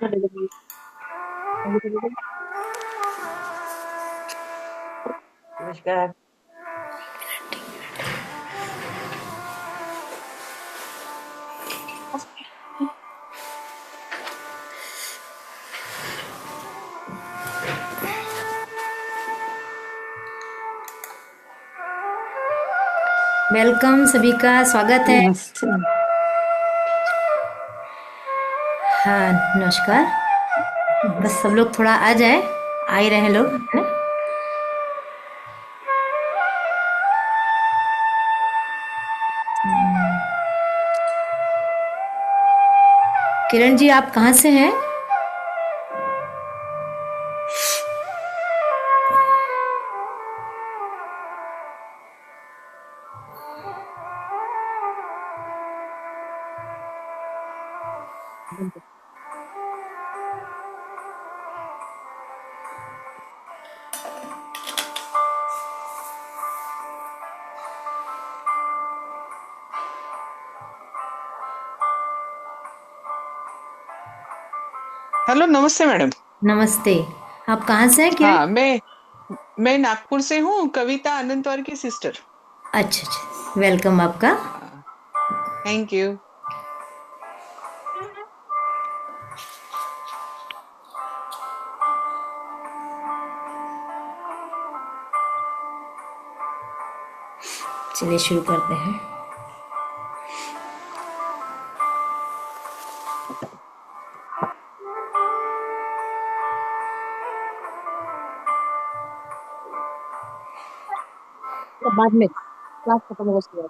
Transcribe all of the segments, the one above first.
नमस्कार। वेलकम, सभी का स्वागत है। नमस्ते। हाँ, नमस्कार। बस सब लोग थोड़ा आ जाए, आ ही रहे हैं लोग, है ना? किरण जी, आप कहाँ से हैं? हेलो, नमस्ते मैडम। नमस्ते। आप कहाँ से हैं, किरण? हाँ, मैं नागपुर से हूँ, कविता अनंतवार की सिस्टर। अच्छा अच्छा, वेलकम आपका। हाँ, थैंक यू। चलिए शुरू करते हैं। बाद में क्लास खत्म होगा उसके बाद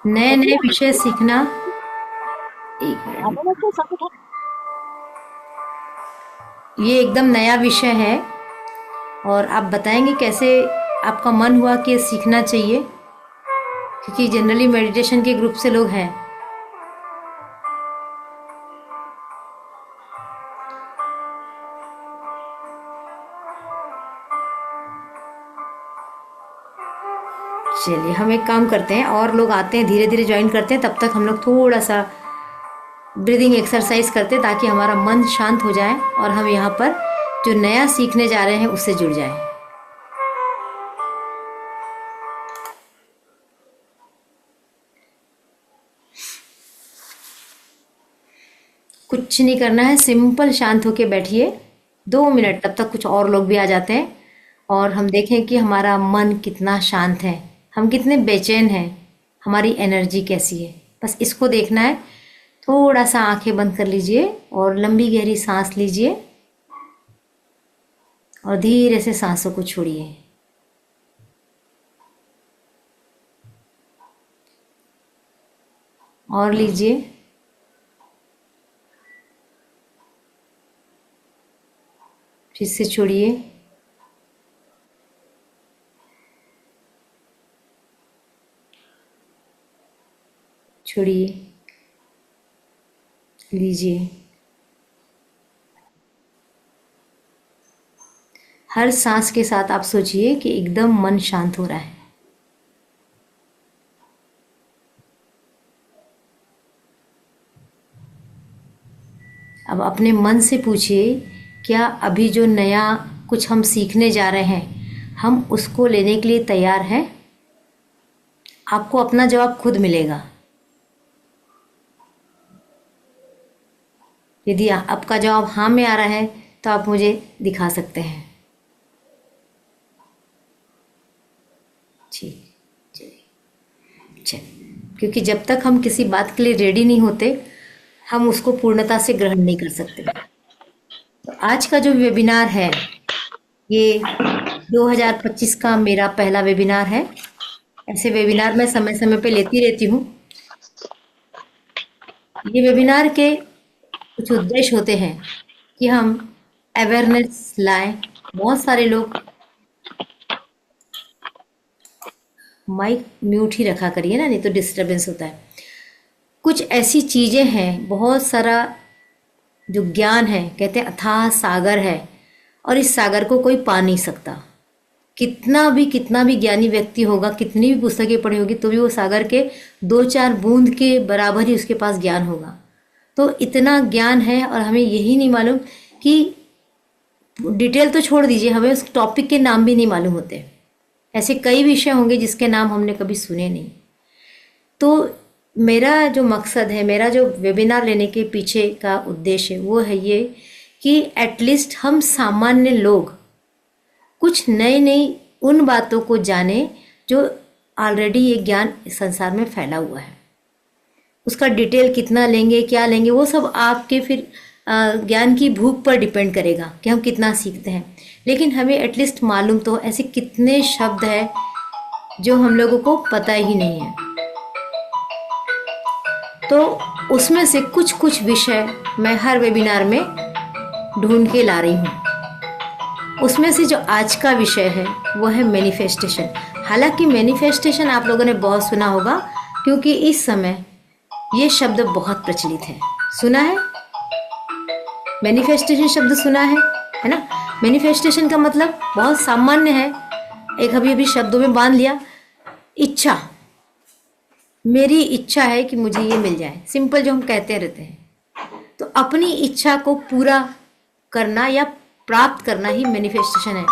नए नए विषय सीखना। एक मिनट। ये एकदम नया विषय है और आप बताएंगे कैसे आपका मन हुआ कि ये सीखना चाहिए, क्योंकि जनरली मेडिटेशन के ग्रुप से लोग हैं। चलिए, हम एक काम करते हैं, और लोग आते हैं, धीरे धीरे ज्वाइन करते हैं, तब तक हम लोग थोड़ा सा ब्रीदिंग एक्सरसाइज करते हैं ताकि हमारा मन शांत हो जाए और हम यहाँ पर जो नया सीखने जा रहे हैं उससे जुड़ जाएं। कुछ नहीं करना है, सिंपल शांत होके बैठिए 2 मिनट, तब तक कुछ और लोग भी आ जाते हैं और हम देखें कि हमारा मन कितना शांत है, हम कितने बेचैन हैं, हमारी एनर्जी कैसी है। बस इसको देखना है। थोड़ा सा आंखें बंद कर लीजिए और लंबी गहरी सांस लीजिए और धीरे से सांसों को छोड़िए। और लीजिए। फिर से छोड़िए। छोड़िए। लीजिए। हर सांस के साथ आप सोचिए कि एकदम मन शांत हो रहा है। अब अपने मन से पूछिए, क्या अभी जो नया कुछ हम सीखने जा रहे हैं, हम उसको लेने के लिए तैयार हैं? आपको अपना जवाब खुद मिलेगा। यदि आपका जवाब हाँ में आ रहा है तो आप मुझे दिखा सकते हैं। ठीक, चलिए। क्योंकि जब तक हम किसी बात के लिए रेडी नहीं होते, हम उसको पूर्णता से ग्रहण नहीं कर सकते। तो आज का जो वेबिनार है, ये 2025 का मेरा पहला वेबिनार है। ऐसे वेबिनार मैं समय समय पे लेती रहती हूँ। ये वेबिनार के कुछ उद्देश्य होते हैं कि हम अवेयरनेस लाएं। बहुत सारे लोग, माइक म्यूट ही रखा करिए ना, नहीं तो डिस्टरबेंस होता है। कुछ ऐसी चीज़ें हैं, बहुत सारा जो ज्ञान है, कहते हैं अथाह सागर है और इस सागर को कोई पा नहीं सकता। कितना भी ज्ञानी व्यक्ति होगा, कितनी भी पुस्तकें पढ़ी होगी, तो भी वो सागर के 2-4 बूंद के बराबर ही उसके पास ज्ञान होगा। तो इतना ज्ञान है और हमें यही नहीं मालूम कि डिटेल तो छोड़ दीजिए, हमें उस टॉपिक के नाम भी नहीं मालूम होते। ऐसे कई विषय होंगे जिसके नाम हमने कभी सुने नहीं। तो मेरा जो मकसद है, मेरा जो वेबिनार लेने के पीछे का उद्देश्य है, वो है ये कि एटलीस्ट हम सामान्य लोग कुछ नई नई उन बातों को जाने जो ऑलरेडी ये ज्ञान इस संसार में फैला हुआ है। उसका डिटेल कितना लेंगे, क्या लेंगे, वो सब आपके फिर ज्ञान की भूख पर डिपेंड करेगा कि हम कितना सीखते हैं। लेकिन हमें एटलीस्ट मालूम तो ऐसे कितने शब्द हैं जो हम लोगों को पता ही नहीं है। तो उसमें से कुछ कुछ विषय मैं हर वेबिनार में ढूंढ के ला रही हूँ। उसमें से जो आज का विषय है वो है मैनिफेस्टेशन। हालांकि मैनिफेस्टेशन आप लोगों ने बहुत सुना होगा, क्योंकि इस समय ये शब्द बहुत प्रचलित है। सुना है? मैनिफेस्टेशन शब्द सुना है ना? मैनिफेस्टेशन का मतलब बहुत सामान्य है, एक अभी शब्दों में बांध लिया, इच्छा। मेरी इच्छा है कि मुझे ये मिल जाए, सिंपल जो हम कहते रहते हैं। तो अपनी इच्छा को पूरा करना या प्राप्त करना ही मैनिफेस्टेशन है।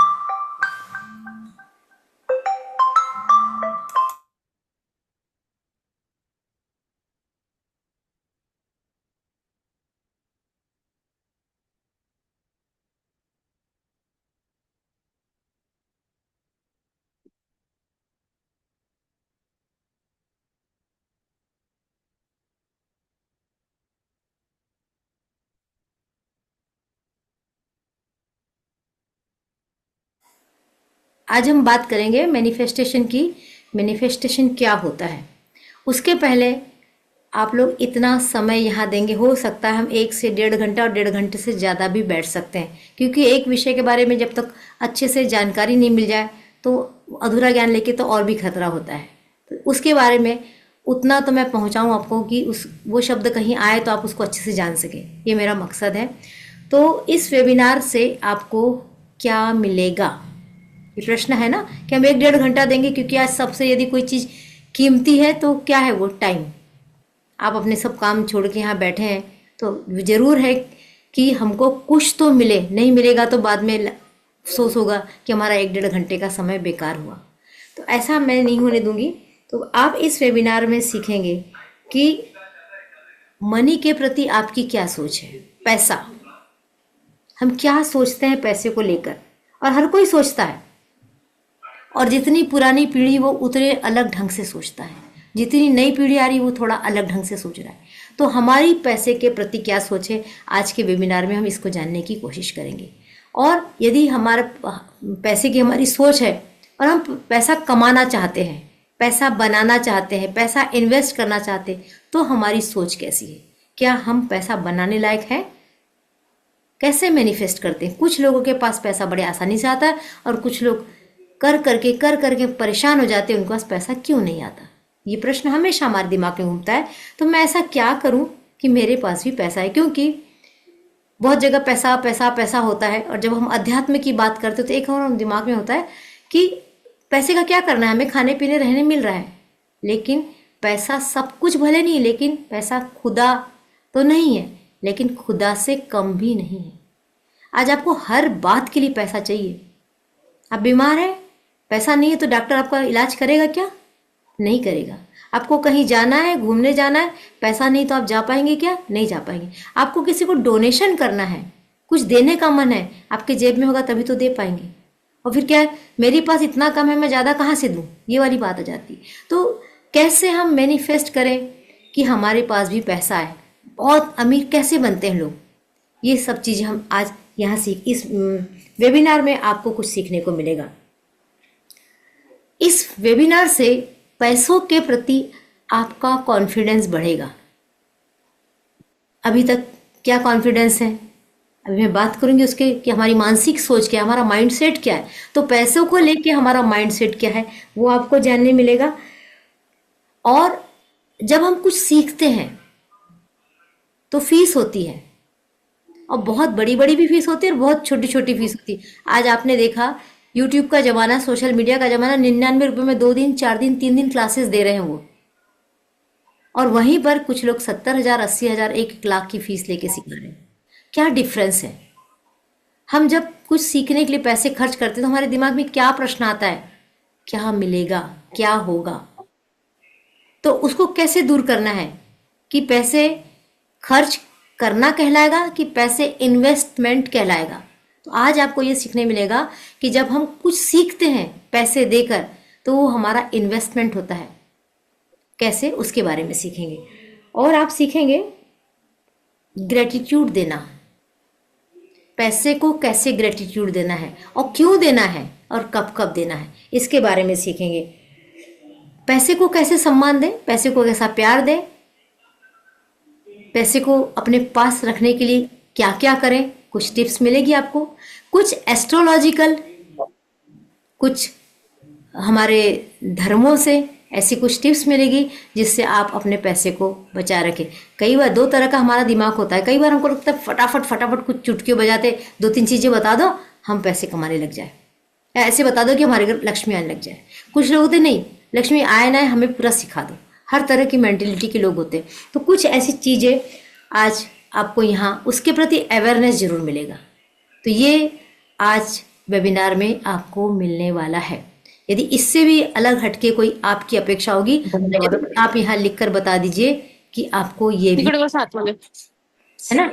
आज हम बात करेंगे मैनिफेस्टेशन की। मैनिफेस्टेशन क्या होता है? उसके पहले आप लोग इतना समय यहाँ देंगे, हो सकता है हम 1 से 1.5 घंटा और 1.5 घंटे से ज़्यादा भी बैठ सकते हैं, क्योंकि एक विषय के बारे में जब तक अच्छे से जानकारी नहीं मिल जाए तो अधूरा ज्ञान लेके तो और भी खतरा होता है। तो उसके बारे में उतना तो मैं पहुँचाऊँ आपको कि वो शब्द कहीं आए तो आप उसको अच्छे से जान सकें, ये मेरा मकसद है। तो इस वेबिनार से आपको क्या मिलेगा, ये प्रश्न है ना, कि हम 1-1.5 घंटा देंगे, क्योंकि आज सबसे यदि कोई चीज़ कीमती है तो क्या है वो? टाइम। आप अपने सब काम छोड़ के यहाँ बैठे हैं तो ज़रूर है कि हमको कुछ तो मिले, नहीं मिलेगा तो बाद में अफसोस होगा कि हमारा 1-1.5 घंटे का समय बेकार हुआ। तो ऐसा मैं नहीं होने दूंगी। तो आप इस वेबिनार में सीखेंगे कि मनी के प्रति आपकी क्या सोच है, पैसा, हम क्या सोचते हैं पैसे को लेकर। और हर कोई सोचता है, और जितनी पुरानी पीढ़ी वो उतने अलग ढंग से सोचता है, जितनी नई पीढ़ी आ रही वो थोड़ा अलग ढंग से सोच रहा है। तो हमारी पैसे के प्रति क्या सोच है, आज के वेबिनार में हम इसको जानने की कोशिश करेंगे। और यदि हमारे पैसे की हमारी सोच है और हम पैसा कमाना चाहते हैं, पैसा बनाना चाहते हैं, पैसा इन्वेस्ट करना चाहते हैं, तो हमारी सोच कैसी है? क्या हम पैसा बनाने लायक हैं? कैसे मैनिफेस्ट करते हैं? कुछ लोगों के पास पैसा बड़े आसानी से आता है और कुछ लोग कर करके परेशान हो जाते हैं, उनके पास पैसा क्यों नहीं आता? ये प्रश्न हमेशा हमारे दिमाग में घूमता है। तो मैं ऐसा क्या करूं कि मेरे पास भी पैसा है? क्योंकि बहुत जगह पैसा पैसा पैसा होता है, और जब हम अध्यात्म की बात करते तो एक और दिमाग में होता है कि पैसे का क्या करना है, हमें खाने पीने रहने मिल रहा है। लेकिन पैसा सब कुछ भले नहीं, लेकिन पैसा खुदा तो नहीं है, लेकिन खुदा से कम भी नहीं है। आज आपको हर बात के लिए पैसा चाहिए। आप बीमार हैं, पैसा नहीं है तो डॉक्टर आपका इलाज करेगा क्या? नहीं करेगा। आपको कहीं जाना है, घूमने जाना है, पैसा नहीं तो आप जा पाएंगे क्या? नहीं जा पाएंगे। आपको किसी को डोनेशन करना है, कुछ देने का मन है, आपके जेब में होगा तभी तो दे पाएंगे। और फिर क्या है, मेरे पास इतना कम है, मैं ज़्यादा कहाँ से दूँ, ये वाली बात आ जाती है। तो कैसे हम मैनिफेस्ट करें कि हमारे पास भी पैसा है? बहुत अमीर कैसे बनते हैं लोग? ये सब चीज़ें हम आज यहाँ इस वेबिनार में आपको कुछ सीखने को मिलेगा। इस वेबिनार से पैसों के प्रति आपका कॉन्फिडेंस बढ़ेगा। अभी तक क्या कॉन्फिडेंस है, अभी मैं बात करूंगी उसके कि हमारी मानसिक सोच क्या है, हमारा माइंडसेट क्या है। तो पैसों को लेके हमारा माइंडसेट क्या है वो आपको जानने मिलेगा। और जब हम कुछ सीखते हैं तो फीस होती है, और बहुत बड़ी बड़ी भी फीस होती है और बहुत छोटी छोटी फीस होती है। आज आपने देखा यूट्यूब का ज़माना, सोशल मीडिया का ज़माना, 99 रुपये में 2 दिन 4 दिन 3 दिन क्लासेस दे रहे हैं वो। और वहीं पर कुछ लोग 70,000 80,000 1 लाख की फीस लेके सिखा रहे हैं। क्या डिफरेंस है? हम जब कुछ सीखने के लिए पैसे खर्च करते हैं तो हमारे दिमाग में क्या प्रश्न आता है? क्या मिलेगा, क्या होगा? तो उसको कैसे दूर करना है कि पैसे खर्च करना कहलाएगा कि पैसे इन्वेस्टमेंट कहलाएगा। तो आज आपको ये सीखने मिलेगा कि जब हम कुछ सीखते हैं पैसे देकर तो वो हमारा इन्वेस्टमेंट होता है। कैसे, उसके बारे में सीखेंगे। और आप सीखेंगे ग्रेटिट्यूड देना, पैसे को कैसे ग्रेटिट्यूड देना है और क्यों देना है और कब कब देना है, इसके बारे में सीखेंगे। पैसे को कैसे सम्मान दें, पैसे को कैसा प्यार दें, पैसे को अपने पास रखने के लिए क्या क्या करें, कुछ टिप्स मिलेगी आपको। कुछ एस्ट्रोलॉजिकल, कुछ हमारे धर्मों से ऐसी कुछ टिप्स मिलेगी जिससे आप अपने पैसे को बचा रखें। कई बार 2 तरह का हमारा दिमाग होता है। कई बार हमको लगता है फटाफट फटाफट कुछ चुटकियों बजाते 2-3 चीज़ें बता दो हम पैसे कमाने लग जाए, या ऐसे बता दो कि हमारे घर लक्ष्मी आने लग जाए। कुछ लोग होते नहीं, लक्ष्मी आए ना आए हमें पूरा सिखा दो। हर तरह की मेंटेलिटी के लोग होते हैं। तो कुछ ऐसी चीज़ें आज आपको यहाँ उसके प्रति अवेयरनेस जरूर मिलेगा। तो ये आज वेबिनार में आपको मिलने वाला है। यदि इससे भी अलग हटके कोई आपकी अपेक्षा होगी तो आप यहाँ लिखकर बता दीजिए कि आपको ये भी, तिकडे बस आतमध्ये है ना।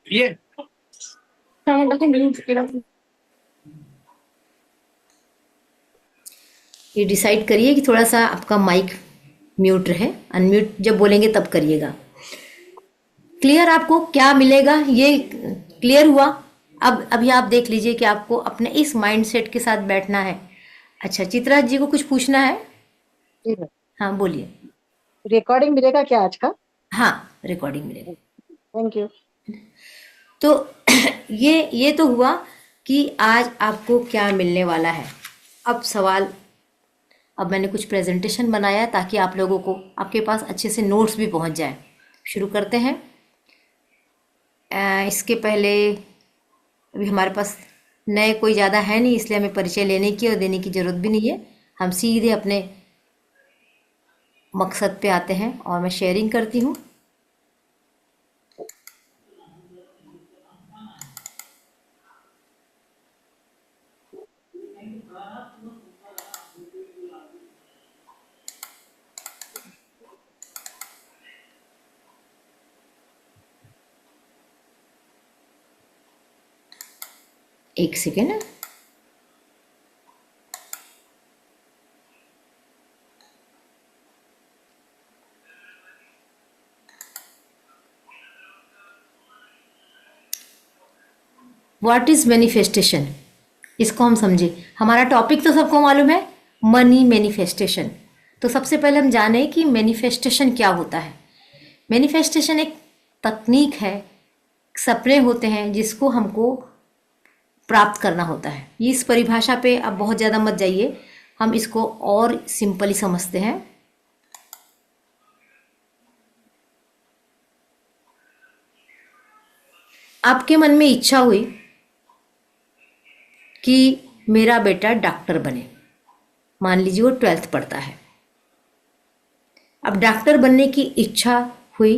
ये काय म्हणतात ते म्यूट केला ये डिसाइड करिए कि थोड़ा सा आपका माइक म्यूट रहे, अनम्यूट जब बोलेंगे तब करिएगा। क्लियर आपको क्या मिलेगा, ये क्लियर हुआ। अब अभी आप देख लीजिए कि आपको अपने इस माइंडसेट के साथ बैठना है। अच्छा, चित्रा जी को कुछ पूछना है? जी मैम। हाँ बोलिए। रिकॉर्डिंग मिलेगा क्या आज का? हाँ, रिकॉर्डिंग मिलेगी। Thank you. तो ये तो हुआ कि आज आपको क्या मिलने वाला है। अब सवाल, अब मैंने कुछ प्रेजेंटेशन बनाया ताकि आप लोगों को आपके पास अच्छे से नोट्स भी पहुंच जाए। शुरू करते हैं। इसके पहले अभी हमारे पास नए कोई ज़्यादा है नहीं, इसलिए हमें परिचय लेने की और देने की ज़रूरत भी नहीं है। हम सीधे अपने मकसद पे आते हैं और मैं शेयरिंग करती हूँ। एक सेकेंड। व्हाट इज मैनिफेस्टेशन, इसको हम समझे। हमारा टॉपिक तो सबको मालूम है, मनी मैनिफेस्टेशन। तो सबसे पहले हम जाने कि मैनिफेस्टेशन क्या होता है। मैनिफेस्टेशन एक तकनीक है, सपने होते हैं जिसको हमको प्राप्त करना होता है। इस परिभाषा पे आप बहुत ज़्यादा मत जाइए, हम इसको और सिंपली समझते हैं। आपके मन में इच्छा हुई कि मेरा बेटा डॉक्टर बने। मान लीजिए वो 12th पढ़ता है। अब डॉक्टर बनने की इच्छा हुई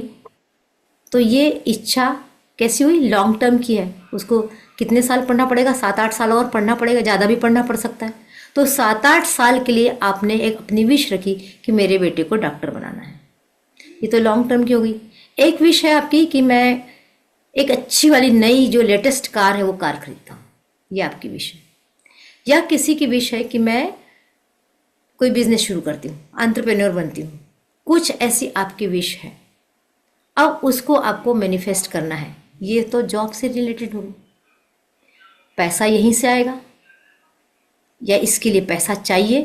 तो ये इच्छा कैसी हुई? लॉन्ग टर्म की है। उसको कितने साल पढ़ना पड़ेगा? 7-8 साल और पढ़ना पड़ेगा, ज़्यादा भी पढ़ना पड़ सकता है। तो 7-8 साल के लिए आपने एक अपनी विश रखी कि मेरे बेटे को डॉक्टर बनाना है। ये तो लॉन्ग टर्म की हो गई। एक विश है आपकी कि मैं एक अच्छी वाली नई जो लेटेस्ट कार है वो कार खरीदता हूँ, ये आपकी विश है। या किसी की विश है कि मैं कोई बिजनेस शुरू करती हूँ, एंटरप्रेन्योर बनती हूँ। कुछ ऐसी आपकी विश है। अब उसको आपको मैनिफेस्ट करना है। ये तो जॉब से रिलेटेड होगी, पैसा यहीं से आएगा या इसके लिए पैसा चाहिए।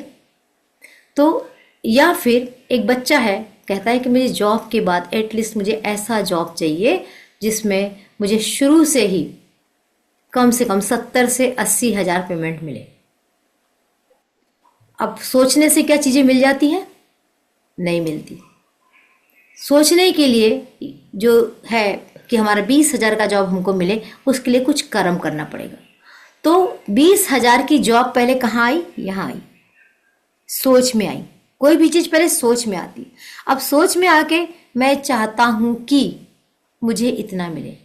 तो या फिर एक बच्चा है, कहता है कि मुझे जॉब के बाद एटलीस्ट मुझे ऐसा जॉब चाहिए जिसमें मुझे शुरू से ही कम से कम 70 से 80 हज़ार पेमेंट मिले। अब सोचने से क्या चीज़ें मिल जाती हैं? नहीं मिलती। सोचने के लिए जो है कि हमारा 20,000 का जॉब हमको मिले, उसके लिए कुछ कर्म करना पड़ेगा। तो 20,000 की जॉब पहले कहाँ आई? यहाँ आई, सोच में आई। कोई भी चीज पहले सोच में आती। अब सोच में आके मैं चाहता हूं कि मुझे इतना मिले,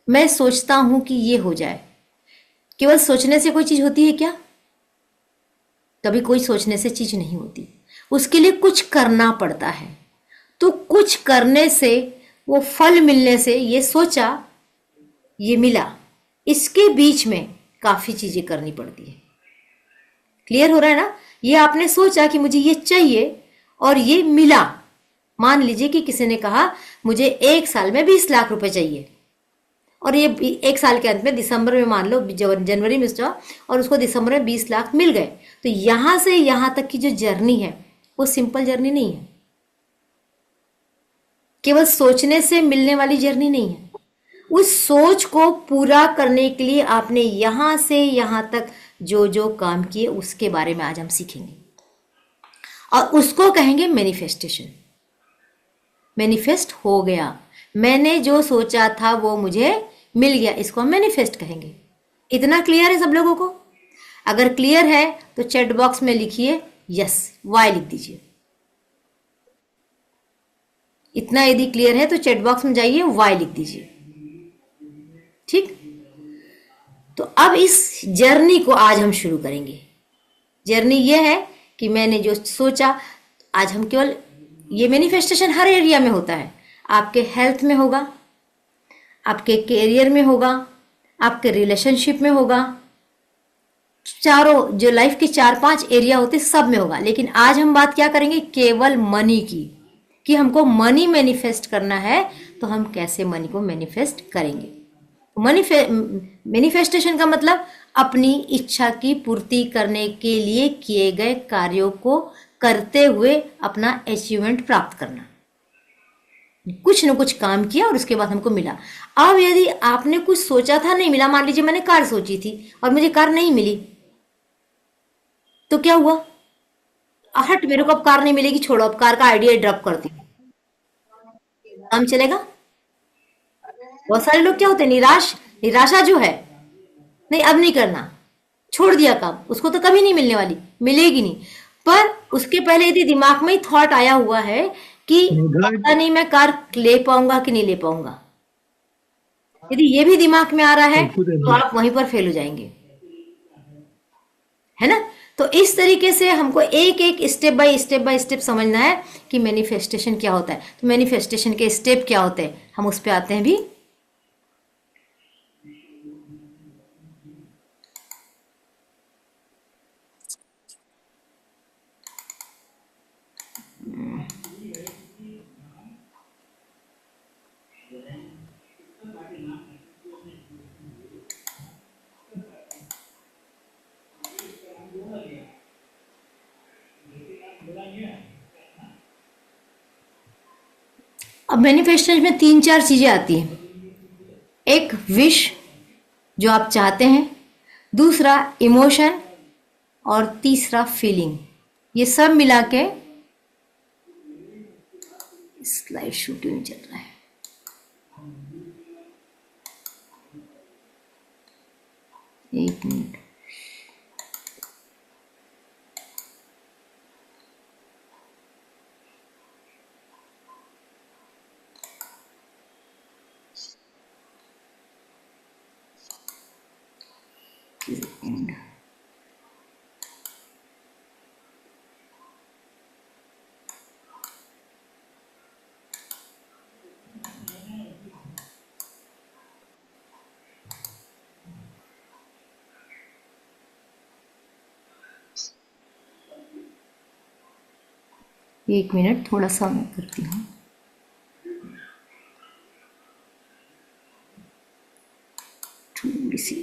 मैं सोचता हूं कि ये हो जाए। केवल सोचने से कोई चीज होती है क्या? कभी कोई सोचने से चीज नहीं होती, उसके लिए कुछ करना पड़ता है। तो कुछ करने से, वो फल मिलने से, ये सोचा, ये मिला, इसके बीच में काफी चीजें करनी पड़ती है। क्लियर हो रहा है ना? ये आपने सोचा कि मुझे ये चाहिए और ये मिला। मान लीजिए कि किसी ने कहा मुझे 1 साल में 20 लाख रुपए चाहिए, और ये 1 साल के अंत में दिसंबर में, मान लो जनवरी में हुआ और उसको दिसंबर में 20 लाख मिल गए। तो यहां से यहां तक की जो जर्नी है वो सिंपल जर्नी नहीं है, केवल सोचने से मिलने वाली जर्नी नहीं है। उस सोच को पूरा करने के लिए आपने यहां से यहां तक जो जो काम किए उसके बारे में आज हम सीखेंगे, और उसको कहेंगे मैनिफेस्टेशन। मैनिफेस्ट हो गया, मैंने जो सोचा था वो मुझे मिल गया, इसको हम मैनिफेस्ट कहेंगे। इतना क्लियर है सब लोगों को? अगर क्लियर है तो चैट बॉक्स में लिखिए यस, वाई लिख दीजिए। इतना यदि क्लियर है तो चैट बॉक्स में जाइए, वाई लिख दीजिए। ठीक, तो अब इस जर्नी को आज हम शुरू करेंगे। जर्नी ये है कि मैंने जो सोचा, आज हम केवल, ये मैनिफेस्टेशन हर एरिया में होता है। आपके हेल्थ में होगा, आपके करियर में होगा, आपके रिलेशनशिप में होगा, चारों जो लाइफ के 4-5 एरिया होते सब में होगा। लेकिन आज हम बात क्या करेंगे? केवल मनी की, कि हमको मनी मैनिफेस्ट करना है तो हम कैसे मनी को मैनिफेस्ट करेंगे। मैनिफेस्टेशन का मतलब अपनी इच्छा की पूर्ति करने के लिए किए गए कार्यों को करते हुए अपना अचीवमेंट प्राप्त करना। कुछ न कुछ काम किया और उसके बाद हमको मिला। अब यदि आपने कुछ सोचा था, नहीं मिला, मान लीजिए मैंने कार सोची थी और मुझे कार नहीं मिली, तो क्या हुआ? हट, मेरे को अब कार नहीं मिलेगी, छोड़ो, अब कार का आइडिया ड्रॉप करती हूँ। काम चलेगा? बहुत सारे लोग क्या होते हैं, निराशा जो है, नहीं अब नहीं करना, छोड़ दिया काम, उसको तो कभी नहीं मिलने वाली, मिलेगी नहीं। पर उसके पहले यदि दिमाग में ही थॉट आया हुआ है कि पता नहीं मैं कार ले पाऊंगा कि नहीं ले पाऊंगा, यदि ये भी दिमाग में आ रहा है तो आप वहीं पर फेल हो जाएंगे, है ना? तो इस तरीके से हमको एक एक स्टेप बाय स्टेप समझना है कि मैनिफेस्टेशन क्या होता है। तो मैनिफेस्टेशन के स्टेप क्या होते हैं, हम उस पर आते हैं भी। अब मैनिफेस्टेशन में 3-4 चीजें आती हैं। एक विश, जो आप चाहते हैं, दूसरा इमोशन, और तीसरा फीलिंग। ये सब मिला के, स्लाइड शूटिंग चल रहा है, एक मिनट। एक मिनट, थोड़ा सा मैं करती हूँ। थोड़ी सी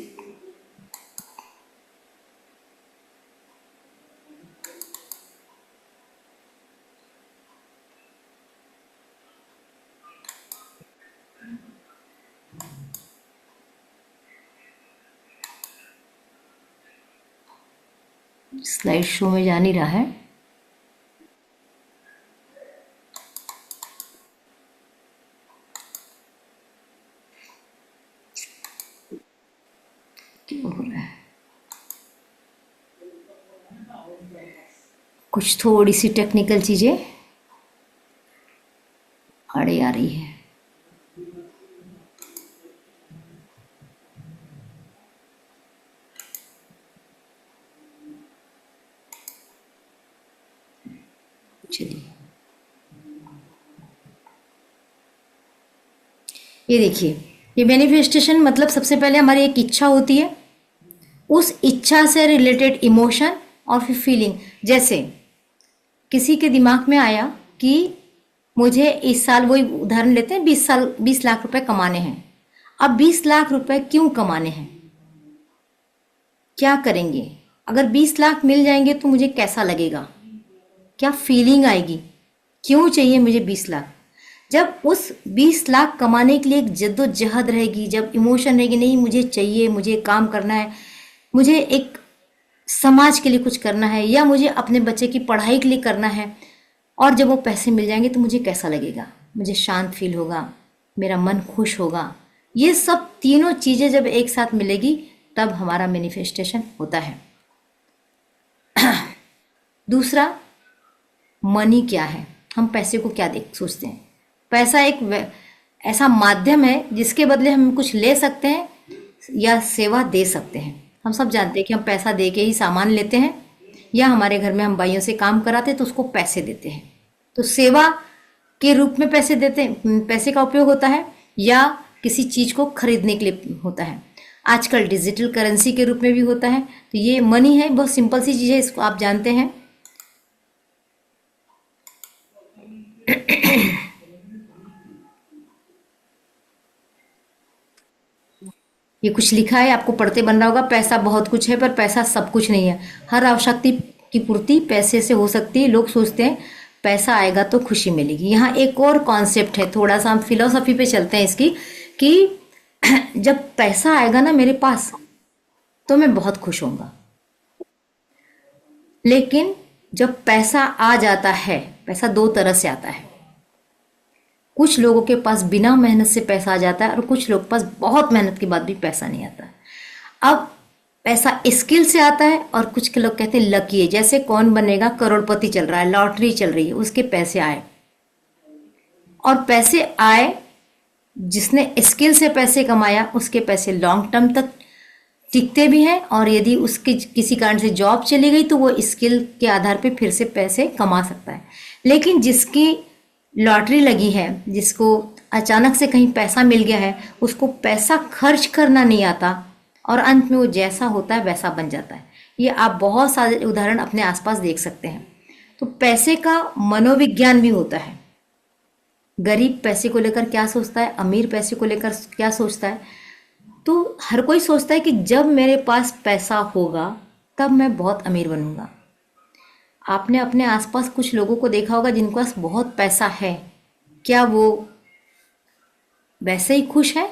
स्लाइड शो में जा नहीं रहा है। कुछ थोड़ी सी टेक्निकल चीज़ें आड़े आ रही है। चलिए, ये देखिए, ये मैनिफेस्टेशन मतलब सबसे पहले हमारी एक इच्छा होती है, उस इच्छा से रिलेटेड इमोशन और फिर फीलिंग। जैसे किसी के दिमाग में आया कि मुझे इस साल, वही उदाहरण लेते हैं, 20 लाख रुपए कमाने हैं। अब 20 लाख रुपए क्यों कमाने हैं, क्या करेंगे? अगर 20 लाख मिल जाएंगे तो मुझे कैसा लगेगा, क्या फीलिंग आएगी, क्यों चाहिए मुझे 20 लाख? जब उस 20 लाख कमाने के लिए एक जद्दोजहद रहेगी, जब इमोशन रहेगी, नहीं मुझे चाहिए, मुझे काम करना है, मुझे एक समाज के लिए कुछ करना है, या मुझे अपने बच्चे की पढ़ाई के लिए करना है, और जब वो पैसे मिल जाएंगे तो मुझे कैसा लगेगा? मुझे शांत फील होगा, मेरा मन खुश होगा। ये सब तीनों चीज़ें जब एक साथ मिलेगी तब हमारा मैनिफेस्टेशन होता है। दूसरा, मनी क्या है? हम पैसे को क्या देख सोचते हैं? पैसा एक ऐसा माध्यम है जिसके बदले हम कुछ ले सकते हैं या सेवा दे सकते हैं। हम सब जानते हैं कि हम पैसा दे के ही सामान लेते हैं, या हमारे घर में हम भाइयों से काम कराते हैं तो उसको पैसे देते हैं। तो सेवा के रूप में पैसे देते हैं, पैसे का उपयोग होता है, या किसी चीज़ को खरीदने के लिए होता है। आजकल डिजिटल करेंसी के रूप में भी होता है। तो ये मनी है, बहुत सिंपल सी चीज़ है, इसको आप जानते हैं। ये कुछ लिखा है, आपको पढ़ते बन रहा होगा, पैसा बहुत कुछ है पर पैसा सब कुछ नहीं है। हर आवश्यकता की पूर्ति पैसे से हो सकती है। लोग सोचते हैं पैसा आएगा तो खुशी मिलेगी। यहाँ एक और कॉन्सेप्ट है, थोड़ा सा हम फिलोसफी पे चलते हैं इसकी, कि जब पैसा आएगा ना मेरे पास तो मैं बहुत खुश होऊंगा। लेकिन जब पैसा आ जाता है, पैसा दो तरह से आता है। कुछ लोगों के पास बिना मेहनत से पैसा आ जाता है और कुछ लोगों के पास बहुत मेहनत के बाद भी पैसा नहीं आता। अब पैसा स्किल से आता है और कुछ के लोग कहते हैं लकी है। जैसे कौन बनेगा करोड़पति चल रहा है, लॉटरी चल रही है, उसके पैसे आए। और पैसे आए, जिसने स्किल से पैसे कमाया उसके पैसे लॉन्ग टर्म तक टिकते भी हैं, और यदि उसकी किसी कारण से जॉब चली गई तो वो स्किल के आधार पे फिर से पैसे कमा सकता है। लेकिन जिसकी लॉटरी लगी है, जिसको अचानक से कहीं पैसा मिल गया है, उसको पैसा खर्च करना नहीं आता और अंत में वो जैसा होता है वैसा बन जाता है। ये आप बहुत सारे उदाहरण अपने आसपास देख सकते हैं। तो पैसे का मनोविज्ञान भी होता है। गरीब पैसे को लेकर क्या सोचता है, अमीर पैसे को लेकर क्या सोचता है। तो हर कोई सोचता है कि जब मेरे पास पैसा होगा तब मैं बहुत अमीर बनूंगा। आपने अपने आसपास कुछ लोगों को देखा होगा जिनके पास बहुत पैसा है, क्या वो वैसे ही खुश है?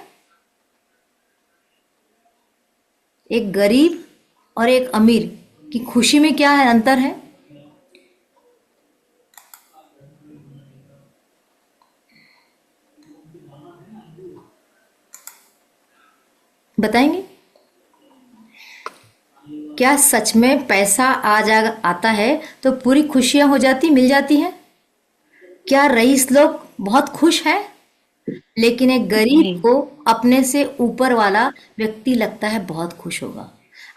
एक गरीब और एक अमीर की खुशी में क्या है, अंतर है? बताएंगे? क्या सच में पैसा आता है तो पूरी खुशियां हो जाती, मिल जाती हैं? क्या रईस लोग बहुत खुश हैं? लेकिन एक गरीब नहीं। को अपने से ऊपर वाला व्यक्ति लगता है बहुत खुश होगा।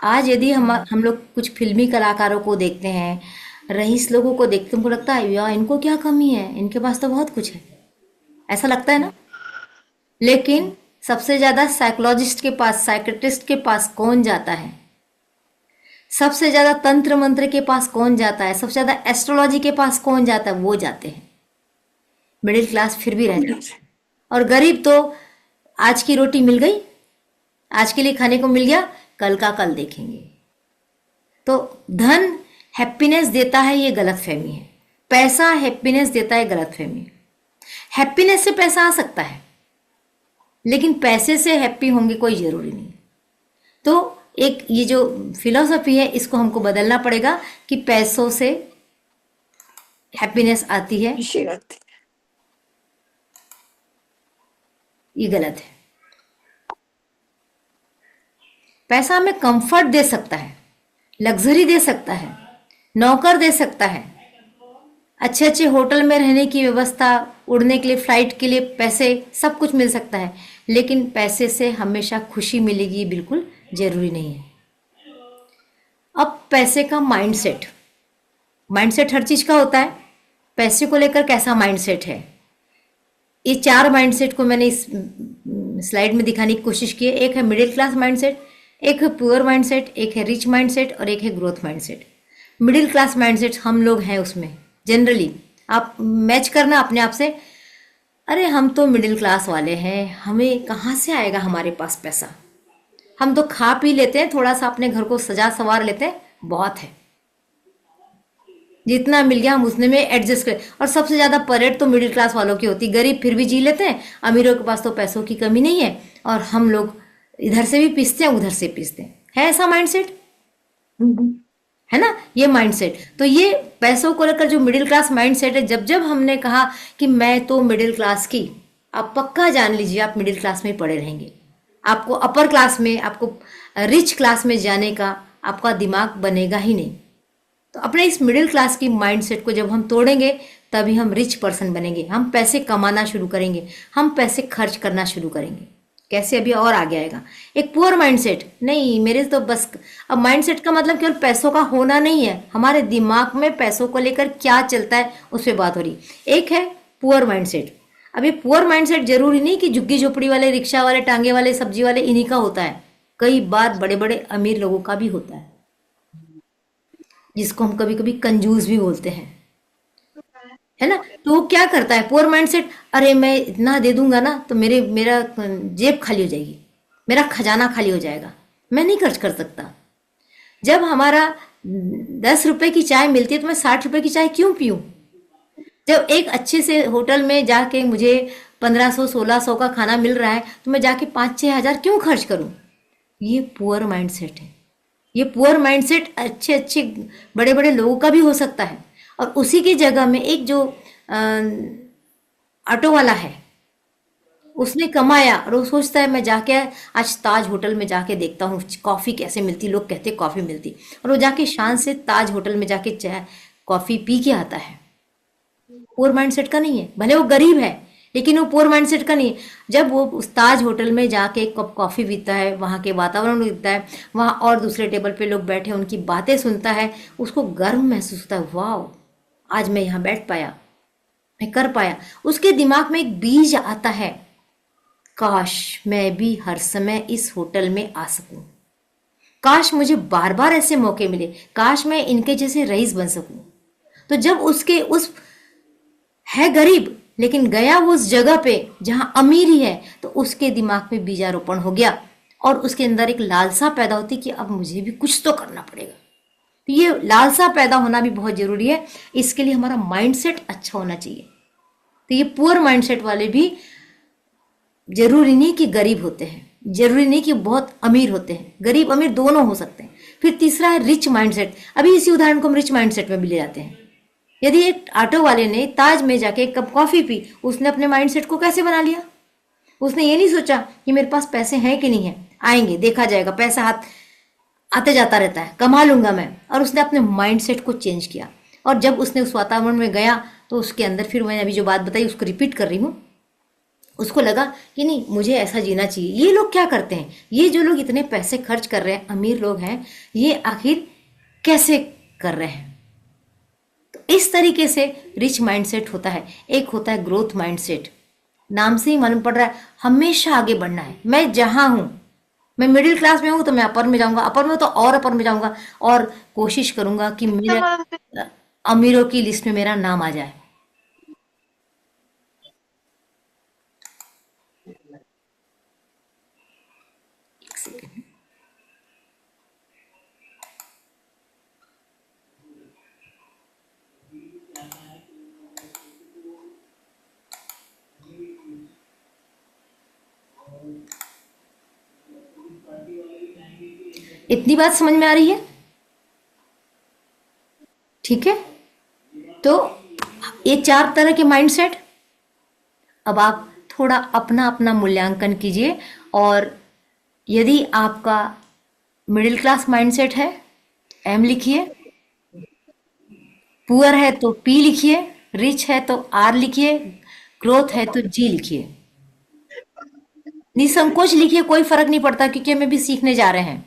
आज यदि हम लोग कुछ फिल्मी कलाकारों को देखते हैं, रईस लोगों को देखते हैं, हमको लगता है यार इनको क्या कमी है, इनके पास तो बहुत कुछ है, ऐसा लगता है ना। लेकिन सबसे ज्यादा साइकोलॉजिस्ट के पास, साइकेट्रिस्ट के पास कौन जाता है? सबसे ज्यादा तंत्र मंत्र के पास कौन जाता है? सबसे ज्यादा एस्ट्रोलॉजी के पास कौन जाता है? वो जाते हैं। मिडिल क्लास फिर भी रह जाता है, और गरीब तो आज की रोटी मिल गई, आज के लिए खाने को मिल गया, कल का कल देखेंगे। तो धन हैप्पीनेस देता है, ये गलत फहमी है। पैसा हैप्पीनेस देता है, गलत फहमी। हैप्पीनेस से पैसा आ सकता है, लेकिन पैसे से हैप्पी होंगे कोई जरूरी नहीं। तो एक ये जो फिलॉसफी है इसको हमको बदलना पड़ेगा कि पैसों से हैप्पीनेस आती है, ये गलत है। पैसा हमें कंफर्ट दे सकता है, लग्जरी दे सकता है, नौकर दे सकता है, अच्छे अच्छे होटल में रहने की व्यवस्था, उड़ने के लिए फ्लाइट के लिए पैसे, सब कुछ मिल सकता है, लेकिन पैसे से हमेशा खुशी मिलेगी ये बिल्कुल जरूरी नहीं है। अब पैसे का माइंडसेट, माइंडसेट हर चीज का होता है, पैसे को लेकर कैसा माइंडसेट है, ये चार माइंडसेट को मैंने इस स्लाइड में दिखाने की कोशिश की है। एक है मिडिल क्लास माइंडसेट, एक है पुअर माइंडसेट, एक है रिच माइंडसेट और एक है growth mindset. Middle class mindset हम लोग हैं उसमें जनरली, आप मैच करना अपने आप से, अरे हम तो मिडिल क्लास वाले हैं, हमें कहाँ से आएगा हमारे पास पैसा, हम तो खा पी लेते हैं, थोड़ा सा अपने घर को सजा संवार लेते हैं, बहुत है, जितना मिल गया हम उसने में एडजस्ट करें। और सबसे ज्यादा परेड तो मिडिल क्लास वालों की होती है, गरीब फिर भी जी लेते हैं, अमीरों के पास तो पैसों की कमी नहीं है, और हम लोग इधर से भी पीसते हैं उधर से पीसते हैं, है ऐसा माइंडसेट, है ना ये माइंडसेट। तो ये पैसों को लेकर जो मिडिल क्लास माइंडसेट है, जब जब हमने कहा कि मैं तो मिडिल क्लास की, आप पक्का जान लीजिए आप मिडिल क्लास में ही पड़े रहेंगे, आपको अपर क्लास में, आपको रिच क्लास में जाने का आपका दिमाग बनेगा ही नहीं। तो अपने इस मिडिल क्लास की माइंडसेट को जब हम तोड़ेंगे तभी हम रिच पर्सन बनेंगे, हम पैसे कमाना शुरू करेंगे, हम पैसे खर्च करना शुरू करेंगे। कैसे, अभी और आगे आएगा। एक पुअर माइंडसेट, नहीं मेरे तो बस, अब माइंडसेट का मतलब केवल पैसों का होना नहीं है, हमारे दिमाग में पैसों को लेकर क्या चलता है उस पर बात हो रही। एक है पुअर माइंडसेट। अब ये पुअर माइंडसेट जरूरी नहीं कि झुग्गी झोपड़ी वाले, रिक्शा वाले, टांगे वाले, सब्जी वाले इन्हीं का होता है, कई बार बड़े बड़े अमीर लोगों का भी होता है, जिसको हम कभी कभी कंजूस भी बोलते हैं, है ना। तो वो क्या करता है पुअर माइंडसेट, अरे मैं इतना दे दूंगा ना तो मेरा जेब खाली हो जाएगी, मेरा खजाना खाली हो जाएगा, मैं नहीं खर्च कर सकता। जब हमारा 10 रुपए की चाय मिलती है तो मैं 60 रुपए की चाय क्यों पीऊं। जब एक अच्छे से होटल में जाके मुझे 1500-1600 का खाना मिल रहा है तो मैं जाके 5-6 हज़ार क्यों खर्च करूं। ये पुअर माइंडसेट है। ये पुअर माइंडसेट अच्छे अच्छे बड़े बड़े लोगों का भी हो सकता है। और उसी की जगह में एक जो ऑटो वाला है, उसने कमाया और वो सोचता है मैं जाके आज ताज होटल में जाके देखता हूँ कॉफ़ी कैसे मिलती, लोग कहते हैं कॉफ़ी मिलती, और वो जाके शान से ताज होटल में जाके चाय कॉफ़ी पी के आता है। पुअर माइंडसेट का नहीं है, भले वो गरीब है लेकिन वो पुअर माइंडसेट का नहीं है। जब वो उस ताज होटल में जाके एक कप कॉफ़ी पीता है, वहाँ के वातावरण देखता है, वहाँ और दूसरे टेबल पे लोग बैठे उनकी बातें सुनता है, उसको गर्व महसूस होता है, वाह आज मैं यहाँ बैठ पाया, मैं कर पाया। उसके दिमाग में एक बीज आता है, काश मैं भी हर समय इस होटल में आ सकूं, काश मुझे बार बार ऐसे मौके मिले, काश मैं इनके जैसे रईस बन सकूं। तो जब उसके उस है गरीब लेकिन गया वो उस जगह पे जहां अमीर ही है, तो उसके दिमाग में बीजारोपण हो गया और उसके अंदर एक लालसा पैदा होती कि अब मुझे भी कुछ तो करना पड़ेगा। तो ये लालसा पैदा होना भी बहुत जरूरी है, इसके लिए हमारा माइंडसेट अच्छा होना चाहिए। तो ये पुअर माइंडसेट वाले भी जरूरी नहीं कि गरीब होते हैं, जरूरी नहीं कि बहुत अमीर होते हैं, गरीब अमीर दोनों हो सकते हैं। फिर तीसरा है रिच माइंडसेट। अभी इसी उदाहरण को हम रिच माइंडसेट में भी ले जाते हैं। यदि एक ऑटो वाले ने ताज में जाके एक कप कॉफी पी, उसने अपने माइंडसेट को कैसे बना लिया। उसने ये नहीं सोचा कि मेरे पास पैसे हैं कि नहीं है, आएंगे देखा जाएगा, पैसा हाथ आते जाता रहता है, कमा लूंगा मैं। और उसने अपने माइंडसेट को चेंज किया, और जब उसने उस वातावरण में गया तो उसके अंदर, फिर मैंने अभी जो बात बताई उसको रिपीट कर रही हूँ, उसको लगा कि नहीं मुझे ऐसा जीना चाहिए। ये लोग क्या करते हैं, ये जो लोग इतने पैसे खर्च कर रहे हैं, अमीर लोग हैं, ये आखिर कैसे कर रहे हैं। तो इस तरीके से रिच माइंडसेट होता है। एक होता है ग्रोथ माइंडसेट, नाम से ही मालूम पड़ रहा है हमेशा आगे बढ़ना है। मैं जहां हूं, मैं मिडिल क्लास में हूं तो मैं अपर में जाऊंगा, अपर में तो और अपर में जाऊंगा, और कोशिश करूंगा कि मेरे अमीरों की लिस्ट में मेरा नाम आ जाए। एक सेकेंड। इतनी बात समझ में आ रही है, ठीक है। तो ये 4 तरह के माइंडसेट। अब आप थोड़ा अपना अपना मूल्यांकन कीजिए, और यदि आपका मिडिल क्लास माइंडसेट है, एम लिखिए। पुअर है तो पी लिखिए, रिच है तो आर लिखिए, ग्रोथ है तो जी लिखिए। निसंकोच लिखिए, कोई फर्क नहीं पड़ता क्योंकि हमें भी सीखने जा रहे हैं।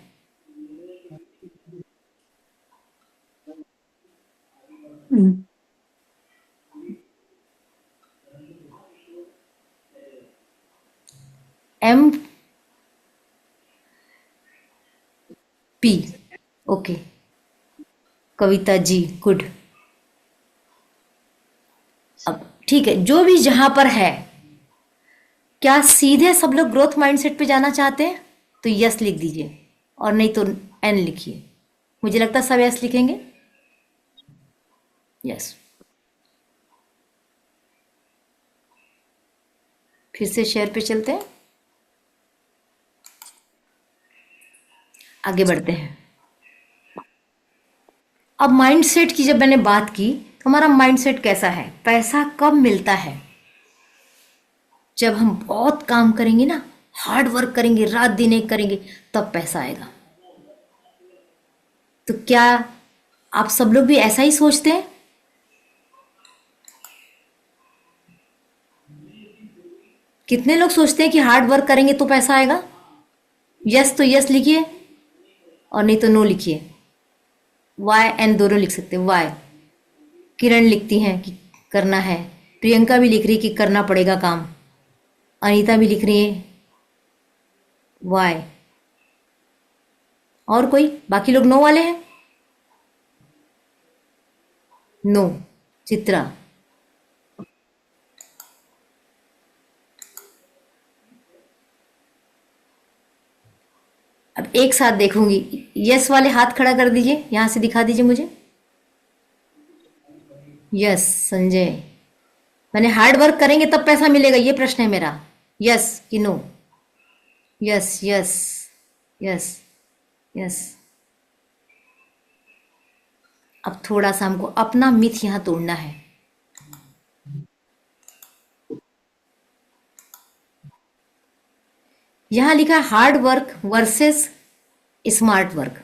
M P, okay. Kavita ji, good. अब ठीक है, जो भी जहां पर है, क्या सीधे सब लोग ग्रोथ माइंडसेट पे जाना चाहते हैं? तो यस लिख दीजिए, और नहीं तो एन लिखिए। मुझे लगता है सब यस लिखेंगे। यस। फिर से शेयर पे चलते हैं, आगे बढ़ते हैं। अब माइंडसेट की जब मैंने बात की, तो हमारा माइंडसेट कैसा है? पैसा कब मिलता है? जब हम बहुत काम करेंगे ना, हार्ड वर्क करेंगे, रात दिन एक करेंगे, तब पैसा आएगा। तो क्या आप सब लोग भी ऐसा ही सोचते हैं? कितने लोग सोचते हैं कि हार्ड वर्क करेंगे तो पैसा आएगा? यस तो यस लिखिए, और नहीं तो नो लिखिए। वाई एंड दोनों लिख सकते हैं। वाई, किरण लिखती हैं कि करना है, प्रियंका भी लिख रही है कि करना पड़ेगा काम, अनीता भी लिख रही है वाई। और कोई? बाकी लोग नो वाले हैं? नो। चित्रा, अब एक साथ देखूंगी। यस वाले हाथ खड़ा कर दीजिए, यहां से दिखा दीजिए मुझे। यस संजय, मैंने हार्ड वर्क करेंगे तब पैसा मिलेगा, ये प्रश्न है मेरा। यस कि no? Yes yes yes yes. अब थोड़ा सा हमको अपना मिथ यहां तोड़ना है। यहां लिखा है hard work versus smart work,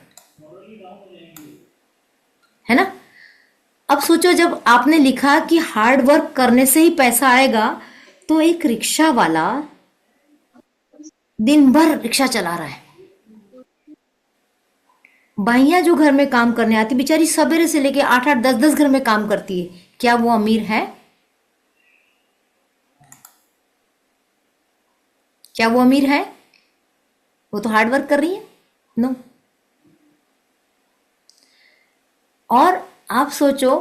है ना? अब सोचो, जब आपने लिखा कि हार्ड वर्क करने से ही पैसा आएगा, तो एक रिक्शा वाला दिन भर रिक्शा चला रहा है, बाइयां जो घर में काम करने आती बेचारी सवेरे से लेके 8-8 10-10 घर में काम करती है, क्या वो अमीर है? क्या वो अमीर है? वो तो हार्ड वर्क कर रही है। नो। और आप सोचो,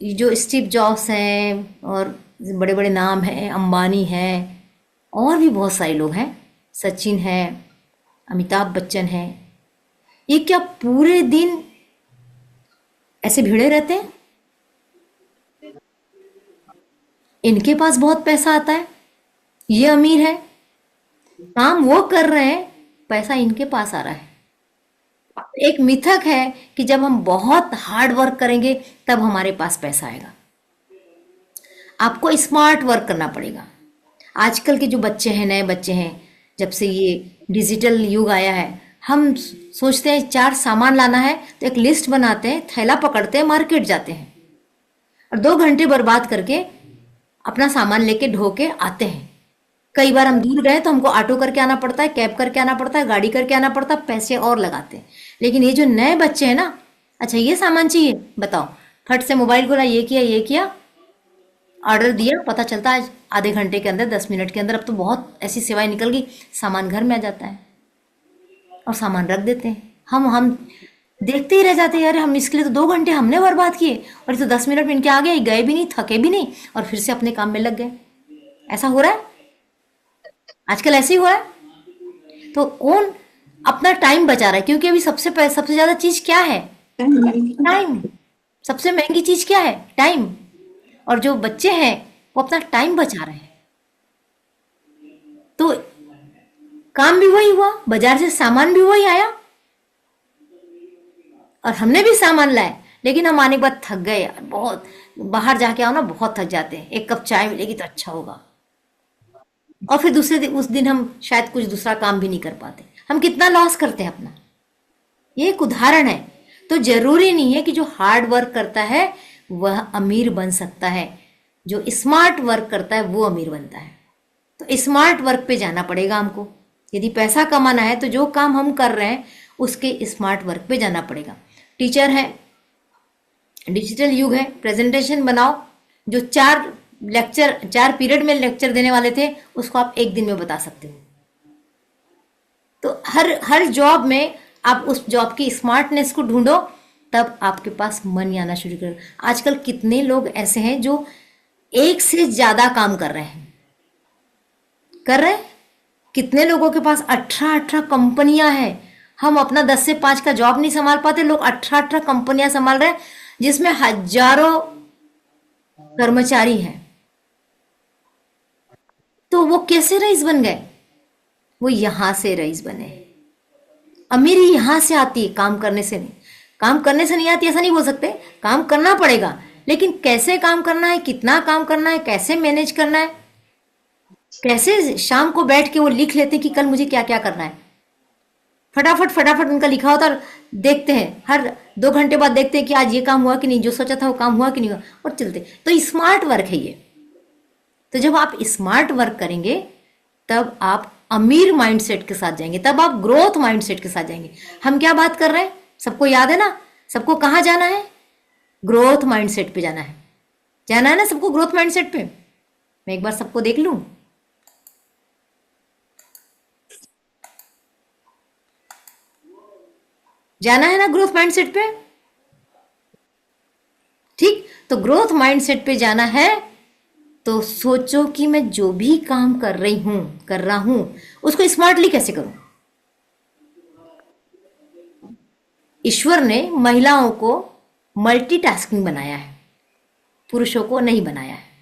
जो स्टीव जॉब्स हैं और बड़े बड़े नाम हैं, अंबानी हैं, और भी बहुत सारे लोग हैं, सचिन है, अमिताभ बच्चन है, ये क्या पूरे दिन ऐसे भिड़े रहते हैं? इनके पास बहुत पैसा आता है, ये अमीर है, काम वो कर रहे हैं, पैसा इनके पास आ रहा है। एक मिथक है कि जब हम बहुत हार्ड वर्क करेंगे तब हमारे पास पैसा आएगा। आपको स्मार्ट वर्क करना पड़ेगा। आजकल के जो बच्चे हैं, नए बच्चे हैं, जब से ये डिजिटल युग आया है, हम सोचते हैं 4 सामान लाना है तो एक लिस्ट बनाते हैं, थैला पकड़ते हैं, मार्केट जाते हैं और 2 घंटे बर्बाद करके अपना सामान लेके ढो के आते हैं। कई बार हम दूर गए तो हमको ऑटो करके आना पड़ता है, कैब करके आना पड़ता है, गाड़ी करके आना पड़ता है, पैसे और लगाते हैं। लेकिन ये जो नए बच्चे हैं ना, अच्छा ये सामान चाहिए, बताओ, फट से मोबाइल खोला, ये किया, ऑर्डर दिया, पता चलता है आधे घंटे के अंदर, 10 मिनट के अंदर। अब तो बहुत ऐसी सेवाएं निकल गई, सामान घर में आ जाता है और सामान रख देते हैं। हम देखते ही रह जाते हैं, यार हम इसके लिए तो 2 घंटे हमने बर्बाद किए और ये तो 10 मिनट में इनके आ गए, गए भी नहीं, थके भी नहीं, और फिर से अपने काम में लग गए। ऐसा हो रहा है आजकल, ऐसे ही हो रहा है। तो कौन अपना टाइम बचा रहा है? क्योंकि अभी सबसे ज्यादा चीज क्या है? टाइम। सबसे महंगी चीज क्या है? टाइम। और जो बच्चे हैं वो अपना टाइम बचा रहे हैं। तो काम भी वही हुआ, बाजार से सामान भी वही आया और हमने भी सामान लाए, लेकिन हम आने के बाद थक गए यार, बहुत। बाहर जाके आओ ना, बहुत थक जाते हैं, एक कप चाय मिलेगी तो अच्छा होगा, और फिर दूसरे दिन, उस दिन हम शायद कुछ दूसरा काम भी नहीं कर पाते। हम कितना लॉस करते हैं अपना। ये एक उदाहरण है। तो जरूरी नहीं है कि जो हार्ड वर्क करता है वह अमीर बन सकता है, जो स्मार्ट वर्क करता है वो अमीर बनता है। तो स्मार्ट वर्क पे जाना पड़ेगा हमको। यदि पैसा कमाना है तो जो काम हम कर रहे हैं उसके स्मार्ट वर्क पे जाना पड़ेगा। टीचर है, डिजिटल युग है, प्रेजेंटेशन बनाओ। जो 4 पीरियड में लेक्चर देने वाले थे उसको आप 1 दिन में बता सकते हो। तो हर जॉब में आप उस जॉब की स्मार्टनेस को ढूंढो, तब आपके पास मनी आना शुरू कर। आजकल कितने लोग ऐसे हैं जो एक से ज्यादा काम कर रहे हैं। कितने लोगों के पास 18 कंपनियां हैं। हम अपना 10 से 5 का जॉब नहीं संभाल पाते, लोग 18 कंपनियां संभाल रहे हैं जिसमें हजारों कर्मचारी हैं। तो वो कैसे रईस बन गए? वो यहां से रईस बने। अमीरी यहां से आती है, काम करने से नहीं। काम करने से नहीं आती ऐसा नहीं बोल सकते, काम करना पड़ेगा, लेकिन कैसे काम करना है, कितना काम करना है, कैसे मैनेज करना है, कैसे शाम को बैठ के वो लिख लेते कि कल मुझे क्या क्या करना है। फटाफट उनका लिखा होता और देखते हैं, हर 2 घंटे बाद देखते हैं कि आज ये काम हुआ कि नहीं, जो सोचा था वो काम हुआ कि नहीं हुआ, और चलते। तो स्मार्ट वर्क है ये। तो जब आप स्मार्ट वर्क करेंगे तब आप अमीर माइंडसेट के साथ जाएंगे, तब आप ग्रोथ माइंडसेट के साथ जाएंगे। हम क्या बात कर रहे हैं, सबको याद है ना? सबको कहाँ जाना है? ग्रोथ माइंडसेट पे जाना है ना सबको, ग्रोथ माइंडसेट पे। मैं एक बार सबको देख लूं। जाना है ना ग्रोथ माइंडसेट पे? ठीक, तो ग्रोथ माइंडसेट पे जाना है तो सोचो कि मैं जो भी काम कर रहा हूं उसको स्मार्टली कैसे करूं। ईश्वर ने महिलाओं को मल्टीटास्किंग बनाया है, पुरुषों को नहीं बनाया है।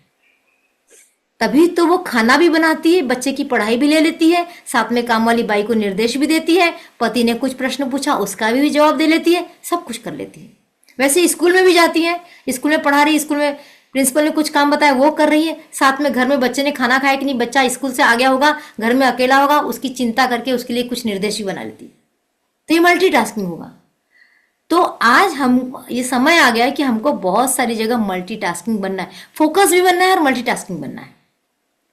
तभी तो वो खाना भी बनाती है, बच्चे की पढ़ाई भी ले लेती है, साथ में काम वाली बाई को निर्देश भी देती है, पति ने कुछ प्रश्न पूछा उसका भी जवाब दे लेती है, सब कुछ कर लेती है। वैसे स्कूल में भी जाती है, स्कूल में पढ़ा रही है, स्कूल में प्रिंसिपल ने कुछ काम बताया वो कर रही है, साथ में घर में बच्चे ने खाना खाया कि नहीं, बच्चा स्कूल से आ गया होगा, घर में अकेला होगा, उसकी चिंता करके उसके लिए कुछ निर्देश भी बना लेती है। तो ये मल्टीटास्किंग होगा। तो आज हम ये समय आ गया है कि हमको बहुत सारी जगह मल्टीटास्किंग बनना है, फोकस भी बनना है और मल्टीटास्किंग बनना है।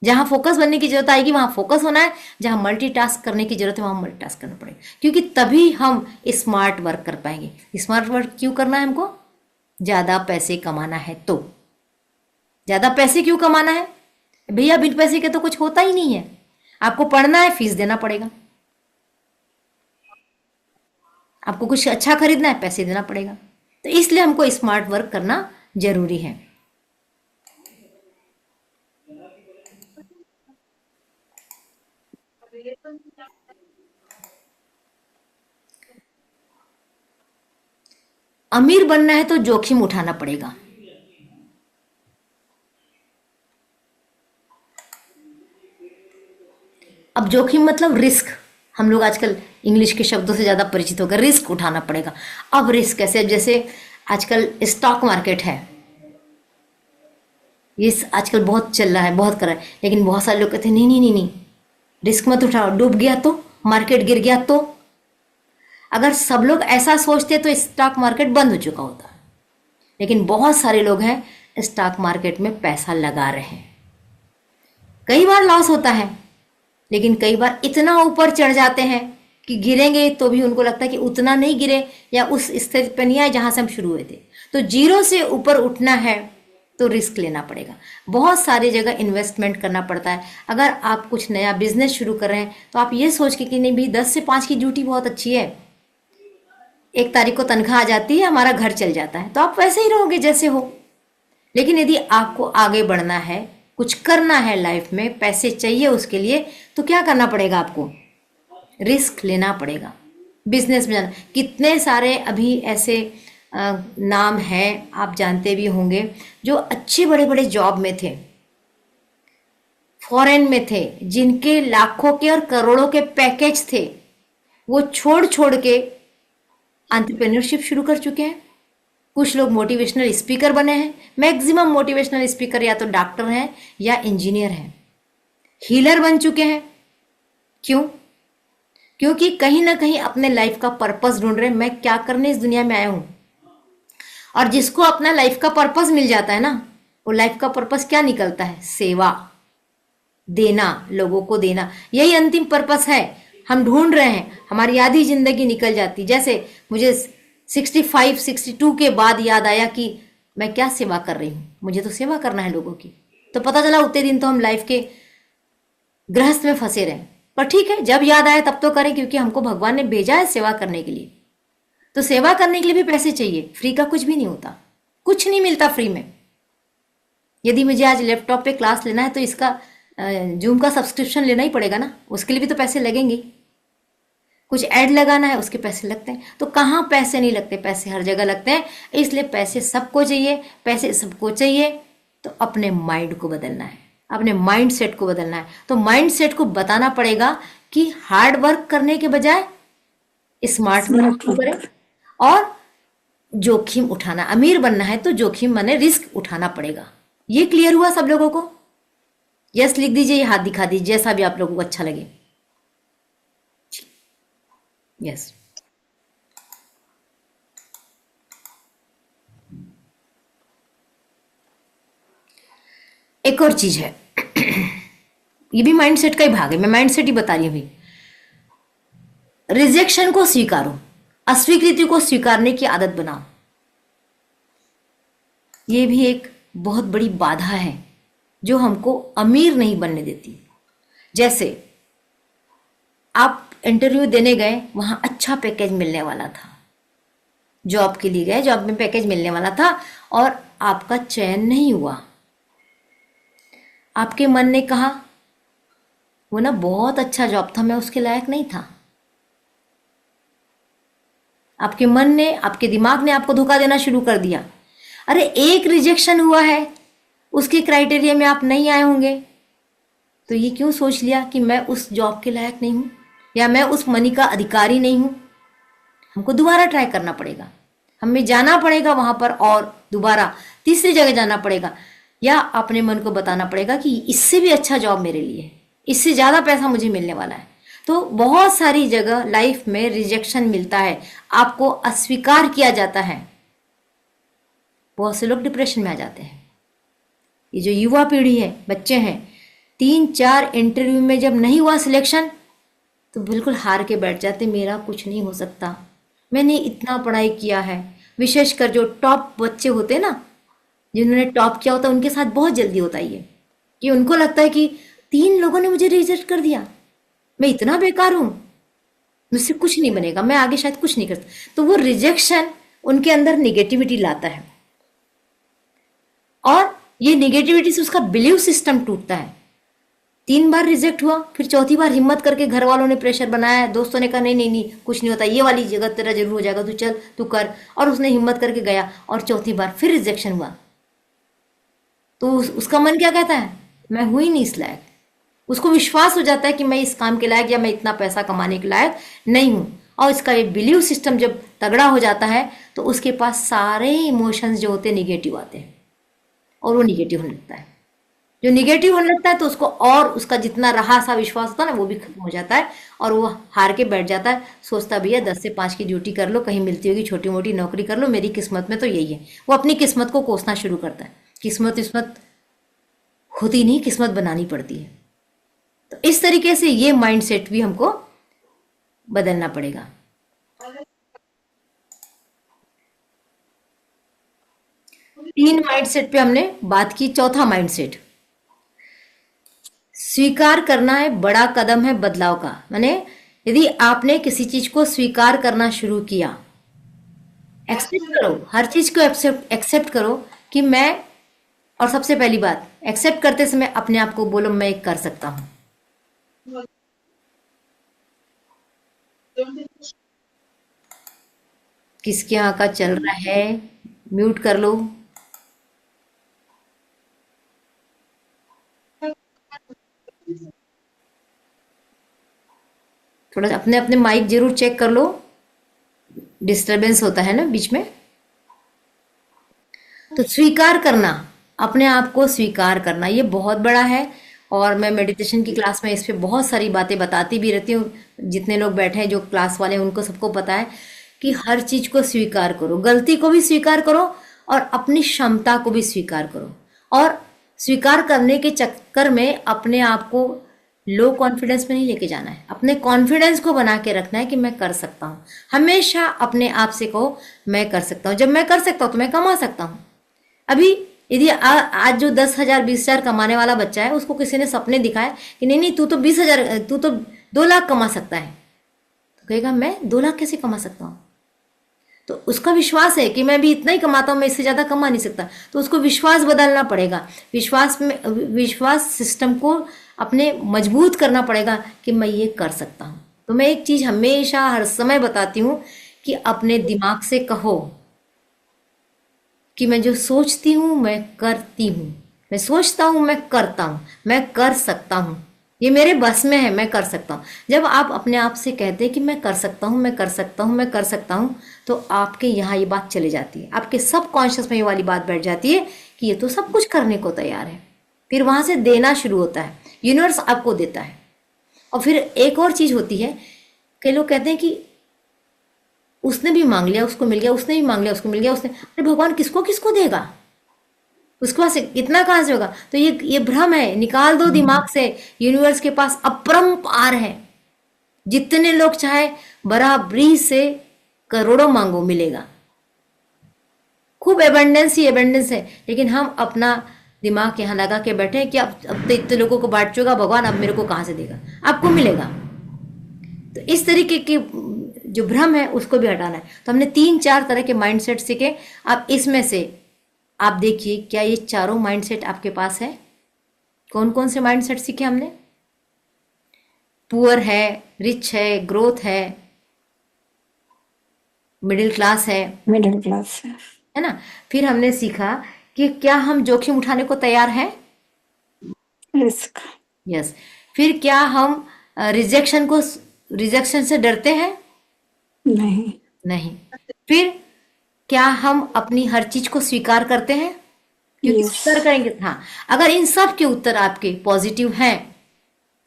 जहां फोकस बनने की जरूरत आएगी वहां फोकस होना है, जहां मल्टीटास्क करने की जरूरत है वहां मल्टीटास्क करना पड़ेगा, क्योंकि तभी हम स्मार्ट वर्क कर पाएंगे। स्मार्ट वर्क क्यों करना है हमको? ज्यादा पैसे कमाना है। तो ज्यादा पैसे क्यों कमाना है भैया? बिन पैसे के तो कुछ होता ही नहीं है। आपको पढ़ना है, फीस देना पड़ेगा। आपको कुछ अच्छा खरीदना है, पैसे देना पड़ेगा। तो इसलिए हमको स्मार्ट वर्क करना जरूरी है। अमीर बनना है तो जोखिम उठाना पड़ेगा। अब जोखिम मतलब रिस्क। हम लोग आजकल इंग्लिश के शब्दों से ज़्यादा परिचित हो गए। रिस्क उठाना पड़ेगा। अब रिस्क कैसे? जैसे आजकल स्टॉक मार्केट है, ये आजकल बहुत चल रहा है, बहुत कर रहा है, लेकिन बहुत सारे लोग कहते हैं नहीं नहीं नहीं नहीं, रिस्क मत उठाओ, डूब गया तो, मार्केट गिर गया तो। अगर सब लोग ऐसा सोचते तो स्टॉक मार्केट बंद हो चुका होता। लेकिन बहुत सारे लोग हैं स्टॉक मार्केट में पैसा लगा रहे हैं। कई बार लॉस होता है, लेकिन कई बार इतना ऊपर चढ़ जाते हैं कि गिरेंगे तो भी उनको लगता है कि उतना नहीं गिरे, या उस स्थिति पर नहीं आए जहां से हम शुरू हुए थे। तो जीरो से ऊपर उठना है तो रिस्क लेना पड़ेगा। बहुत सारी जगह इन्वेस्टमेंट करना पड़ता है। अगर आप कुछ नया बिजनेस शुरू कर रहे हैं तो आप ये सोच के कि नहीं भी 10 से 5 की ड्यूटी बहुत अच्छी है, 1 तारीख को तनख्वाह आ जाती है, हमारा घर चल जाता है, तो आप वैसे ही रहोगे जैसे हो। लेकिन यदि आपको आगे बढ़ना है, कुछ करना है लाइफ में, पैसे चाहिए उसके लिए, तो क्या करना पड़ेगा? आपको रिस्क लेना पड़ेगा। बिजनेस में जाना, कितने सारे अभी ऐसे नाम हैं, आप जानते भी होंगे, जो अच्छे बड़े बड़े जॉब में थे, फॉरेन में थे, जिनके लाखों के और करोड़ों के पैकेज थे, वो छोड़ छोड़ के एंटरप्रेन्योरशिप शुरू कर चुके हैं। कुछ लोग मोटिवेशनल स्पीकर बने हैं। मैक्सिमम मोटिवेशनल स्पीकर या तो डॉक्टर हैं या इंजीनियर हैं, हीलर बन चुके हैं। क्यों? क्योंकि कहीं ना कहीं अपने लाइफ का पर्पस ढूंढ रहे हैं, मैं क्या करने इस दुनिया में आया हूं। और जिसको अपना लाइफ का पर्पस मिल जाता है ना, वो लाइफ का पर्पस क्या निकलता है? सेवा, देना, लोगों को देना, यही अंतिम पर्पस है। हम ढूंढ रहे हैं, हमारी आधी जिंदगी निकल जाती। जैसे मुझे 65-62 के बाद याद आया कि मैं क्या सेवा कर रही हूँ, मुझे तो सेवा करना है लोगों की। तो पता चला उतने दिन तो हम लाइफ के गृहस्थ में फंसे रहे। पर ठीक है, जब याद आए तब तो करें, क्योंकि हमको भगवान ने भेजा है सेवा करने के लिए। तो सेवा करने के लिए भी पैसे चाहिए, फ्री का कुछ भी नहीं होता, कुछ नहीं मिलता फ्री में। यदि मुझे आज लैपटॉप पे क्लास लेना है तो इसका जूम का सब्सक्रिप्शन लेना ही पड़ेगा ना, उसके लिए भी तो पैसे लगेंगे। कुछ ऐड लगाना है, उसके पैसे लगते हैं। तो कहाँ पैसे नहीं लगते? पैसे हर जगह लगते हैं। इसलिए पैसे सबको चाहिए, पैसे सबको चाहिए। तो अपने माइंड को बदलना है, अपने माइंड सेट को बदलना है। तो माइंड सेट को बताना पड़ेगा कि हार्ड वर्क करने के बजाय स्मार्ट वर्क करें और जोखिम उठाना। अमीर बनना है तो जोखिम माने रिस्क उठाना पड़ेगा। ये क्लियर हुआ सब लोगों को? यस लिख दीजिए, ये हाथ दिखा दीजिए, जैसा भी आप लोगों को अच्छा लगे। यस। एक और चीज है, ये भी माइंडसेट का ही भाग है, मैं माइंडसेट ही बता रही हूं अभी। रिजेक्शन को स्वीकारो, अस्वीकृति को स्वीकारने की आदत बनाओ। ये भी एक बहुत बड़ी बाधा है जो हमको अमीर नहीं बनने देती। जैसे आप इंटरव्यू देने गए, वहां अच्छा पैकेज मिलने वाला था, जॉब के लिए गए, जॉब में पैकेज मिलने वाला था और आपका चयन नहीं हुआ। आपके मन ने कहा वो ना बहुत अच्छा जॉब था, मैं उसके लायक नहीं था। आपके मन ने, आपके दिमाग ने आपको धोखा देना शुरू कर दिया। अरे एक रिजेक्शन हुआ है, उसके क्राइटेरिया में आप नहीं आए होंगे, तो ये क्यों सोच लिया कि मैं उस जॉब के लायक नहीं हूं या मैं उस मनी का अधिकारी नहीं हूं। हमको दोबारा ट्राई करना पड़ेगा, हमें जाना पड़ेगा वहां पर और दोबारा तीसरी जगह जाना पड़ेगा, या अपने मन को बताना पड़ेगा कि इससे भी अच्छा जॉब मेरे लिए है, इससे ज्यादा पैसा मुझे मिलने वाला है। तो बहुत सारी जगह लाइफ में रिजेक्शन मिलता है, आपको अस्वीकार किया जाता है। बहुत से लोग डिप्रेशन में आ जाते हैं। ये जो युवा पीढ़ी है, बच्चे हैं, 3-4 इंटरव्यू में जब नहीं हुआ सिलेक्शन तो बिल्कुल हार के बैठ जाते, मेरा कुछ नहीं हो सकता, मैंने इतना पढ़ाई किया है। विशेषकर जो टॉप बच्चे होते हैं ना, जिन्होंने टॉप किया होता है, उनके साथ बहुत जल्दी होता है ये कि उनको लगता है कि 3 लोगों ने मुझे रिजेक्ट कर दिया, मैं इतना बेकार हूं, मुझसे कुछ नहीं बनेगा, मैं आगे शायद कुछ नहीं कर सकता। तो वो रिजेक्शन उनके अंदर निगेटिविटी लाता है और ये निगेटिविटी से उसका बिलीव सिस्टम टूटता है। 3 बार रिजेक्ट हुआ, फिर चौथी बार हिम्मत करके घर वालों ने प्रेशर बनाया, दोस्तों ने कहा नहीं नहीं नहीं कुछ नहीं होता, ये वाली जगह तेरा जरूर हो जाएगा, तू चल तू कर, और उसने हिम्मत करके गया और चौथी बार फिर रिजेक्शन हुआ। तो उसका मन क्या कहता है? मैं हुई नहीं इस लायक। उसको विश्वास हो जाता है कि मैं इस काम के लायक या मैं इतना पैसा कमाने के लायक नहीं हूं। और इसका ये बिलीव सिस्टम जब तगड़ा हो जाता है तो उसके पास सारे इमोशंस जो होते हैं निगेटिव आते हैं और वो निगेटिव होने लगता है। जो निगेटिव होने लगता है तो उसको और उसका जितना रहा सा विश्वास होता है ना, वो भी खत्म हो जाता है और वो हार के बैठ जाता है। सोचता भैया 10 से 5 की ड्यूटी कर लो, कहीं मिलती होगी छोटी मोटी नौकरी कर लो, मेरी किस्मत में तो यही है। वो अपनी किस्मत को कोसना शुरू करता है। किस्मत होती नहीं, किस्मत बनानी पड़ती है। तो इस तरीके से ये माइंडसेट भी हमको बदलना पड़ेगा। तीन माइंडसेट पे हमने बात की। चौथा माइंडसेट स्वीकार करना है, बड़ा कदम है बदलाव का। माने यदि आपने किसी चीज को स्वीकार करना शुरू किया, एक्सेप्ट करो, हर चीज को एक्सेप्ट करो कि मैं, और सबसे पहली बात एक्सेप्ट करते समय अपने आप को बोलो मैं कर सकता हूं। किसके यहाँ का चल रहा है, म्यूट कर लो। थोड़ा अपने अपने माइक जरूर चेक कर लो, डिस्टरबेंस होता है ना बीच में। तो स्वीकार करना, अपने आप को स्वीकार करना, ये बहुत बड़ा है और मैं मेडिटेशन की क्लास में इस पे बहुत सारी बातें बताती भी रहती हूँ। जितने लोग बैठे हैं जो क्लास वाले हैं उनको सबको पता है कि हर चीज को स्वीकार करो, गलती को भी स्वीकार करो और अपनी क्षमता को भी स्वीकार करो। और स्वीकार करने के चक्कर में अपने आप को लो कॉन्फिडेंस में नहीं लेके जाना है, अपने कॉन्फिडेंस को बना के रखना है कि मैं कर सकता हूँ। हमेशा अपने आप से कहो मैं कर सकता हूँ। जब मैं कर सकता हूँ तो मैं कमा सकता हूँ। अभी यदि आज जो 10,000 20,000 कमाने वाला बच्चा है उसको किसी ने सपने दिखाए कि नहीं नहीं तू तो 20,000 तू तो 2 लाख कमा सकता है, तो कहेगा मैं 2 लाख कैसे कमा सकता हूँ। तो उसका विश्वास है कि मैं भी इतना ही कमाता हूँ, मैं इससे ज़्यादा कमा नहीं सकता। तो उसको विश्वास बदलना पड़ेगा, विश्वास सिस्टम को अपने मजबूत करना पड़ेगा कि मैं ये कर सकता हूँ। तो मैं एक चीज़ हमेशा हर समय बताती हूँ कि अपने दिमाग से कहो कि मैं जो सोचती हूँ मैं करती हूँ, मैं सोचता हूँ मैं करता हूँ, मैं कर सकता हूँ, ये मेरे बस में है, मैं कर सकता हूँ। जब आप अपने आप से कहते हैं कि मैं कर सकता हूँ, मैं कर सकता हूँ, मैं कर सकता हूँ, तो आपके यहाँ ये बात चली जाती है, आपके सब कॉन्शियस में ये वाली बात बैठ जाती है कि ये तो सब कुछ करने को तैयार है। फिर वहां से देना शुरू होता है, यूनिवर्स आपको देता है। और फिर एक और चीज होती है, कई लोग कहते हैं कि उसने भी मांग लिया उसको मिल गया, उसने भी मांग लिया उसको मिल गया, उसने, अरे भगवान किसको किसको देगा, उसके पास इतना कहाँ से होगा। तो ये भ्रम है, निकाल दो दिमाग से। यूनिवर्स के पास अपरंपार है, जितने लोग चाहे बराबरी से करोड़ों मांगो मिलेगा, खूब एबंडेंस ही एबंडेंस है। लेकिन हम अपना दिमाग यहाँ लगा के बैठे हैं कि अब तो इतने लोगों को बांट चुका भगवान, अब मेरे को कहाँ से देगा, आपको मिलेगा। तो इस तरीके के जो भ्रम है उसको भी हटाना है। तो हमने 3-4 तरह के माइंडसेट सीखे। अब इसमें से आप देखिए क्या ये चारों माइंडसेट आपके पास है। कौन कौन से माइंडसेट सीखे हमने? पुअर है, रिच है, ग्रोथ है, मिडिल क्लास मिडिल क्लास है ना। फिर हमने सीखा कि क्या हम जोखिम उठाने को तैयार हैं, रिस्क यस। फिर क्या हम रिजेक्शन से डरते हैं, नहीं नहीं। फिर क्या हम अपनी हर चीज को स्वीकार करते हैं, क्योंकि यस स्वीकार करेंगे, हाँ। अगर इन सब के उत्तर आपके पॉजिटिव हैं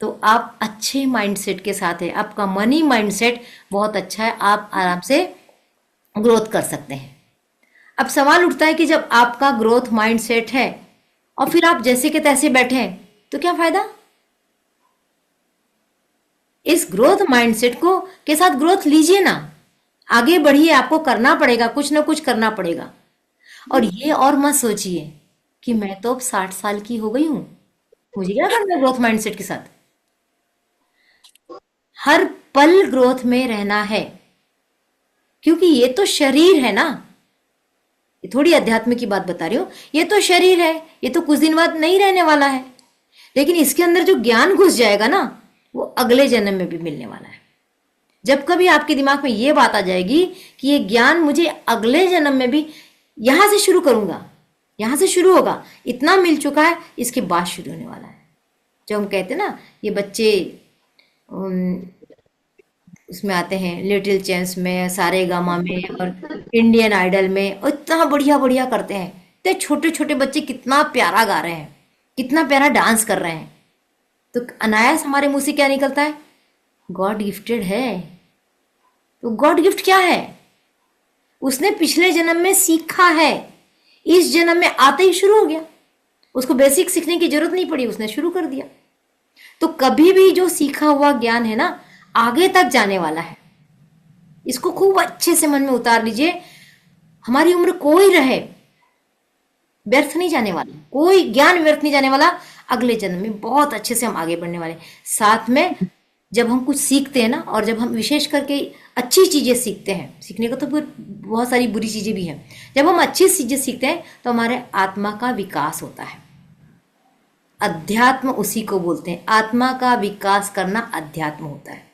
तो आप अच्छे माइंडसेट के साथ है, आपका मनी माइंडसेट बहुत अच्छा है, आप आराम से ग्रोथ कर सकते हैं। अब सवाल उठता है कि जब आपका ग्रोथ माइंडसेट है और फिर आप जैसे के तैसे बैठे हैं तो क्या फायदा। इस ग्रोथ माइंडसेट को के साथ ग्रोथ लीजिए ना, आगे बढ़िए, आपको करना पड़ेगा, कुछ ना कुछ करना पड़ेगा। और ये और मत सोचिए कि मैं तो अब 60 साल की हो गई हूं, मुझे क्या करना है ग्रोथ माइंडसेट के साथ। हर पल ग्रोथ में रहना है, क्योंकि ये तो शरीर है ना, ये थोड़ी अध्यात्म की बात बता रही हूँ, ये तो शरीर है, ये तो कुछ दिन बाद नहीं रहने वाला है। लेकिन इसके अंदर जो ज्ञान घुस जाएगा ना, वो अगले जन्म में भी मिलने वाला है। जब कभी आपके दिमाग में ये बात आ जाएगी कि ये ज्ञान मुझे अगले जन्म में भी यहां से शुरू करूंगा, यहां से शुरू होगा, इतना मिल चुका है, इसके बाद शुरू होने वाला है। जो हम कहते हैं ना, ये बच्चे उसमें आते हैं, लिटिल चैंप्स में, सारे गामा में और इंडियन आइडल में, और इतना बढ़िया बढ़िया करते हैं। इतने छोटे छोटे बच्चे कितना प्यारा गा रहे हैं, कितना प्यारा डांस कर रहे हैं। तो अनायास हमारे मुंह से क्या निकलता है, गॉड गिफ्टेड है। तो गॉड गिफ्ट क्या है, उसने पिछले जन्म में सीखा है, इस जन्म में आते ही शुरू हो गया, उसको बेसिक सीखने की जरूरत नहीं पड़ी, उसने शुरू कर दिया। तो कभी भी जो सीखा हुआ ज्ञान है ना, आगे तक जाने वाला है। इसको खूब अच्छे से मन में उतार लीजिए। हमारी उम्र कोई रहे व्यर्थ नहीं जाने वाला, कोई ज्ञान व्यर्थ नहीं जाने वाला। अगले जन्म में बहुत अच्छे से हम आगे बढ़ने वाले। साथ में जब हम कुछ सीखते हैं ना, और जब हम विशेष करके अच्छी चीजें सीखते हैं, सीखने को तो बहुत सारी बुरी चीजें भी हैं, जब हम अच्छी चीजें सीखते हैं तो हमारे आत्मा का विकास होता है। अध्यात्म उसी को बोलते हैं, आत्मा का विकास करना अध्यात्म होता है।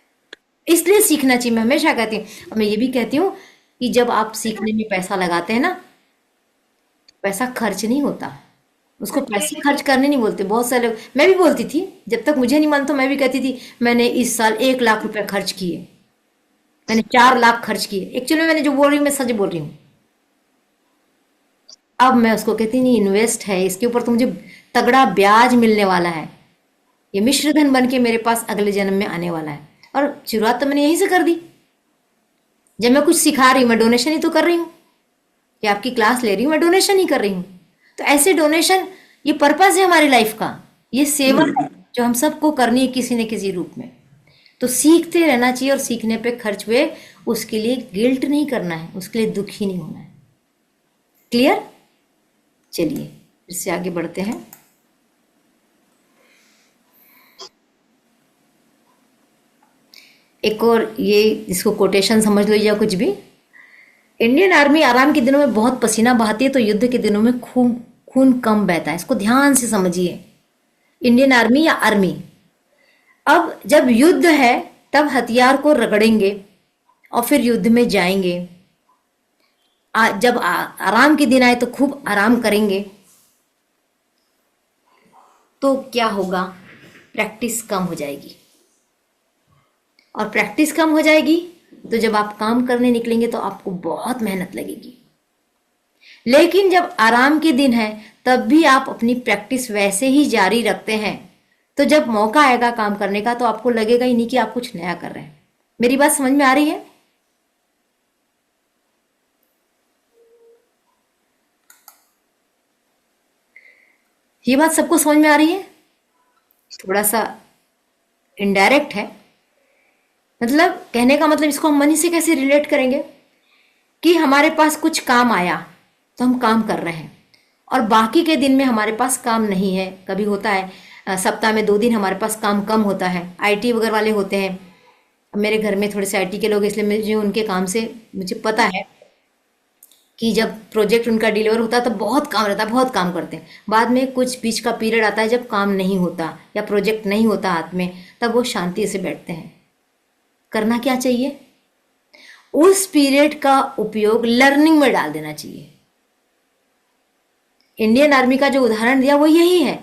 इसलिए सीखना चाहिए, मैं हमेशा कहती हूँ। और मैं ये भी कहती हूँ कि जब आप सीखने में पैसा लगाते हैं ना, पैसा खर्च नहीं होता, उसको पैसे खर्च करने नहीं बोलते। बहुत सारे लोग, मैं भी बोलती थी, जब तक मुझे नहीं मानता मैं भी कहती थी मैंने इस साल 1 लाख रुपए खर्च किए, मैंने 4 लाख खर्च किए। एक्चुअली मैंने जो बोल रही हूँ मैं सच बोल रही हूँ। अब मैं उसको कहती नहीं, इन्वेस्ट है, इसके ऊपर तो मुझे तगड़ा ब्याज मिलने वाला है। ये मिश्र धन बन के मेरे पास अगले जन्म में आने वाला है। और शुरुआत तो मैंने यहीं से कर दी। जब मैं कुछ सिखा रही हूँ मैं डोनेशन ही तो कर रही हूँ, कि आपकी क्लास ले रही हूँ मैं डोनेशन ही कर रही हूँ। तो ऐसे डोनेशन, ये पर्पस है हमारी लाइफ का, ये सेवा है जो हम सबको करनी है किसी न किसी रूप में। तो सीखते रहना चाहिए, और सीखने पे खर्च हुए उसके लिए गिल्ट नहीं करना है, उसके लिए दुखी नहीं होना है। क्लियर? चलिए फिर से आगे बढ़ते हैं। एक और, ये इसको कोटेशन समझ लो या कुछ भी। इंडियन आर्मी आराम के दिनों में बहुत पसीना बहाती है, तो युद्ध के दिनों में खून खून कम बहता है। इसको ध्यान से समझिए। इंडियन आर्मी या आर्मी, अब जब युद्ध है तब हथियार को रगड़ेंगे और फिर युद्ध में जाएंगे। जब आराम के दिन आए तो खूब आराम करेंगे। तो क्या होगा? प्रैक्टिस कम हो जाएगी, और प्रैक्टिस कम हो जाएगी तो जब आप काम करने निकलेंगे तो आपको बहुत मेहनत लगेगी। लेकिन जब आराम के दिन है तब भी आप अपनी प्रैक्टिस वैसे ही जारी रखते हैं, तो जब मौका आएगा काम करने का तो आपको लगेगा ही नहीं कि आप कुछ नया कर रहे हैं। मेरी बात समझ में आ रही है? ये बात सबको समझ में आ रही है? थोड़ा सा इनडायरेक्ट है, मतलब कहने का मतलब इसको हम मनी से कैसे रिलेट करेंगे कि हमारे पास कुछ काम आया तो हम काम कर रहे हैं, और बाकी के दिन में हमारे पास काम नहीं है। कभी होता है सप्ताह में 2 दिन हमारे पास काम कम होता है। आईटी वगैरह वाले होते हैं, अब मेरे घर में थोड़े से आईटी के लोग, इसलिए मुझे उनके काम से मुझे पता है कि जब प्रोजेक्ट उनका डिलीवर होता है तो बहुत काम रहता है, बहुत काम करते हैं। बाद में कुछ बीच का पीरियड आता है जब काम नहीं होता या प्रोजेक्ट नहीं होता हाथ में, तब वो शांति से बैठते हैं। करना क्या चाहिए? उस पीरियड का उपयोग लर्निंग में डाल देना चाहिए। इंडियन आर्मी का जो उदाहरण दिया वो यही है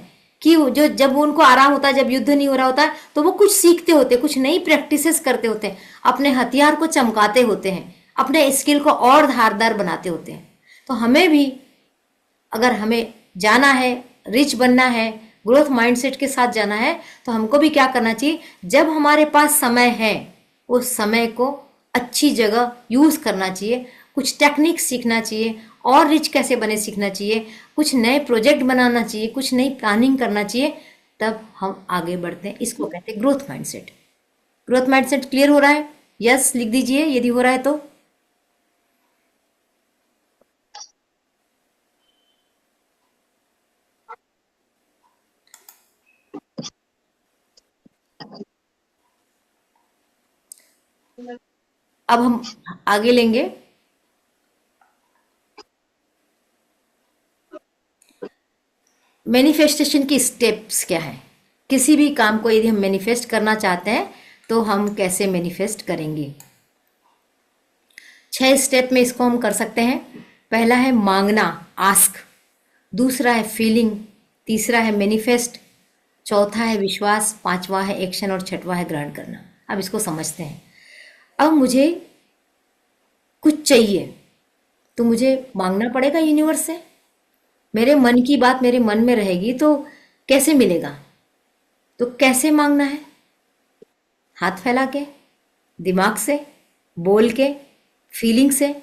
कि जो जब उनको आराम होता है, जब युद्ध नहीं हो रहा होता है, तो वो कुछ सीखते होते, कुछ नई प्रैक्टिसेस करते होते हैं, अपने हथियार को चमकाते होते हैं, अपने स्किल को और धारदार बनाते होते हैं। तो हमें भी, अगर हमें जाना है, रिच बनना है, ग्रोथ माइंडसेट के साथ जाना है, तो हमको भी क्या करना चाहिए? जब हमारे पास समय है उस समय को अच्छी जगह यूज करना चाहिए, कुछ टेक्निक सीखना चाहिए, और रिच कैसे बने सीखना चाहिए, कुछ नए प्रोजेक्ट बनाना चाहिए, कुछ नई प्लानिंग करना चाहिए, तब हम आगे बढ़ते हैं। इसको कहते हैं growth mindset. Growth mindset clear हो रहा है? यस लिख दीजिए यदि हो रहा है तो। अब हम आगे लेंगे। मैनिफेस्टेशन की स्टेप्स क्या है? किसी भी काम को यदि हम मैनिफेस्ट करना चाहते हैं तो हम कैसे मैनिफेस्ट करेंगे? 6 स्टेप में इसको हम कर सकते हैं। पहला है मांगना, आस्क। दूसरा है फीलिंग। तीसरा है मैनिफेस्ट। चौथा है विश्वास। पांचवा है एक्शन, और छठवा है ग्रहण करना। अब इसको समझते हैं। अब मुझे कुछ चाहिए तो मुझे मांगना पड़ेगा यूनिवर्स से। मेरे मन की बात मेरे मन में रहेगी तो कैसे मिलेगा? तो कैसे मांगना है? हाथ फैला के, दिमाग से, बोल के, फीलिंग से,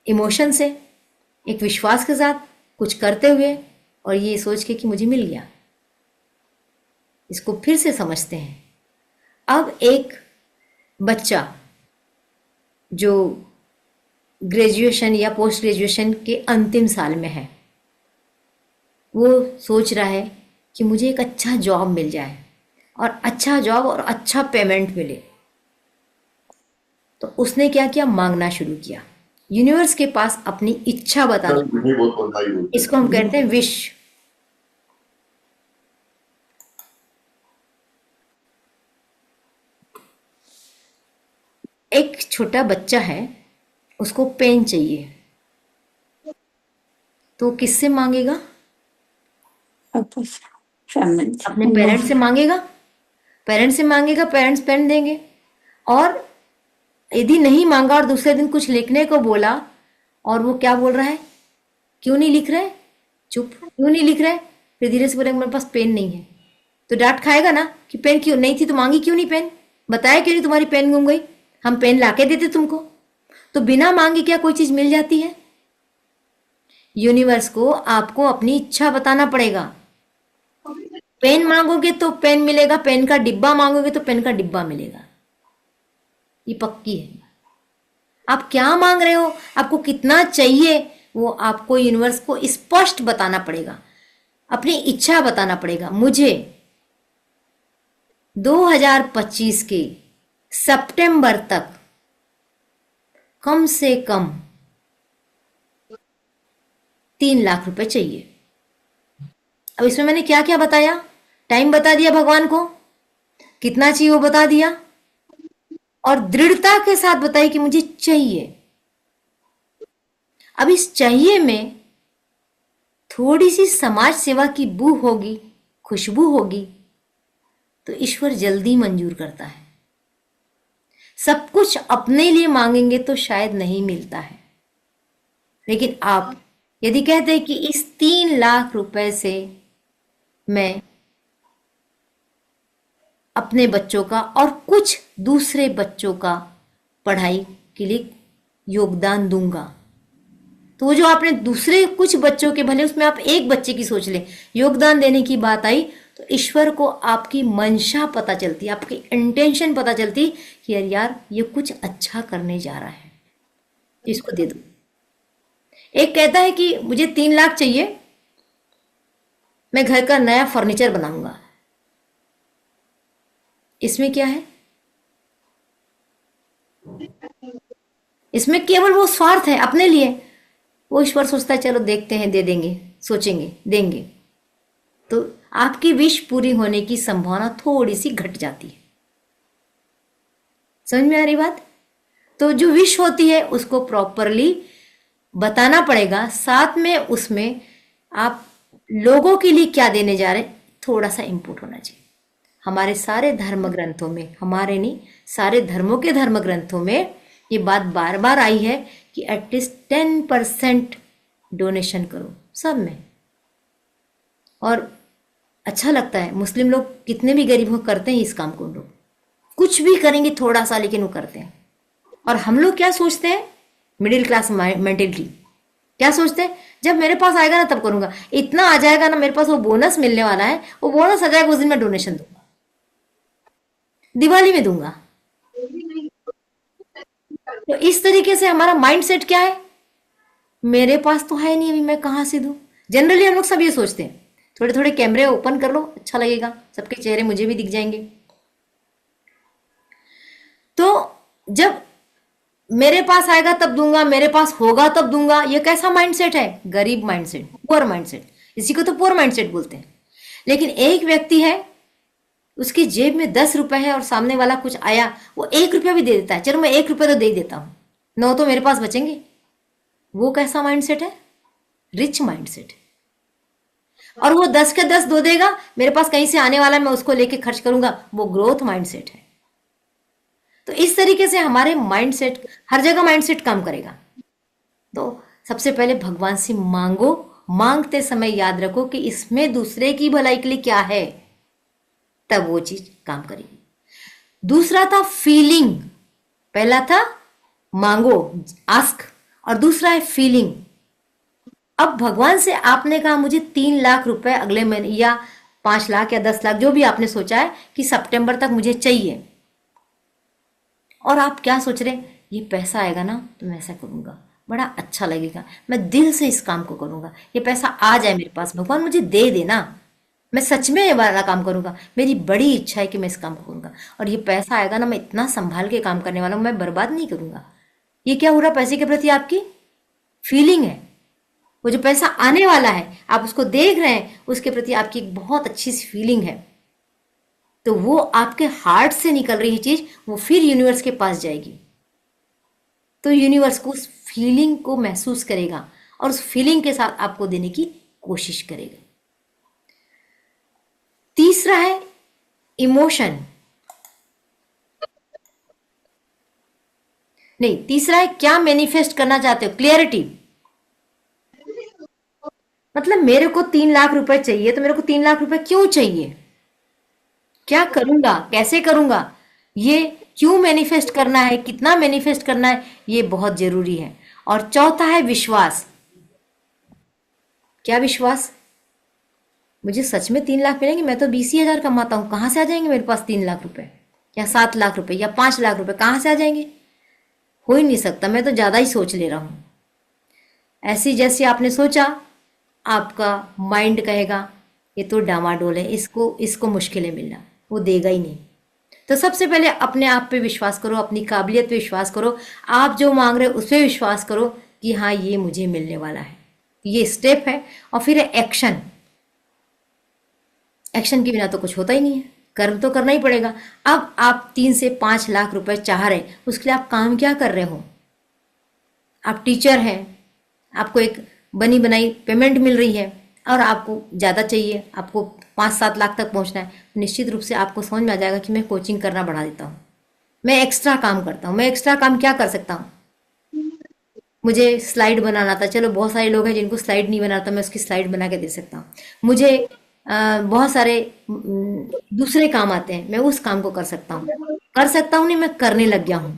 इमोशन से, एक विश्वास के साथ, कुछ करते हुए, और ये सोच के कि मुझे मिल गया। इसको फिर से समझते हैं। अब एक बच्चा जो ग्रेजुएशन या पोस्ट ग्रेजुएशन के अंतिम साल में है, वो सोच रहा है कि मुझे एक अच्छा जॉब मिल जाए, और अच्छा जॉब और अच्छा पेमेंट मिले। तो उसने क्या किया? मांगना शुरू किया। यूनिवर्स के पास अपनी इच्छा बता दी। इसको हम कहते हैं विश। एक छोटा बच्चा है, उसको पेन चाहिए, तो किससे मांगेगा? अपने पेरेंट्स से मांगेगा। पेरेंट्स से मांगेगा, पेरेंट्स पेन देंगे। और यदि नहीं मांगा और दूसरे दिन कुछ लिखने को बोला, और वो क्या बोल रहा है? क्यों नहीं लिख रहे? चुप। क्यों नहीं लिख रहे? फिर धीरे से बोलेगा मेरे पास पेन नहीं है। तो डांट खाएगा ना कि पेन क्यों नहीं थी तो मांगी क्यों नहीं पेन, बताया क्यों नहीं तुम्हारी पेन गुम गई, हम पेन लाके देते तुमको। तो बिना मांगे क्या कोई चीज मिल जाती है? यूनिवर्स को आपको अपनी इच्छा बताना पड़ेगा। पेन मांगोगे तो पेन मिलेगा, पेन का डिब्बा मांगोगे तो पेन का डिब्बा मिलेगा, ये पक्की है। आप क्या मांग रहे हो, आपको कितना चाहिए, वो आपको यूनिवर्स को स्पष्ट बताना पड़ेगा, अपनी इच्छा बताना पड़ेगा। मुझे 2025 के सितंबर तक कम से कम 3 लाख रुपए चाहिए। अब इसमें मैंने क्या क्या बताया, टाइम बता दिया भगवान को, कितना चाहिए वो बता दिया, और दृढ़ता के साथ बताई कि मुझे चाहिए। अब इस चाहिए में थोड़ी सी समाज सेवा की बू होगी, खुशबू होगी, तो ईश्वर जल्दी मंजूर करता है। सब कुछ अपने लिए मांगेंगे तो शायद नहीं मिलता है, लेकिन आप यदि कहते हैं कि इस 3 लाख रुपए से मैं अपने बच्चों का और कुछ दूसरे बच्चों का पढ़ाई के लिए योगदान दूंगा, तो वो जो आपने दूसरे कुछ बच्चों के, भले उसमें आप एक बच्चे की सोच लें, योगदान देने की बात आई, तो ईश्वर को आपकी मंशा पता चलती, आपकी इंटेंशन पता चलती कि यार यार ये कुछ अच्छा करने जा रहा है, इसको दे दो। एक कहता है कि मुझे 3 लाख चाहिए, मैं घर का नया फर्नीचर बनाऊंगा। इसमें क्या है? इसमें केवल वो स्वार्थ है अपने लिए। वो ईश्वर सोचता है चलो देखते हैं, दे देंगे, सोचेंगे देंगे, तो आपकी विश पूरी होने की संभावना थोड़ी सी घट जाती है। समझ में आ रही बात? तो जो विश होती है उसको प्रॉपरली बताना पड़ेगा, साथ में उसमें आप लोगों के लिए क्या देने जा रहे हैं थोड़ा सा इनपुट होना चाहिए। हमारे सारे धर्म ग्रंथों में, हमारे नहीं सारे धर्मों के धर्म ग्रंथों में ये बात बार बार आई है कि एटलीस्ट 10% डोनेशन करो सब में। और अच्छा लगता है, मुस्लिम लोग कितने भी गरीब हो करते हैं इस काम को, लोग कुछ भी करेंगे थोड़ा सा, लेकिन वो करते हैं। और हम लोग क्या सोचते हैं, मिडिल क्लास मेंटेलिटी, क्या सोचते हैं जब मेरे पास आएगा ना तब करूंगा, इतना आ जाएगा ना मेरे पास, वो बोनस मिलने वाला है, वो बोनस आ जाएगा उस दिन मैं डोनेशन दूंगा, दिवाली में दूंगा। तो इस तरीके से हमारा माइंडसेट क्या है, मेरे पास तो है नहीं अभी, मैं कहां से दूं। जनरली हम लोग सब ये सोचते हैं, थोड़े थोड़े कैमरे ओपन कर लो, अच्छा लगेगा, सबके चेहरे मुझे भी दिख जाएंगे। तो जब मेरे पास आएगा तब दूंगा, मेरे पास होगा तब दूंगा, ये कैसा माइंडसेट है? गरीब माइंडसेट, पुअर माइंडसेट, इसी को तो पुअर माइंडसेट बोलते हैं। लेकिन एक व्यक्ति है, उसकी जेब में 10 रुपए है और सामने वाला कुछ आया, वो 1 रुपया भी दे देता है, चलो मैं 1 रुपया तो दे देता हूं, 9 तो मेरे पास बचेंगे। वो कैसा माइंडसेट है? Rich mindset. और वो 10 के 10 दो देगा, मेरे पास कहीं से आने वाला है मैं उसको लेके खर्च करूंगा, वो ग्रोथ माइंडसेट है। तो इस तरीके से हमारे माइंडसेट, हर जगह माइंडसेट काम करेगा। तो सबसे पहले भगवान से मांगो, मांगते समय याद रखो कि इसमें दूसरे की भलाई के लिए क्या है, तब वो चीज काम करेगी। दूसरा था फीलिंग, पहला था मांगो आस्क, और दूसरा है फीलिंग। अब भगवान से आपने कहा मुझे 3 लाख रुपए अगले महीने, या 5 लाख या 10 लाख, जो भी आपने सोचा है कि सितंबर तक मुझे चाहिए, और आप क्या सोच रहे हैं, ये पैसा आएगा ना तो मैं ऐसा करूंगा, बड़ा अच्छा लगेगा, मैं दिल से इस काम को करूंगा, ये पैसा आ जाए मेरे पास, भगवान मुझे दे देना, मैं सच में ये वाला काम करूंगा, मेरी बड़ी इच्छा है कि मैं इस काम को करूंगा, और ये पैसा आएगा ना, मैं इतना संभाल के काम करने वाला हूं, मैं बर्बाद नहीं करूंगा। ये क्या हो रहा, पैसे के प्रति आपकी फीलिंग है। वो जो पैसा आने वाला है आप उसको देख रहे हैं, उसके प्रति आपकी एक बहुत अच्छी सी फीलिंग है, तो वो आपके हार्ट से निकल रही चीज, वो फिर यूनिवर्स के पास जाएगी, तो यूनिवर्स को उस फीलिंग को महसूस करेगा और उस फीलिंग के साथ आपको देने की कोशिश करेगा। तीसरा है इमोशन, नहीं तीसरा है क्या मैनिफेस्ट करना चाहते हो, क्लियरिटी। मतलब मेरे को 3 लाख रुपए चाहिए, तो मेरे को 3 लाख रुपए क्यों चाहिए, क्या करूंगा, कैसे करूंगा, ये क्यों मैनिफेस्ट करना है, कितना मैनिफेस्ट करना है, ये बहुत जरूरी है। और चौथा है विश्वास। क्या विश्वास? मुझे सच में 3 लाख मिलेंगे? मैं तो 20 ही हजार कमाता हूँ, कहाँ से आ जाएंगे मेरे पास 3 लाख रुपए, या 7 लाख रुपए, या 5 लाख रुपए, कहाँ से आ जाएंगे? हो ही नहीं सकता। मैं तो ज्यादा ही सोच ले रहा हूँ। ऐसी जैसे आपने सोचा, आपका माइंड कहेगा ये तो डामाडोल है, इसको इसको मुश्किल है मिलना, वो देगा ही नहीं। तो सबसे पहले अपने आप पे विश्वास करो, अपनी काबिलियत पे विश्वास करो, आप जो मांग रहे हो उस पे विश्वास करो कि हाँ ये मुझे मिलने वाला है। ये स्टेप है। और फिर है एक्शन। एक्शन के बिना तो कुछ होता ही नहीं है, कर्म तो करना ही पड़ेगा। अब आप 3 से 5 लाख रुपए चाह रहे, उसके लिए आप काम क्या कर रहे हो? आप टीचर हैं, आपको एक बनी बनाई पेमेंट मिल रही है, और आपको ज़्यादा चाहिए, आपको 5-7 लाख तक पहुंचना है। निश्चित रूप से आपको समझ में आ जाएगा कि मैं कोचिंग करना बढ़ा देता हूँ, मैं एक्स्ट्रा काम करता हूँ। मैं एक्स्ट्रा काम क्या कर सकता हूँ? मुझे स्लाइड बनाना था, चलो बहुत सारे लोग हैं जिनको स्लाइड नहीं बनाता, मैं उसकी स्लाइड बना के दे सकता हूँ। मुझे बहुत सारे दूसरे काम आते हैं, मैं उस काम को कर सकता हूँ नहीं, मैं करने लग गया हूँ।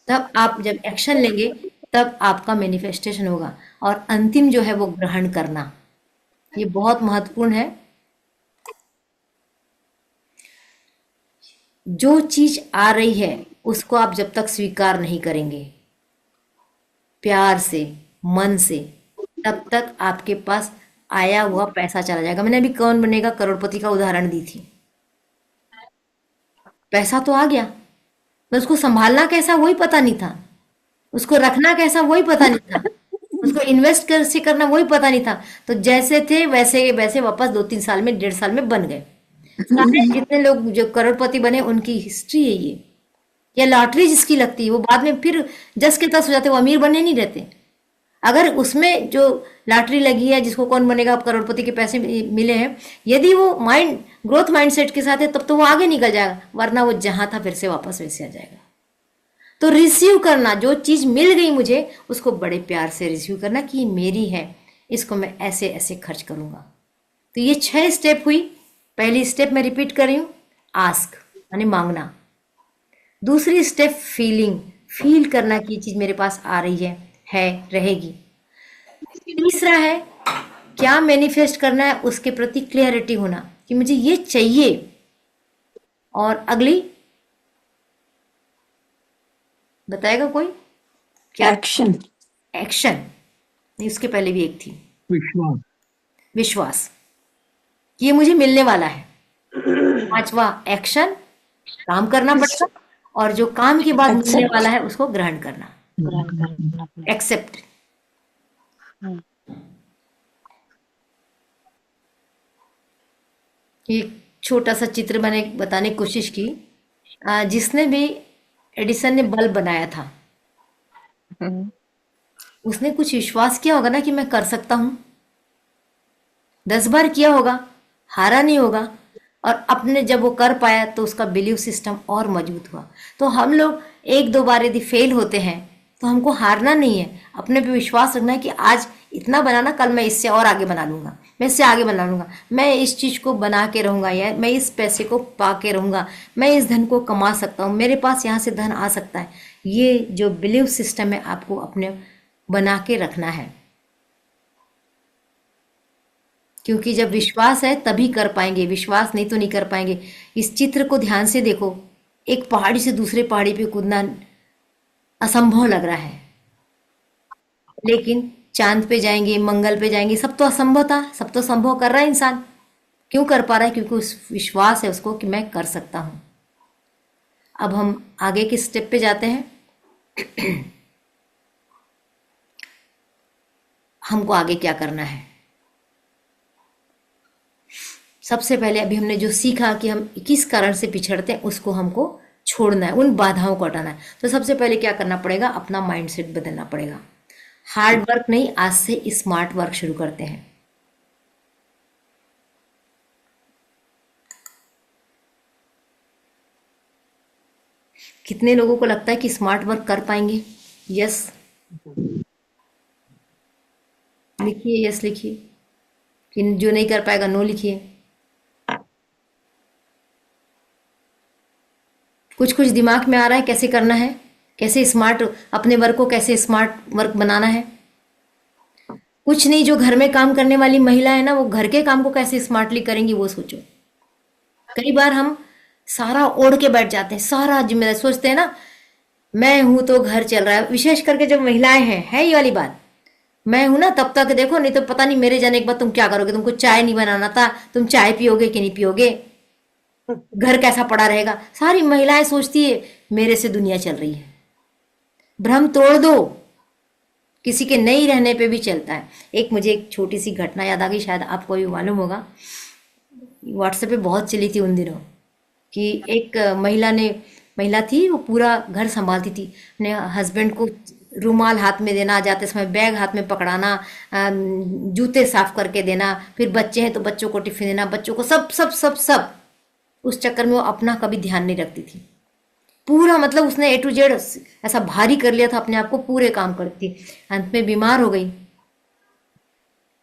तब आप जब एक्शन लेंगे, तब आपका मैनिफेस्टेशन होगा। और अंतिम जो है वो ग्रहण करना, ये बहुत महत्वपूर्ण है। जो चीज आ रही है उसको आप जब तक स्वीकार नहीं करेंगे प्यार से, मन से, तब तक आपके पास आया हुआ पैसा चला जाएगा। मैंने अभी कौन बनेगा करोड़पति का उदाहरण दी थी। पैसा तो आ गया, पर उसको संभालना कैसा वही पता नहीं था, उसको रखना कैसा वही पता नहीं था, उसको इन्वेस्ट कैसे करना वही पता नहीं था। तो जैसे थे वैसे के वैसे वापस 2-3 साल में, 1.5 साल में बन गए। सारे जितने लोग जो करोड़पति बने उनकी हिस्ट्री है ये। या लॉटरी जिसकी लगती है वो बाद में फिर जस के तस हो जाते, वो अमीर बने नहीं रहते। अगर उसमें जो लॉटरी लगी है, जिसको कौन बनेगा आप करोड़पति के पैसे मिले हैं, यदि वो माइंड ग्रोथ माइंडसेट के साथ है, तब तो वो आगे निकल जाएगा, वरना वो जहां था फिर से वापस वैसे आ जाएगा। तो रिसीव करना, जो चीज मिल गई मुझे उसको बड़े प्यार से रिसीव करना कि ये मेरी है, इसको मैं ऐसे ऐसे खर्च करूंगा। तो ये 6 स्टेप हुई। पहली स्टेप मैं रिपीट कर रही हूं, आस्क यानी मांगना। दूसरी स्टेप फीलिंग, फील करना कि ये चीज मेरे पास आ रही है रहेगी। तीसरा है क्या मैनिफेस्ट करना है, उसके प्रति क्लियरिटी होना कि मुझे ये चाहिए। और अगली बताएगा कोई क्या? एक्शन। एक्शन नहीं, उसके पहले भी एक थी, विश्वास। विश्वास कि ये मुझे मिलने वाला है। पांचवा एक्शन, काम करना पड़ेगा। और जो काम के बाद मिलने एक्सेप्ट। वाला है उसको ग्रहण करना, ग्रहण करना पड़ेगा। एक्सेप्ट। हम्म, एक छोटा सा चित्र मैंने बताने की कोशिश की। जिसने भी एडिसन ने बल्ब बनाया था, हम्म, उसने कुछ विश्वास किया होगा ना कि मैं कर सकता हूँ। 10 बार किया होगा, हारा नहीं होगा। और अपने जब वो कर पाया तो उसका बिलीव सिस्टम और मजबूत हुआ। तो हम लोग 1-2 बार यदि फेल होते हैं तो हमको हारना नहीं है, अपने पे विश्वास रखना है कि आज इतना बनाना, कल मैं इससे और आगे बना लूंगा, मैं इससे आगे बना लूंगा, मैं इस चीज को बना के रहूंगा, या मैं इस पैसे को पा के रहूंगा, मैं इस धन को कमा सकता हूँ, मेरे पास यहाँ से धन आ सकता है। ये जो बिलीव सिस्टम है आपको अपने बना के रखना है। क्योंकि जब विश्वास है तभी कर पाएंगे, विश्वास नहीं तो नहीं कर पाएंगे। इस चित्र को ध्यान से देखो, एक पहाड़ी से दूसरे पहाड़ी पे कूदना असंभव लग रहा है, लेकिन चांद पे जाएंगे, मंगल पे जाएंगे, सब तो असंभव था, सब तो संभव कर रहा है इंसान। क्यों कर पा रहा है? क्योंकि उस विश्वास है उसको कि मैं कर सकता हूं। अब हम आगे के स्टेप पे जाते हैं। हमको आगे क्या करना है? सबसे पहले अभी हमने जो सीखा कि हम किस कारण से पिछड़ते हैं, उसको हमको छोड़ना है, उन बाधाओं को हटाना है। तो सबसे पहले क्या करना पड़ेगा? अपना माइंडसेट बदलना पड़ेगा। हार्ड वर्क नहीं, आज से स्मार्ट वर्क शुरू करते हैं। कितने लोगों को लगता है कि स्मार्ट वर्क कर पाएंगे? यस लिखिए, यस लिखिए। कि जो नहीं कर पाएगा नो लिखिए। कुछ कुछ दिमाग में आ रहा है कैसे करना है, कैसे स्मार्ट अपने वर्क को कैसे स्मार्ट वर्क बनाना है। कुछ नहीं, जो घर में काम करने वाली महिला है ना, वो घर के काम को कैसे स्मार्टली करेंगी वो सोचो। कई बार हम सारा ओढ़ के बैठ जाते हैं, सारा जिम्मेदारी सोचते हैं ना, मैं हूं तो घर चल रहा है। विशेष करके जब महिलाएं हैं, है ये वाली बात, मैं हूं ना तब तक देखो, नहीं तो पता नहीं मेरे जाने के बाद तुम क्या करोगे, तुमको चाय नहीं बनाना था, तुम चाय पियोगे कि नहीं पियोगे, घर कैसा पड़ा रहेगा। सारी महिलाएं सोचती है मेरे से दुनिया चल रही है। भ्रम तोड़ दो, किसी के नहीं रहने पे भी चलता है। मुझे एक छोटी सी घटना याद आ गई, शायद आपको भी मालूम होगा, व्हाट्सएप पे बहुत चली थी उन दिनों, कि एक महिला थी, वो पूरा घर संभालती थी। अपने हस्बैंड को रुमाल हाथ में देना, जाते समय बैग हाथ में पकड़ाना, जूते साफ करके देना, फिर बच्चे हैं तो बच्चों को टिफिन देना, बच्चों को सब सब सब सब। उस चक्कर में वो अपना कभी ध्यान नहीं रखती थी। पूरा मतलब उसने ए टू जेड ऐसा भारी कर लिया था अपने आप को, पूरे काम करती थी। अंत में बीमार हो गई,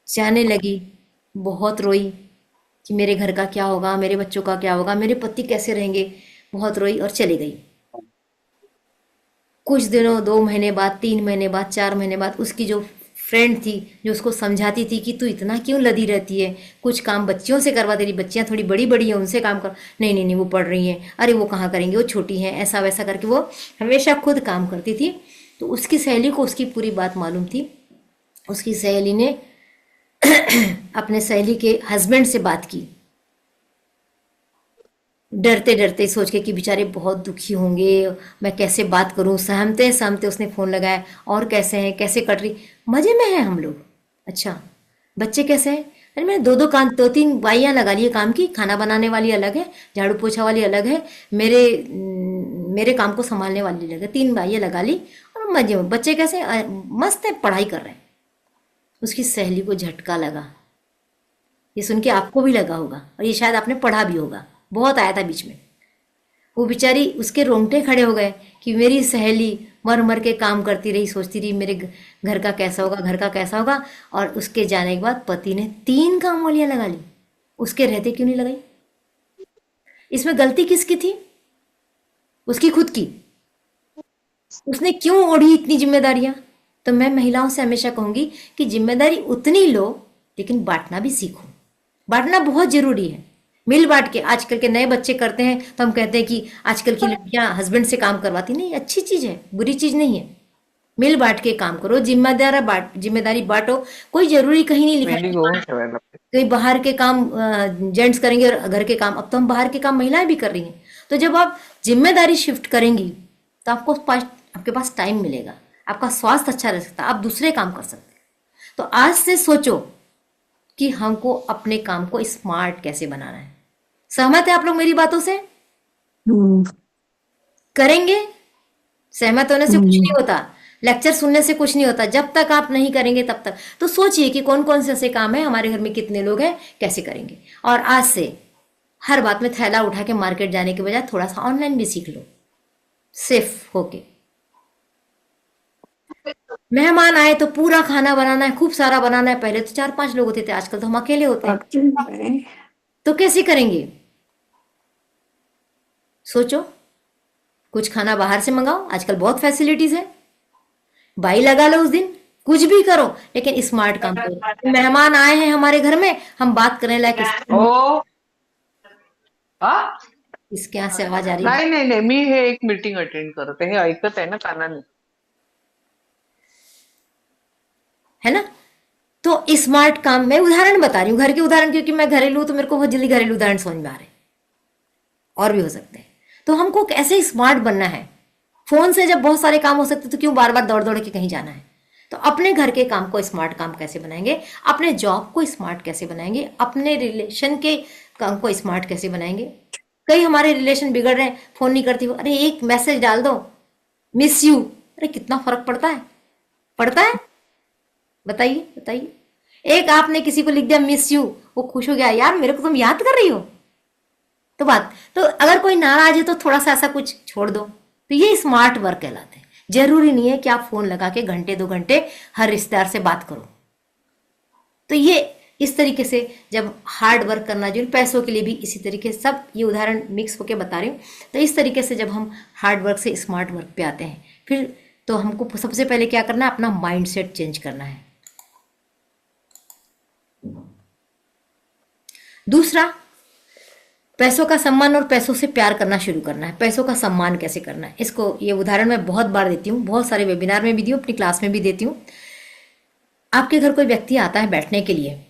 जाने लगी, बहुत रोई कि मेरे घर का क्या होगा, मेरे बच्चों का क्या होगा, मेरे पति कैसे रहेंगे। बहुत रोई और चली गई। कुछ दिनों, 2 महीने बाद, 3 महीने बाद, 4 महीने बाद, उसकी जो फ्रेंड थी जो उसको समझाती थी कि तू इतना क्यों लदी रहती है, कुछ काम बच्चियों से करवा, तेरी बच्चियां थोड़ी बड़ी बड़ी हैं उनसे काम कर। नहीं नहीं नहीं, वो पढ़ रही हैं, अरे वो कहाँ करेंगे, वो छोटी हैं, ऐसा वैसा करके वो हमेशा खुद काम करती थी। तो उसकी सहेली को उसकी पूरी बात मालूम थी। उसकी सहेली ने अपने सहेली के हस्बैंड से बात की, डरते डरते, सोच के कि बेचारे बहुत दुखी होंगे, मैं कैसे बात करूं। सहमते सहमते उसने फ़ोन लगाया, और कैसे हैं, कैसे कट रही, मज़े में हैं हम लोग। अच्छा, बच्चे कैसे हैं? अरे मैंने दो तीन बाइयाँ लगा ली है काम की, खाना बनाने वाली अलग है, झाड़ू पोछा वाली अलग है, मेरे काम को संभालने वाली अलग है, 3 बाइयाँ लगा ली और मज़े में। बच्चे कैसे? मस्त है, पढ़ाई कर रहे हैं। उसकी सहेली को झटका लगा। ये सुन के आपको भी लगा होगा, और ये शायद आपने पढ़ा भी होगा, बहुत आया था बीच में। वो बेचारी, उसके रोंगटे खड़े हो गए कि मेरी सहेली मर मर के काम करती रही, सोचती रही मेरे घर का कैसा होगा, घर का कैसा होगा। और उसके जाने के बाद पति ने 3 काम वालियां लगा ली, उसके रहते क्यों नहीं लगाई? इसमें गलती किसकी थी? उसकी खुद की। उसने क्यों ओढ़ी इतनी जिम्मेदारियां? तो मैं महिलाओं से हमेशा कहूंगी कि जिम्मेदारी उतनी लो, लेकिन बांटना भी सीखो। बांटना बहुत जरूरी है, मिल बांट के। आजकल के नए बच्चे करते हैं तो हम कहते हैं कि आजकल की लड़कियां हस्बैंड से काम करवाती। नहीं, अच्छी चीज है, बुरी चीज नहीं है। मिल बांट के काम करो, जिम्मेदारी बांटो। कोई जरूरी कहीं नहीं लिखा मेरी है गोल डेवलप। कि बाहर के काम जेंट्स करेंगे और घर के काम। अब तो हम बाहर के काम महिलाएं भी कर रही हैं। तो जब आप जिम्मेदारी शिफ्ट करेंगी तो आपके पास टाइम मिलेगा, आपका स्वास्थ्य अच्छा रह सकता है, आप दूसरे काम कर सकते हैं। तो आज से सोचो कि हमको अपने काम को स्मार्ट कैसे बनाना है। सहमत है आप लोग मेरी बातों से? हम्म, करेंगे? सहमत होने से कुछ हम्म, नहीं होता, लेक्चर सुनने से कुछ नहीं होता। जब तक आप नहीं करेंगे तब तक। तो सोचिए कि कौन कौन से ऐसे काम है, हमारे घर में कितने लोग हैं, कैसे करेंगे। और आज से हर बात में थैला उठा के मार्केट जाने के बजाय थोड़ा सा ऑनलाइन भी सीख लो, सेफ होके। मेहमान आए तो पूरा खाना बनाना है, खूब सारा बनाना है। पहले तो 4-5 लोग होते थे, आजकल तो हम अकेले होते हैं। करती है। तो कैसे करेंगे? सोचो, कुछ खाना बाहर से मंगाओ, आजकल बहुत फैसिलिटीज है, बाई लगा लो उस दिन, कुछ भी करो, लेकिन स्मार्ट काम करो। मेहमान आए हैं हमारे घर में, हम बात करने लायक ओ हा इसके यहाँ से आवाज आ रही है, नाही नाही नाही, मी हे एक मीटिंग अटेंड करते, हे ऐकत आहे ना कानाने। है ना? तो स्मार्ट काम, मैं उदाहरण बता रही हूँ, घर के उदाहरण, क्योंकि मैं घरेलू हूं, तो मेरे को बहुत जल्दी घरेलू उदाहरण समझ में आ रहे हैं, और भी हो सकते हैं। तो हमको कैसे स्मार्ट बनना है? फोन से जब बहुत सारे काम हो सकते तो क्यों बार बार दौड़ दौड़ के कहीं जाना है? तो अपने घर के काम को स्मार्ट काम कैसे बनाएंगे, अपने जॉब को स्मार्ट कैसे बनाएंगे, अपने रिलेशन के काम को स्मार्ट कैसे बनाएंगे। कई हमारे रिलेशन बिगड़ रहे हैं, फोन नहीं करती हो, अरे एक मैसेज डाल दो, मिस यू, अरे कितना फर्क पड़ता है? पड़ता है? बताइए बताइए। एक आपने किसी को लिख दिया मिस यू, वो खुश हो गया, यार मेरे को तुम याद कर रही हो। तो अगर कोई नाराज है तो थोड़ा सा ऐसा कुछ छोड़ दो। तो ये स्मार्ट वर्क कहलाते हैं। जरूरी नहीं है कि आप फोन लगा के घंटे 2 घंटे हर रिश्तेदार से बात करो। तो ये इस तरीके से जब हार्ड वर्क करना, जो पैसों के लिए भी इसी तरीके से, सब ये उदाहरण मिक्स होके बता रही हूँ। तो इस तरीके से जब हम हार्ड वर्क से स्मार्ट वर्क पे आते हैं, फिर तो हमको सबसे पहले क्या करना है, अपना माइंड सेट चेंज करना है। दूसरा, पैसों का सम्मान और पैसों से प्यार करना शुरू करना है। पैसों का सम्मान कैसे करना है, इसको ये उदाहरण मैं बहुत बार देती हूँ, बहुत सारे वेबिनार में भी दी हूँ, अपनी क्लास में भी देती हूँ। आपके घर कोई व्यक्ति आता है बैठने के लिए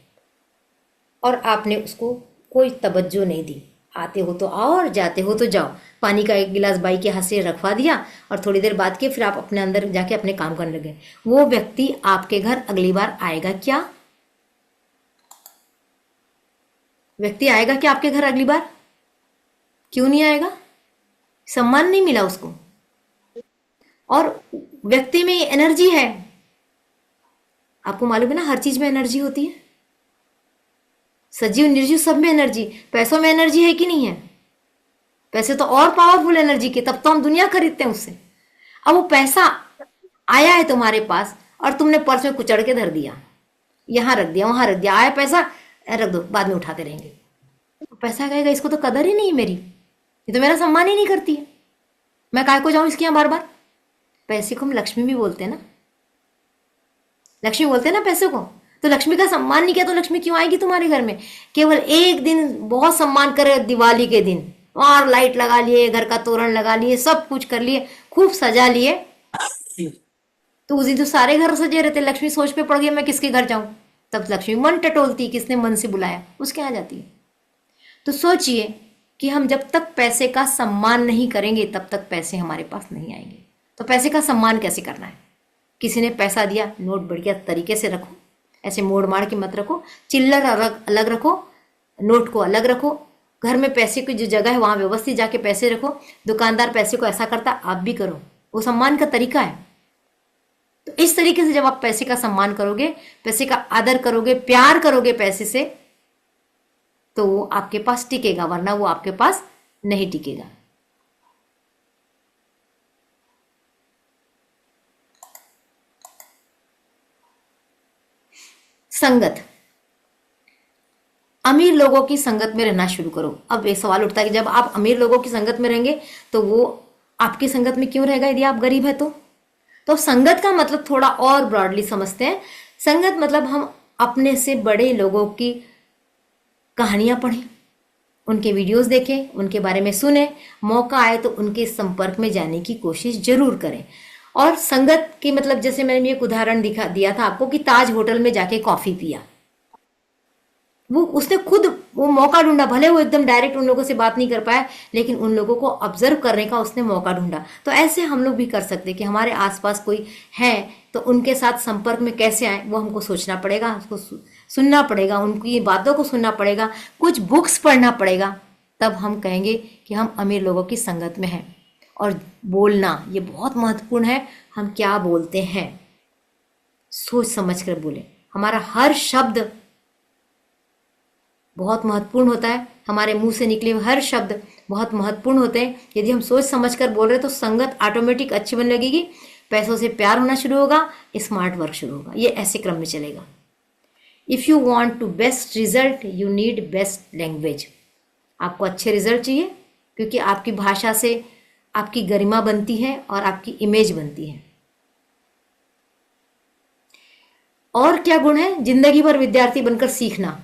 और आपने उसको कोई तवज्जो नहीं दी, आते हो तो आओ और जाते हो तो जाओ, पानी का एक गिलास बाई के हाथ से रखवा दिया और थोड़ी देर बाद के फिर आप अपने अंदर जाके अपने काम करने लगे। वो व्यक्ति आपके घर अगली बार आएगा क्या? व्यक्ति आएगा क्या आपके घर अगली बार? क्यों नहीं आएगा? सम्मान नहीं मिला उसको। और व्यक्ति में एनर्जी है, आपको मालूम है ना, हर चीज में एनर्जी होती है, सजीव निर्जीव सब में एनर्जी। पैसों में एनर्जी है कि नहीं है? पैसे तो और पावरफुल एनर्जी के, तब तो हम दुनिया खरीदते हैं उससे। अब वो पैसा आया है तुम्हारे पास और तुमने पर्स में कुचड़ के धर दिया, यहाँ रख दिया, वहां रख दिया, आया पैसा रख दो, बाद में उठाते रहेंगे। पैसा कहेगा इसको तो कदर ही नहीं है मेरी, ये तो मेरा सम्मान ही नहीं करती है, मैं काहे को जाऊं इसके यहाँ बार बार। पैसे को हम लक्ष्मी भी बोलते हैं ना, लक्ष्मी बोलते हैं ना पैसे को। तो लक्ष्मी का सम्मान नहीं किया तो लक्ष्मी क्यों आएगी तुम्हारे घर में? केवल एक दिन बहुत सम्मान करे, दिवाली के दिन, और लाइट लगा लिए, घर का तोरण लगा लिए, सब कुछ कर लिए, खूब सजा लिए, तो उस दिन तो सारे घर सजे रहते। लक्ष्मी सोच पे पड़ गई मैं किसके घर जाऊं, तब लक्ष्मी मन टटोलती, किसने मन से बुलाया, उसके यहाँ जाती है। तो सोचिए कि हम जब तक पैसे का सम्मान नहीं करेंगे तब तक पैसे हमारे पास नहीं आएंगे। तो पैसे का सम्मान कैसे करना है? किसी ने पैसा दिया, नोट बढ़िया तरीके से रखो, ऐसे मोड़ मार के मत रखो, चिल्लर अलग अलग रखो, नोट को अलग रखो, घर में पैसे की जो जगह है वहां व्यवस्थित जाके पैसे रखो। दुकानदार पैसे को ऐसा करता, आप भी करो, वो सम्मान का तरीका है। तो इस तरीके से जब आप पैसे का सम्मान करोगे, पैसे का आदर करोगे, प्यार करोगे पैसे से, तो वो आपके पास टिकेगा, वरना वो आपके पास नहीं टिकेगा। संगत, अमीर लोगों की संगत में रहना शुरू करो। अब ये सवाल उठता है कि जब आप अमीर लोगों की संगत में रहेंगे तो वो आपकी संगत में क्यों रहेगा यदि आप गरीब है तो संगत का मतलब थोड़ा और ब्रॉडली समझते हैं। संगत मतलब हम अपने से बड़े लोगों की कहानियां पढ़ें, उनके वीडियोस देखें, उनके बारे में सुने, मौका आए तो उनके संपर्क में जाने की कोशिश जरूर करें। और संगत की मतलब जैसे मैंने एक उदाहरण दिया था आपको कि ताज होटल में जाके कॉफी पिया, वो उसने खुद वो मौका ढूंढा, भले वो एकदम डायरेक्ट उन लोगों से बात नहीं कर पाया, लेकिन उन लोगों को ऑब्जर्व करने का उसने मौका ढूंढा। तो ऐसे हम लोग भी कर सकते कि हमारे आसपास कोई है तो उनके साथ संपर्क में कैसे आए, वो हमको सोचना पड़ेगा, उसको सुनना पड़ेगा, उनकी बातों को सुनना पड़ेगा, कुछ बुक्स पढ़ना पड़ेगा, तब हम कहेंगे कि हम अमीर लोगों की संगत में हैं। और बोलना ये बहुत महत्वपूर्ण है, हम क्या बोलते हैं सोच समझ कर बोले। हमारा हर शब्द बहुत महत्वपूर्ण होता है, हमारे मुंह से निकले हुए हर शब्द बहुत महत्वपूर्ण होते हैं। यदि हम सोच समझ कर बोल रहे तो संगत ऑटोमेटिक अच्छी बनने लगेगी, पैसों से प्यार होना शुरू होगा, स्मार्ट वर्क शुरू होगा। ये ऐसे क्रम में चलेगा। If you want to best result you need best language. आपको अच्छे रिजल्ट चाहिए क्योंकि आपकी भाषा से आपकी गरिमा बनती है और आपकी इमेज बनती है। और क्या गुण है? जिंदगी भर विद्यार्थी बनकर सीखना,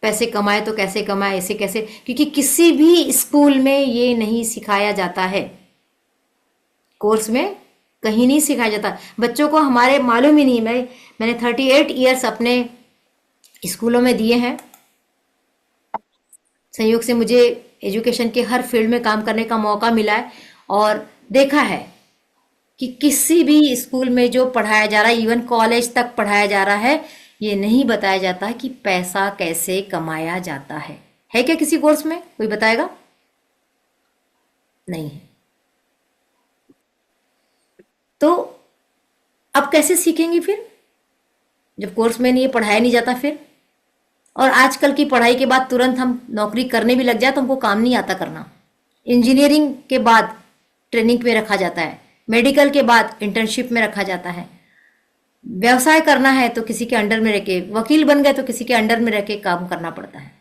पैसे कमाए तो कैसे कमाए, ऐसे कैसे, क्योंकि किसी भी स्कूल में ये नहीं सिखाया जाता है, कोर्स में कहीं नहीं सिखाया जाता बच्चों को, हमारे मालूम ही नहीं। मैंने 38 ईयर्स अपने स्कूलों में दिए हैं। संयोग से मुझे एजुकेशन के हर फील्ड में काम करने का मौका मिला है और देखा है कि किसी भी स्कूल में जो पढ़ाया जा रहा है, इवन कॉलेज तक पढ़ाया जा रहा है, ये नहीं बताया जाता है कि पैसा कैसे कमाया जाता है क्या किसी कोर्स में? कोई बताएगा? नहीं है। तो अब कैसे सीखेंगे फिर जब कोर्स में नहीं पढ़ाया नहीं जाता फिर? और आजकल की पढ़ाई के बाद तुरंत हम नौकरी करने भी लग जाए तो हमको काम नहीं आता करना। इंजीनियरिंग के बाद ट्रेनिंग में रखा जाता है, मेडिकल के बाद इंटर्नशिप में रखा जाता है, व्यवसाय करना है तो किसी के अंडर में रह के, वकील बन गए तो किसी के अंडर में रह के काम करना पड़ता है।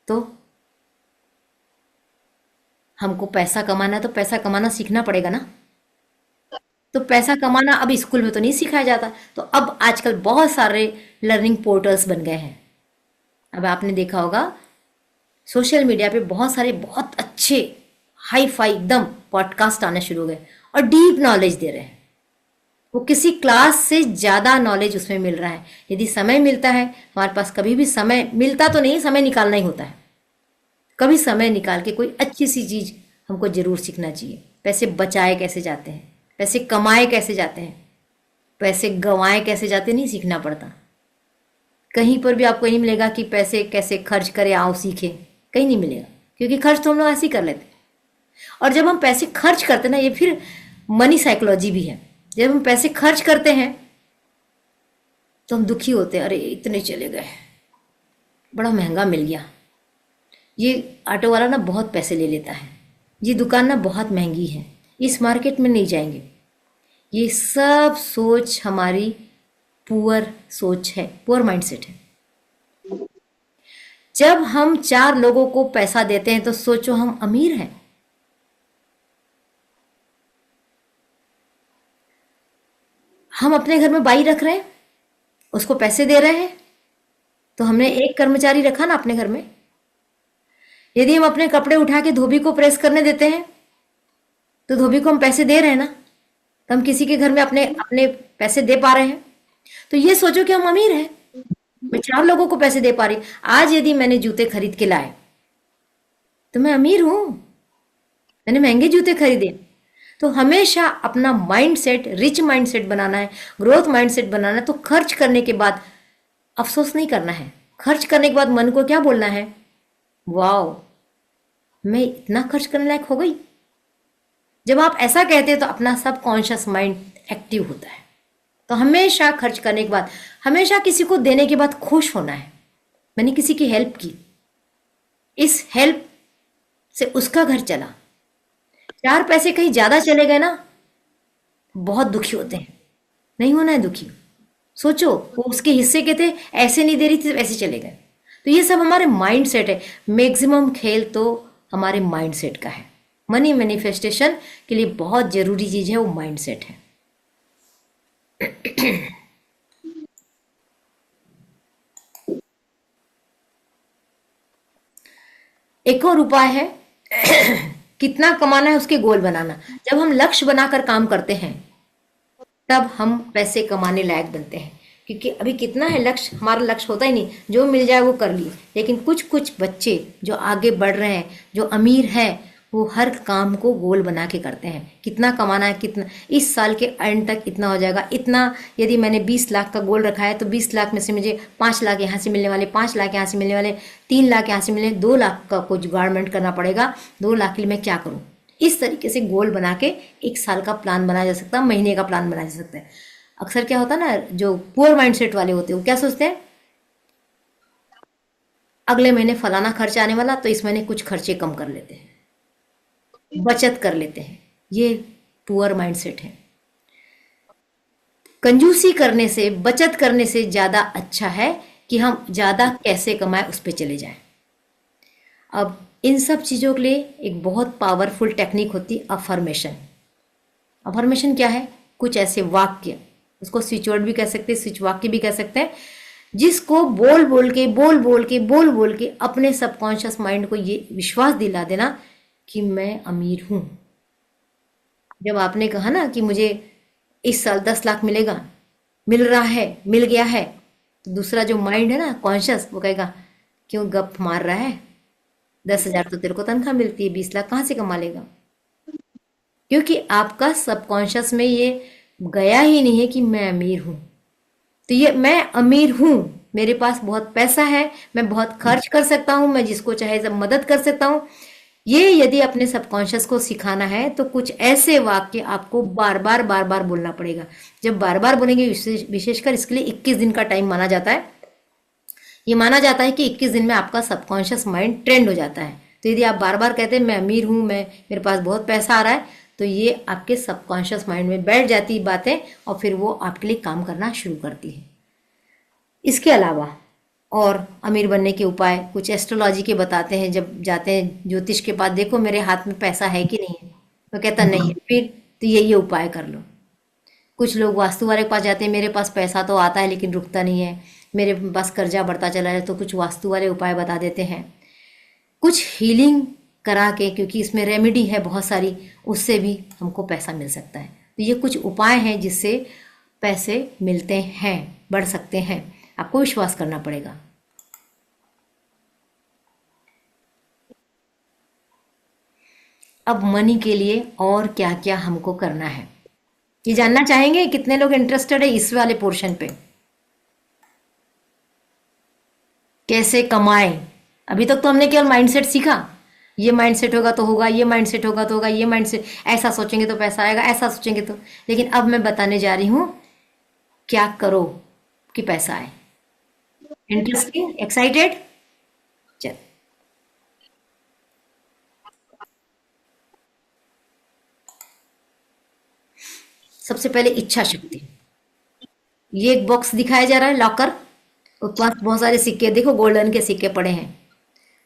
तो हमको पैसा कमाना है तो पैसा कमाना सीखना पड़ेगा ना। तो पैसा कमाना अब स्कूल में तो नहीं सिखाया जाता, तो अब आजकल बहुत सारे लर्निंग पोर्टल्स बन गए हैं। अब आपने देखा होगा सोशल मीडिया पे बहुत सारे बहुत अच्छे हाई फाई एकदम पॉडकास्ट आने शुरू हो गए और डीप नॉलेज दे रहे हैं। वो किसी क्लास से ज़्यादा नॉलेज उसमें मिल रहा है। यदि समय मिलता है, हमारे पास कभी भी समय मिलता तो नहीं, समय निकालना ही होता है। कभी समय निकाल के कोई अच्छी सी चीज़ हमको ज़रूर सीखना चाहिए। पैसे बचाए कैसे जाते हैं, पैसे कमाए कैसे जाते हैं, पैसे गंवाए कैसे जाते, नहीं सीखना पड़ता। कहीं पर भी आपको नहीं मिलेगा कि पैसे कैसे खर्च करें आओ सीखें, कहीं नहीं मिलेगा, क्योंकि खर्च तो हम लोग ऐसे ही कर लेते हैं। और जब हम पैसे खर्च करते हैं ना, ये फिर मनी साइकोलॉजी भी है। जब हम पैसे खर्च करते हैं तो हम दुखी होते हैं, अरे इतने चले गए, बड़ा महंगा मिल गया, ये ऑटो वाला ना बहुत पैसे ले लेता है, ये दुकान ना बहुत महंगी है, इस मार्केट में नहीं जाएंगे। ये सब सोच हमारी पुअर सोच है, पुअर माइंडसेट है। जब हम 4 लोगों को पैसा देते हैं तो सोचो हम अमीर हैं। हम अपने घर में बाई रख रहे हैं, उसको पैसे दे रहे हैं, तो हमने एक कर्मचारी रखा ना अपने घर में। यदि हम अपने कपड़े उठा के धोबी को प्रेस करने देते हैं तो धोबी को हम पैसे दे रहे हैं ना, तो हम किसी के घर में अपने अपने पैसे दे पा रहे हैं। तो ये सोचो कि हम अमीर हैं, मैं 4 लोगों को पैसे दे पा रही। आज यदि मैंने जूते खरीद के लाए तो मैं अमीर हूं, मैंने महंगे जूते खरीदे। तो हमेशा अपना माइंडसेट रिच माइंडसेट बनाना है, ग्रोथ माइंडसेट बनाना है। तो खर्च करने के बाद अफसोस नहीं करना है, खर्च करने के बाद मन को क्या बोलना है, वाओ मैं इतना खर्च करने लायक हो गई। जब आप ऐसा कहते हैं तो अपना सबकॉन्शियस माइंड एक्टिव होता है। तो हमेशा खर्च करने के बाद, हमेशा किसी को देने के बाद खुश होना है। मैंने किसी की हेल्प की, इस हेल्प से उसका घर चला। 4 पैसे कहीं ज्यादा चले गए ना, बहुत दुखी होते हैं। नहीं होना है दुखी, सोचो वो उसके हिस्से के थे, ऐसे नहीं दे रही थी, ऐसे चले गए। तो ये सब हमारे माइंड सेट है। मैक्सिमम खेल तो हमारे माइंड सेट का है। मनी मैनिफेस्टेशन के लिए बहुत जरूरी चीज है वो माइंड सेट है। एक और उपाय है कितना कमाना है उसके गोल बनाना। जब हम लक्ष्य बनाकर काम करते हैं तब हम पैसे कमाने लायक बनते हैं। क्योंकि अभी कितना है लक्ष्य, हमारा लक्ष्य होता ही नहीं, जो मिल जाए वो कर लिए। लेकिन कुछ कुछ बच्चे जो आगे बढ़ रहे हैं, जो अमीर हैं, वो हर काम को गोल बना के करते हैं। कितना कमाना है, कितना इस साल के एंड तक इतना हो जाएगा, इतना। यदि मैंने 20 लाख का गोल रखा है तो 20 लाख में से मुझे 5 लाख यहाँ से मिलने वाले, 5 लाख यहाँ से मिलने वाले, 3 लाख यहाँ से मिलने, 2 लाख का कुछ जुगाड़मेंट करना पड़ेगा। 2 लाख के लिए मैं क्या करूँ, इस तरीके से गोल बना के 1 साल का प्लान बनाया जा सकता है, महीने का प्लान बनाया जा सकता है। अक्सर क्या होता है ना, जो पुअर माइंडसेट वाले होते हैं वो क्या सोचते हैं, अगले महीने फलाना खर्चा आने वाला तो इस महीने कुछ खर्चे कम कर लेते हैं, बचत कर लेते हैं। ये पुअर माइंडसेट है। कंजूसी करने से, बचत करने से ज्यादा अच्छा है कि हम ज्यादा कैसे कमाएं उस पर चले जाएं। अब इन सब चीजों के लिए एक बहुत पावरफुल टेक्निक होती है अफर्मेशन। अफर्मेशन क्या है, कुछ ऐसे वाक्य, उसको स्विच वर्ड भी कह सकते हैं, स्विच वाक्य भी कह सकते हैं, जिसको बोल बोल के बोल बोल के बोल बोल के अपने सबकॉन्शियस माइंड को ये विश्वास दिला देना कि मैं अमीर हूं। जब आपने कहा ना कि मुझे इस साल 10 लाख मिलेगा, मिल रहा है, मिल गया है, तो दूसरा जो माइंड है ना कॉन्शियस, वो कहेगा क्यों गप मार रहा है, 10,000 तो तेरे को तनख्वाह मिलती है, 20 लाख कहाँ से कमा लेगा। क्योंकि आपका सबकॉन्शियस में ये गया ही नहीं है कि मैं अमीर हूं। तो ये मैं अमीर हूं, मेरे पास बहुत पैसा है, मैं बहुत खर्च कर सकता हूं, मैं जिसको चाहे सब मदद कर सकता हूं। ये यदि अपने सबकॉन्शियस को सिखाना है तो कुछ ऐसे वाक्य आपको बार बार बोलना पड़ेगा। जब बार बार बोलेंगे, विशेषकर इसके लिए 21 दिन का टाइम माना जाता है। ये माना जाता है कि 21 दिन में आपका सबकॉन्शियस माइंड ट्रेंड हो जाता है। तो यदि आप बार बार कहते हैं मैं अमीर हूं, मैं मेरे पास बहुत पैसा आ रहा है, तो ये आपके सबकॉन्शियस माइंड में बैठ जाती बातें और फिर वो आपके लिए काम करना शुरू करती है। इसके अलावा और अमीर बनने के उपाय कुछ एस्ट्रोलॉजी के बताते हैं। जब जाते हैं ज्योतिष के पास, देखो मेरे हाथ में पैसा है कि नहीं है, तो कहता नहीं है, फिर तो ये उपाय कर लो। कुछ लोग वास्तु वाले के पास जाते हैं, मेरे पास पैसा तो आता है लेकिन रुकता नहीं है, मेरे पास कर्जा बढ़ता चला है, तो कुछ वास्तु वाले उपाय बता देते हैं। कुछ हीलिंग करा के, क्योंकि इसमें रेमेडी है बहुत सारी, उससे भी हमको पैसा मिल सकता है। तो ये कुछ उपाय हैं जिससे पैसे मिलते हैं, बढ़ सकते हैं। आपको विश्वास करना पड़ेगा। अब मनी के लिए और क्या क्या हमको करना है, ये जानना चाहेंगे? कितने लोग इंटरेस्टेड है इस वाले पोर्शन पे? कैसे कमाएं? अभी तक तो हमने केवल माइंडसेट सीखा, ये माइंडसेट होगा तो होगा, ये माइंडसेट होगा तो होगा, ये माइंडसेट ऐसा सोचेंगे तो पैसा आएगा, ऐसा सोचेंगे तो। लेकिन अब मैं बताने जा रही हूं क्या करो कि पैसा आए। Interesting, excited? चल, सबसे पहले इच्छा शक्ति। ये एक बॉक्स दिखाया जा रहा है, लॉकर, उसके पास बहुत सारे सिक्के, देखो गोल्डन के सिक्के पड़े हैं,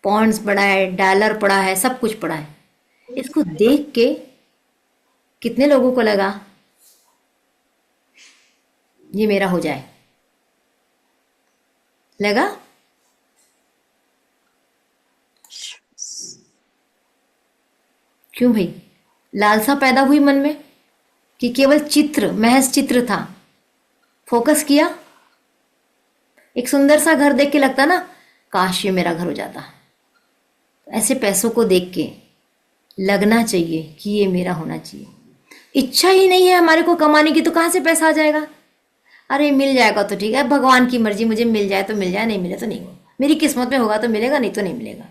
पॉन्ड्स पड़ा है, डॉलर पड़ा है, सब कुछ पड़ा है। इसको देख के कितने लोगों को लगा ये मेरा हो जाए? लगा? क्यों भाई? लालसा पैदा हुई मन में कि केवल चित्र, महज चित्र था, फोकस किया, एक सुंदर सा घर देख के लगता ना काश ये मेरा घर हो जाता। ऐसे पैसों को देख के लगना चाहिए कि ये मेरा होना चाहिए। इच्छा ही नहीं है हमारे को कमाने की, तो कहाँ से पैसा आ जाएगा? अरे मिल जाएगा तो ठीक है, भगवान की मर्जी, मुझे मिल जाए तो मिल जाए, नहीं मिले तो नहीं हो, मेरी किस्मत में होगा तो मिलेगा, नहीं तो नहीं मिलेगा।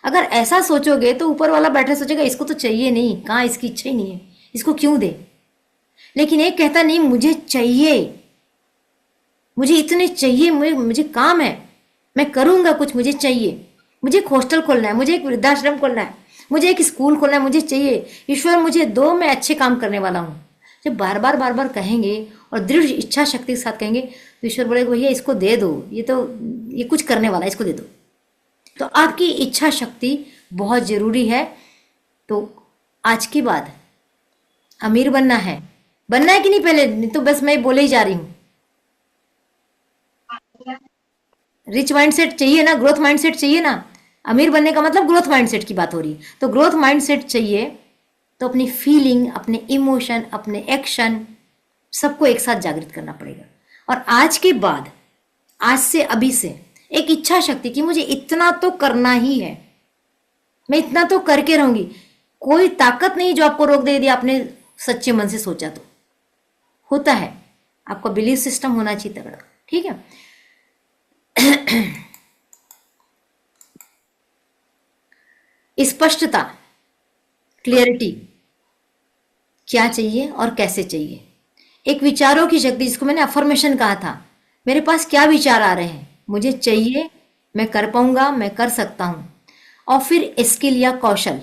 अगर ऐसा सोचोगे तो ऊपर वाला बैठे सोचेगा इसको तो चाहिए नहीं, कहाँ, इसकी इच्छा ही नहीं है, इसको क्यों दे। लेकिन एक कहता नहीं मुझे चाहिए, मुझे इतने चाहिए, मुझे काम है, मैं करूंगा कुछ, मुझे चाहिए, मुझे एक हॉस्टल खोलना है, मुझे एक वृद्धाश्रम खोलना है, मुझे एक स्कूल खोलना है, मुझे चाहिए, ईश्वर मुझे दो, मैं अच्छे काम करने वाला हूँ। जब बार बार कहेंगे और दृढ़ इच्छा शक्ति के साथ कहेंगे तो ईश्वर बोलेगा भैया इसको दे दो, ये कुछ करने वाला है, इसको दे दो। तो आपकी इच्छा शक्ति बहुत जरूरी है। तो आज के बाद अमीर बनना है कि नहीं? पहले नहीं तो बस मैं बोले ही जा रही हूँ। रिच माइंडसेट चाहिए ना, ग्रोथ माइंडसेट चाहिए ना। अमीर बनने का मतलब ग्रोथ माइंडसेट की बात हो रही है। तो ग्रोथ माइंडसेट चाहिए तो अपनी फीलिंग, अपने इमोशन, अपने एक्शन सबको एक साथ जागृत करना पड़ेगा। और आज के बाद, आज से, अभी से एक इच्छा शक्ति कि मुझे इतना तो करना ही है, मैं इतना तो करके रहूंगी। कोई ताकत नहीं जो आपको रोक दे, यदि आपने सच्चे मन से सोचा तो होता है। आपका बिलीफ सिस्टम होना चाहिए तगड़ा, ठीक है। स्पष्टता, क्लियरिटी, क्या चाहिए और कैसे चाहिए। एक विचारों की शक्ति, जिसको मैंने अफर्मेशन कहा था, मेरे पास क्या विचार आ रहे हैं, मुझे चाहिए, मैं कर पाऊंगा, मैं कर सकता हूं। और फिर स्किल या कौशल,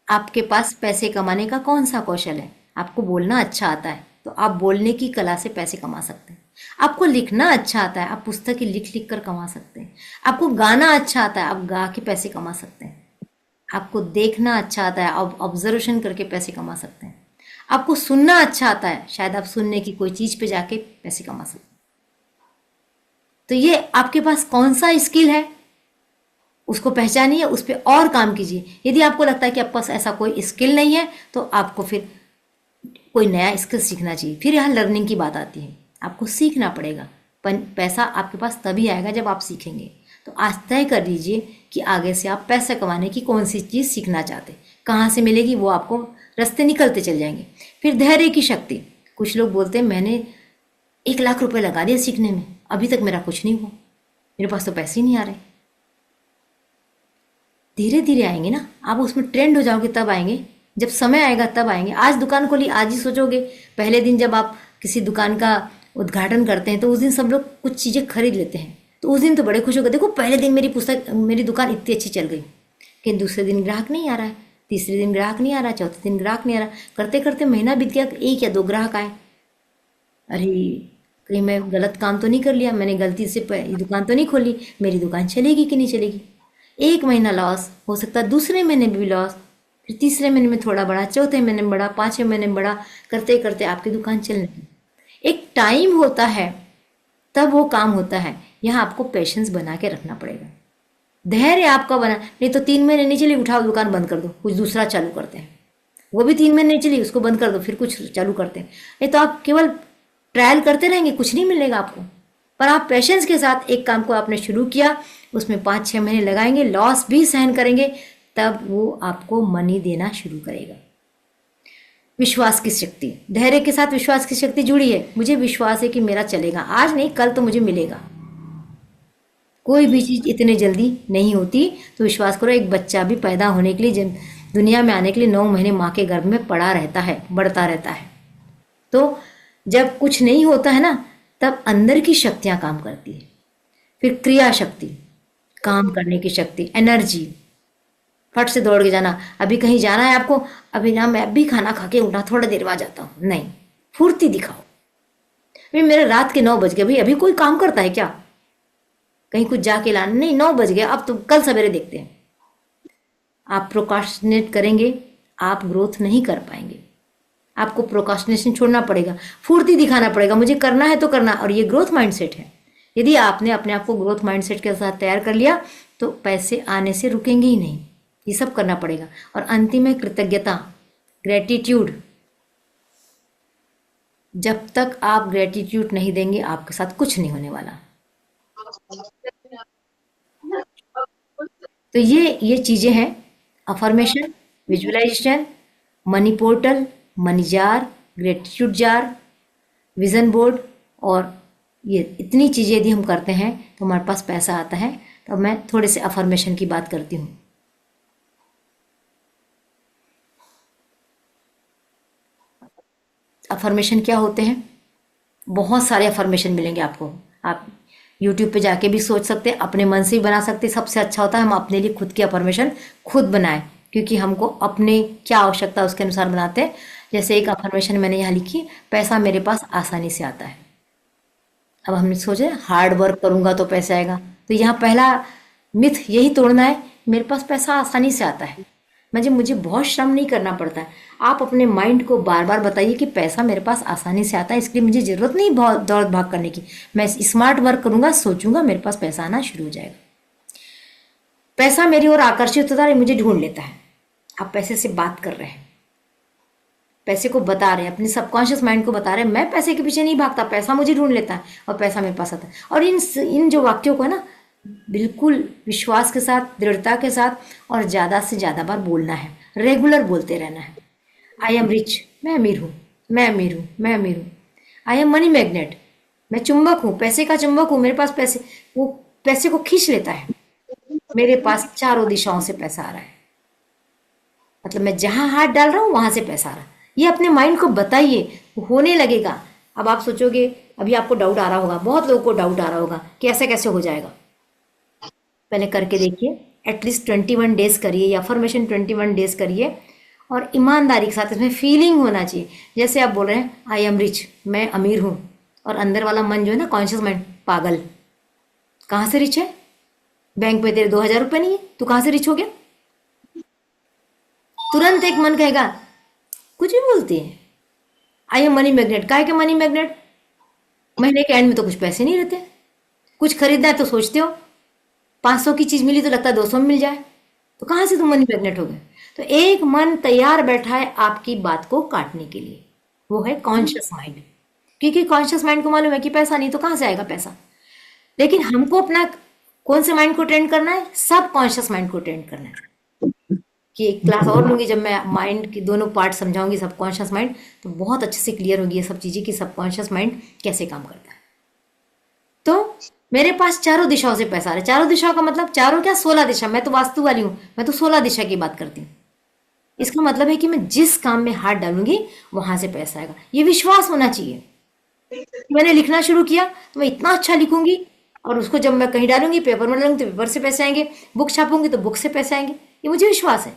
आपके पास पैसे कमाने का कौन सा कौशल है? आपको बोलना अच्छा आता है तो आप बोलने की कला से पैसे कमा सकते हैं। आपको लिखना अच्छा आता है, आप पुस्तकें लिख लिख कर कमा सकते हैं। आपको गाना अच्छा आता है, आप गा के पैसे कमा सकते हैं। आपको देखना अच्छा आता है, आप ऑब्जर्वेशन करके पैसे कमा सकते हैं। आपको सुनना अच्छा आता है, शायद आप सुनने की कोई चीज पे जाके पैसे कमा सकते हैं। तो ये आपके पास कौन सा स्किल है उसको पहचानिए, उस पर और काम कीजिए। यदि आपको लगता है कि आपके पास ऐसा कोई स्किल नहीं है तो आपको फिर कोई नया स्किल सीखना चाहिए। फिर यहाँ लर्निंग की बात आती है, आपको सीखना पड़ेगा। पैसा आपके पास तभी आएगा जब आप सीखेंगे। तो आज तय कर लीजिए कि आगे से आप पैसा कमाने की कौन सी चीज़ सीखना चाहते, कहाँ से मिलेगी, वो आपको रास्ते निकलते चल जाएंगे। फिर धैर्य की शक्ति, कुछ लोग बोलते हैं मैंने 1 लाख रुपए लगा दिया सीखने में, अभी तक मेरा कुछ नहीं हुआ, मेरे पास तो पैसे ही नहीं आ रहे। धीरे धीरे आएंगे ना, आप उसमें ट्रेंड हो जाओगे तब आएंगे, जब समय आएगा तब आएंगे। आज दुकान खोली, आज ही सोचोगे। पहले दिन जब आप किसी दुकान का उद्घाटन करते हैं तो उस दिन सब लोग कुछ चीज़ें खरीद लेते हैं, तो उस दिन तो बड़े खुश हो गए, देखो पहले दिन मेरी दुकान इतनी अच्छी चल गई। कि दूसरे दिन ग्राहक नहीं आ रहा है, तीसरे दिन ग्राहक नहीं आ रहा, चौथे दिन ग्राहक नहीं आ रहा, करते करते महीना बीत गया, एक या दो ग्राहक आए। अरे कहीं मैं गलत काम तो नहीं कर लिया, मैंने गलती से ये दुकान तो नहीं खोली, मेरी दुकान चलेगी कि नहीं चलेगी। एक महीना लॉस, हो सकता है दूसरे महीने में भी लॉस, फिर तीसरे महीने में थोड़ा बढ़ा, चौथे महीने में बढ़ा, पांचवें महीने में बढ़ा, करते करते आपकी दुकान चलने लगी। एक टाइम होता है तब वो काम होता है। यहाँ आपको पेशेंस बना के रखना पड़ेगा, धैर्य आपका बना, नहीं तो 3 महीने नहीं चली, उठाओ दुकान बंद कर दो, कुछ दूसरा चालू करते हैं। वो भी 3 महीने नहीं चली, उसको बंद कर दो, फिर कुछ चालू करते हैं। नहीं तो आप केवल ट्रायल करते रहेंगे, कुछ नहीं मिलेगा आपको। पर आप पेशेंस के साथ एक काम को आपने शुरू किया, उसमें 5-6 महीने लगाएंगे, लॉस भी सहन करेंगे, तब वो आपको मनी देना शुरू करेगा। विश्वास की शक्ति, धैर्य के साथ विश्वास की शक्ति जुड़ी है। मुझे विश्वास है कि मेरा चलेगा, आज नहीं कल तो मुझे मिलेगा। कोई भी चीज़ इतने जल्दी नहीं होती। तो विश्वास करो, एक बच्चा भी पैदा होने के लिए, दुनिया में आने के लिए 9 महीने माँ के गर्भ में पड़ा रहता है, बढ़ता रहता है। तो जब कुछ नहीं होता है ना, तब अंदर की शक्तियाँ काम करती है। फिर क्रिया शक्ति, काम करने की शक्ति, एनर्जी, फट से दौड़ के जाना। अभी कहीं जाना है आपको, अभी ना मैं अभी खाना खा के उठा, थोड़ा देर बाद जाता हूँ, नहीं, फुर्ती दिखाओ। भाई मेरे रात के 9 बज गए, भाई अभी कोई काम करता है क्या? कहीं कुछ जाके लाना, नहीं 9 बज गए, अब तो कल सवेरे देखते हैं। आप प्रोकास्टिनेट करेंगे, आप ग्रोथ नहीं कर पाएंगे। आपको प्रोकास्टिनेशन छोड़ना पड़ेगा, फुर्ती दिखाना पड़ेगा, मुझे करना है तो करना। और ये ग्रोथ माइंडसेट है। यदि आपने अपने आप को ग्रोथ माइंडसेट के साथ तैयार कर लिया, तो पैसे आने से रुकेंगे ही नहीं। ये सब करना पड़ेगा। और अंतिम है कृतज्ञता, ग्रेटिट्यूड। जब तक आप ग्रेटिट्यूड नहीं देंगे, आपके साथ कुछ नहीं होने वाला। तो ये चीजें हैं, affirmation, visualisation, money portal, money jar, gratitude jar, vision board. और ये इतनी चीजें यदि हम करते हैं तो हमारे पास पैसा आता है। तो मैं थोड़े से अफर्मेशन की बात करती हूँ। अफर्मेशन क्या होते हैं? बहुत सारे अफर्मेशन मिलेंगे आपको। आप यूट्यूब पे जाके भी सोच सकते हैं, अपने मन से भी बना सकते हैं। सबसे अच्छा होता है हम अपने लिए खुद की अफर्मेशन खुद बनाएं, क्योंकि हमको अपने क्या आवश्यकता है उसके अनुसार बनाते हैं। जैसे एक अफर्मेशन मैंने यहाँ लिखी, पैसा मेरे पास आसानी से आता है। अब हमने सोचे हार्ड वर्क करूंगा तो पैसा आएगा, तो यहाँ पहला मिथ यही तोड़ना है, मेरे पास पैसा आसानी से आता है, मुझे बहुत श्रम नहीं करना पड़ता है। आप अपने माइंड को बार बार बताइए कि पैसा मेरे पास आसानी से आता है, इसके लिए मुझे ज़रूरत नहीं बहुत दौड़ भाग करने की। मैं स्मार्ट वर्क करूंगा, सोचूंगा, मेरे पास पैसा आना शुरू हो जाएगा। पैसा मेरी ओर आकर्षित होता है, मुझे ढूंढ लेता है। आप पैसे से बात कर रहे हैं, पैसे को बता रहे हैं, अपने सबकॉन्शियस माइंड को बता रहे हैं, मैं पैसे के पीछे नहीं भागता, पैसा मुझे ढूंढ लेता है और पैसा मेरे पास आता है। और इन जो वाक्यों को है ना, बिल्कुल विश्वास के साथ, दृढ़ता के साथ और ज़्यादा से ज़्यादा बार बोलना है, रेगुलर बोलते रहना है। आई एम रिच, मैं अमीर हूँ, मैं अमीर हूँ, मैं अमीर हूँ। आई एम मनी मैग्नेट, मैं चुंबक हूँ, पैसे का चुंबक हूँ, मेरे पास पैसे, वो पैसे को खींच लेता है। मेरे पास चारों दिशाओं से पैसा आ रहा है, मतलब मैं जहाँ हाथ डाल रहा हूँ वहाँ से पैसा आ रहा है। ये अपने माइंड को बताइए, होने लगेगा। अब आप सोचोगे, अभी आपको डाउट आ रहा होगा, बहुत लोगों को डाउट आ रहा होगा कि ऐसे कैसे हो जाएगा। पहले करके देखिए, एटलीस्ट 21 डेज करिए, या अफर्मेशन 21 डेज करिए, और ईमानदारी के साथ इसमें फीलिंग होना चाहिए। जैसे आप बोल रहे हैं आई एम रिच, मैं अमीर हूँ, और अंदर वाला मन जो है ना, कॉन्शियस माइंड, पागल, कहाँ से रिच है? बैंक में तेरे 2000 रुपये नहीं है, तू कहाँ से रिच हो गया? तुरंत एक मन कहेगा, कुछ भी बोलती है, आई एम मनी मैग्नेट। काहे के मनी मैग्नेट? महीने के एंड में तो कुछ पैसे नहीं रहते, कुछ खरीदना है तो सोचते हो 500 की चीज मिली तो लगता है 200 में मिल जाए, तो कहाँ से तुम मनी मैग्नेट हो गए? तो एक मन तैयार बैठा है आपकी बात को काटने के लिए, वो है कॉन्शियस माइंड। क्योंकि कॉन्शियस माइंड को मालूम है कि पैसा नहीं तो कहाँ से आएगा पैसा। लेकिन हमको अपना कौन से माइंड को ट्रेंड करना है? सब कॉन्शियस माइंड को ट्रेंड करना है। कि एक क्लास और लूंगी, जब मैं माइंड की दोनों पार्ट समझाऊंगी, सबकॉन्शियस माइंड, तो बहुत अच्छे से क्लियर होगी ये सब चीजें कि सबकॉन्शियस माइंड कैसे काम करता है। तो मेरे पास चारों दिशाओं से पैसा आ रहा है। चारों दिशाओं का मतलब चारों क्या, 16 दिशा। मैं तो वास्तु वाली हूँ, मैं तो 16 दिशा की बात करती हूँ। इसका मतलब है कि मैं जिस काम में हाथ डालूंगी वहां से पैसा आएगा। ये विश्वास होना चाहिए। मैंने लिखना शुरू किया तो मैं इतना अच्छा लिखूंगी, और उसको जब मैं कहीं डालूंगी, पेपर में डालूंगी तो पेपर से पैसे आएंगे, बुक छापूंगी तो बुक से पैसे आएंगे। ये मुझे विश्वास है।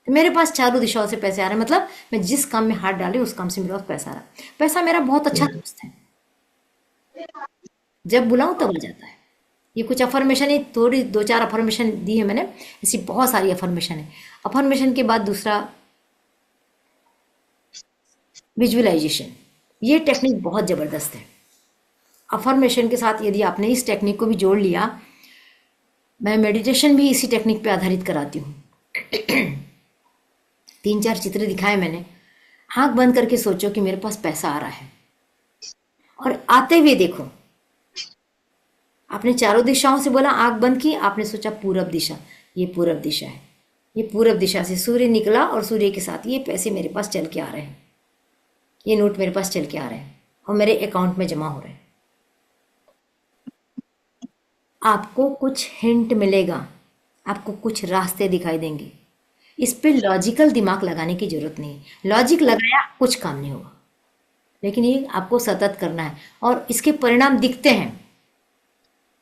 तो मेरे पास चारों दिशाओं से पैसे आ रहे हैं, मतलब मैं जिस काम में हाथ डाल रही हूँ उस काम से मेरे पास पैसा आ रहा है। पैसा मेरा बहुत अच्छा दोस्त है, जब बुलाऊं तब आ जाता है। ये कुछ अफर्मेशन है, थोड़ी दो चार अफर्मेशन दी है मैंने, ऐसी बहुत सारी अफर्मेशन है। अफर्मेशन के बाद दूसरा विजुअलाइजेशन। ये टेक्निक बहुत ज़बरदस्त है। अफर्मेशन के साथ यदि आपने इस टेक्निक को भी जोड़ लिया, मैं मेडिटेशन भी इसी टेक्निक पे आधारित कराती हूँ। 3-4 चित्र दिखाए मैंने। आंख बंद करके सोचो कि मेरे पास पैसा आ रहा है, और आते हुए देखो। आपने चारों दिशाओं से बोला, आंख बंद की, आपने सोचा पूरब दिशा, ये पूरब दिशा है, ये पूरब दिशा से सूर्य निकला और सूर्य के साथ ये पैसे मेरे पास चल के आ रहे हैं, ये नोट मेरे पास चल के आ रहे हैं और मेरे अकाउंट में जमा हो रहे हैं। आपको कुछ हिंट मिलेगा, आपको कुछ रास्ते दिखाई देंगे। इस पे लॉजिकल दिमाग लगाने की जरूरत नहीं है। लॉजिक लगाया कुछ काम नहीं होगा, लेकिन ये आपको सतत करना है और इसके परिणाम दिखते हैं।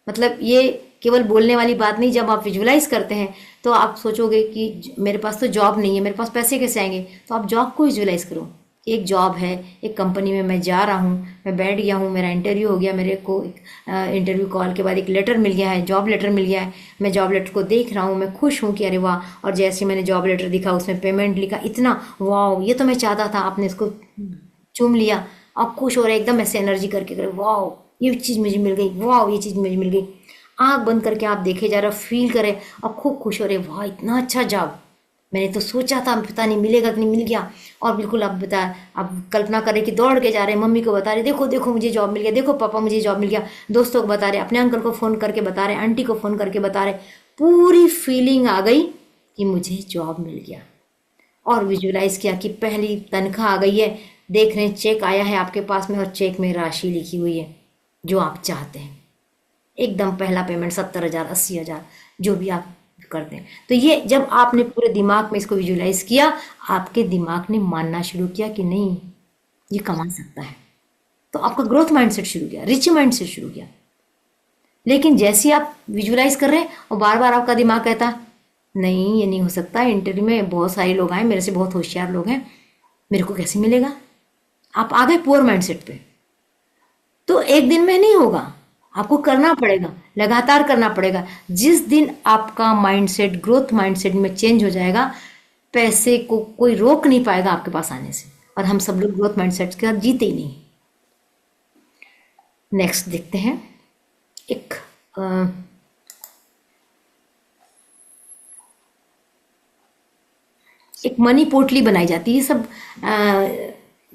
मतलब ये केवल बोलने वाली बात नहीं। जब आप विजुलाइज करते हैं तो आप सोचोगे कि मेरे पास तो जॉब नहीं है, मेरे पास पैसे कैसे आएंगे, तो आप जॉब को विजुलाइज करो। एक जॉब है, एक कंपनी में मैं जा रहा हूँ, मैं बैठ गया हूँ, मेरा इंटरव्यू हो गया, मेरे को एक इंटरव्यू कॉल के बाद एक लेटर मिल गया है, जॉब लेटर मिल गया है। मैं जॉब लेटर को देख रहा हूँ, मैं खुश हूँ कि अरे वाह। और जैसे मैंने जॉब लेटर दिखा, उसमें पेमेंट लिखा, इतना वाह, ये तो मैं चाहता था। आपने इसको चूम लिया, आप खुश हो रहे एकदम ऐसे एनर्जी करके करे, वाह ये चीज़ मुझे मिल गई, वाह ये चीज़ मुझे मिल गई। आंख बंद करके आप देखे जा रहे, फील करें और खूब खुश हो रहे, वाह इतना अच्छा जॉब, मैंने तो सोचा था पता नहीं मिलेगा कि नहीं, मिल गया। और बिल्कुल आप कल्पना करें कि दौड़ के जा रहे हैं, मम्मी को बता रहे, देखो देखो मुझे जॉब मिल गया, देखो पापा मुझे जॉब मिल गया। दोस्तों को बता रहे, अपने अंकल को फ़ोन करके बता रहे, आंटी को फ़ोन करके बता रहे। पूरी फीलिंग आ गई कि मुझे जॉब मिल गया। और विजुलाइज किया कि पहली तनख्वाह आ गई है, देख रहे हैं चेक आया है आपके पास में और चेक में राशि लिखी हुई है जो आप चाहते हैं। एकदम पहला पेमेंट 70,000, 80,000, जो भी आप करते हैं। तो ये जब आपने पूरे दिमाग में इसको विजुलाइज किया, आपके दिमाग ने मानना शुरू किया कि नहीं ये कमा सकता है, तो आपका ग्रोथ माइंडसेट शुरू किया, रिच माइंडसेट शुरू किया। लेकिन जैसे ही आप विजुलाइज कर रहे हैं और बार बार आपका दिमाग कहता नहीं ये नहीं हो सकता, इंटरव्यू में बहुत सारे लोग आए, मेरे से बहुत होशियार लोग हैं, मेरे को कैसे मिलेगा। आप आ गए पुअर माइंडसेट पे। तो एक दिन में नहीं होगा, आपको करना पड़ेगा, लगातार करना पड़ेगा। जिस दिन आपका माइंडसेट ग्रोथ माइंडसेट में चेंज हो जाएगा, पैसे को कोई रोक नहीं पाएगा आपके पास आने से। और हम सब लोग ग्रोथ माइंडसेट के साथ जीते ही नहीं। नेक्स्ट देखते हैं। एक मनी पोटली बनाई जाती है। ये सब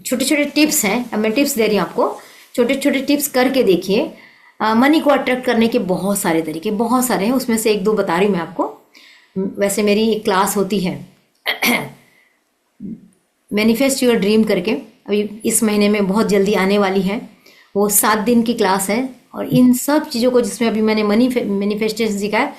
छोटे छोटे टिप्स हैं, अब मैं टिप्स दे रही हूँ आपको। छोटे छोटे टिप्स करके देखिए। मनी को अट्रैक्ट करने के बहुत सारे तरीके, बहुत सारे हैं, उसमें से एक दो बता रही हूँ मैं आपको। वैसे मेरी एक क्लास होती है मैनिफेस्ट योर ड्रीम करके, अभी इस महीने में बहुत जल्दी आने वाली है। वो 7 दिन की क्लास है और इन सब चीज़ों को, जिसमें अभी मैंने मैनिफेस्टेशन सिखाया,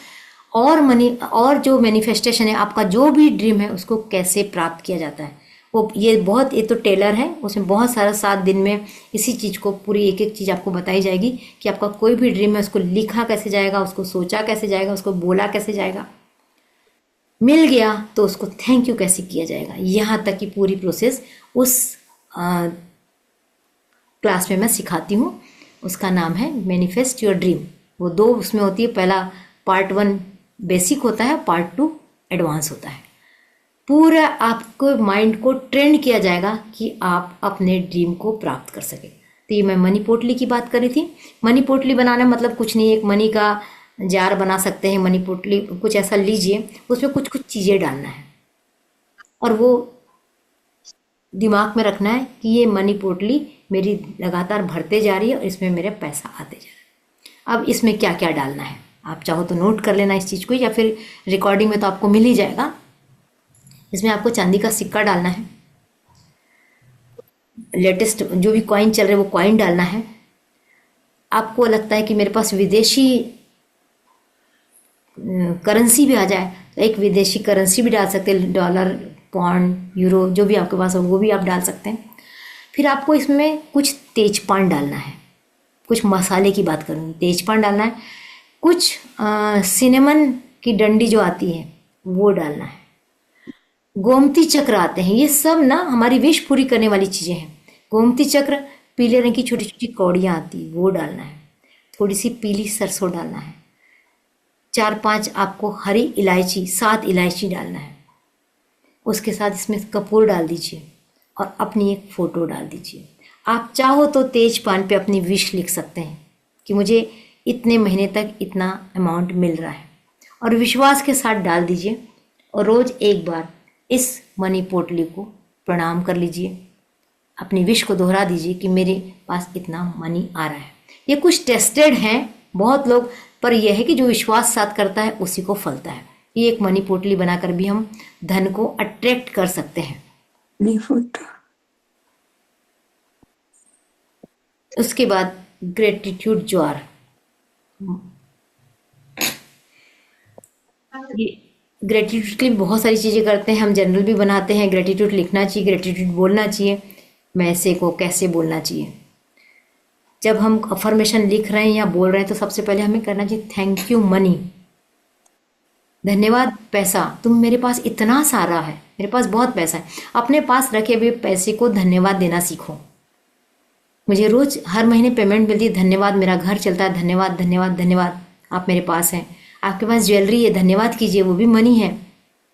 और जो मैनिफेस्टेशन है, आपका जो भी ड्रीम है उसको कैसे प्राप्त किया जाता है, वो ये तो टेलर है, उसमें बहुत सारा 7 दिन में इसी चीज़ को पूरी एक एक चीज़ आपको बताई जाएगी कि आपका कोई भी ड्रीम है उसको लिखा कैसे जाएगा, उसको सोचा कैसे जाएगा, उसको बोला कैसे जाएगा, मिल गया तो उसको थैंक यू कैसे किया जाएगा। यहाँ तक की पूरी प्रोसेस उस क्लास में मैं सिखाती हूँ। उसका नाम है मैनिफेस्ट योर ड्रीम। वो 2 उसमें होती है। पहला पार्ट 1 बेसिक होता है, पार्ट 2 एडवांस होता है। पूरा आपको माइंड को ट्रेंड किया जाएगा कि आप अपने ड्रीम को प्राप्त कर सके। तो ये मैं मनी पोटली की बात कर रही थी। मनी पोटली बनाना मतलब कुछ नहीं, एक मनी का जार बना सकते हैं। मनी पोटली कुछ ऐसा लीजिए, उसमें कुछ कुछ चीज़ें डालना है और वो दिमाग में रखना है कि ये मनी पोटली मेरी लगातार भरते जा रही है और इसमें मेरे पैसा आते जा रहा है। अब इसमें क्या क्या डालना है, आप चाहो तो नोट कर लेना इस चीज़ को, या फिर रिकॉर्डिंग में तो आपको मिल ही जाएगा। इसमें आपको चांदी का सिक्का डालना है, लेटेस्ट जो भी कॉइन चल रहे वो कॉइन डालना है। आपको लगता है कि मेरे पास विदेशी करेंसी भी आ जाए तो एक विदेशी करेंसी भी डाल सकते हैं, डॉलर, पौंड, यूरो, जो भी आपके पास हो वो भी आप डाल सकते हैं। फिर आपको इसमें कुछ तेजपान डालना है। कुछ मसाले की बात करूँगी, तेजपान डालना है। कुछ सिनेमन की डंडी जो आती है वो डालना है। गोमती चक्र आते हैं, ये सब ना हमारी विश पूरी करने वाली चीजें हैं। गोमती चक्र, पीले रंग की छोटी छोटी कौड़ियाँ आती, वो डालना है। थोड़ी सी पीली सरसों डालना है। 4-5 आपको हरी इलायची, 7 इलायची डालना है। उसके साथ इसमें कपूर डाल दीजिए और अपनी एक फ़ोटो डाल दीजिए। आप चाहो तो तेज पान पे अपनी विश लिख सकते हैं कि मुझे इतने महीने तक इतना अमाउंट मिल रहा है, और विश्वास के साथ डाल दीजिए। और रोज़ एक बार इस मनी पोटली को प्रणाम कर लीजिए, अपनी विश को दोहरा दीजिए कि मेरे पास इतना मनी आ रहा है। ये कुछ टेस्टेड हैं बहुत लोग, पर यह है कि जो विश्वास साथ करता है उसी को फलता है। ये एक मनी पोटली बनाकर भी हम धन को अट्रैक्ट कर सकते हैं। फोटो। उसके बाद ग्रेटिट्यूड ज्वार, ये ग्रेटिट्यूड के लिए बहुत सारी चीज़ें करते हैं। हम जनरल भी बनाते हैं, ग्रेटिट्यूड लिखना चाहिए, ग्रेटिट्यूड बोलना चाहिए। मैसे को कैसे बोलना चाहिए, जब हम अफर्मेशन लिख रहे हैं या बोल रहे हैं तो सबसे पहले हमें करना चाहिए थैंक यू मनी, धन्यवाद पैसा, तुम मेरे पास इतना सारा है, मेरे पास बहुत पैसा है। अपने पास रखे हुए पैसे को धन्यवाद देना सीखो। मुझे रोज हर महीने पेमेंट मिलती है, धन्यवाद मेरा घर चलता है, धन्यवाद धन्यवाद धन्यवाद आप मेरे पास हैं। आपके पास ज्वेलरी है, धन्यवाद कीजिए, वो भी मनी है।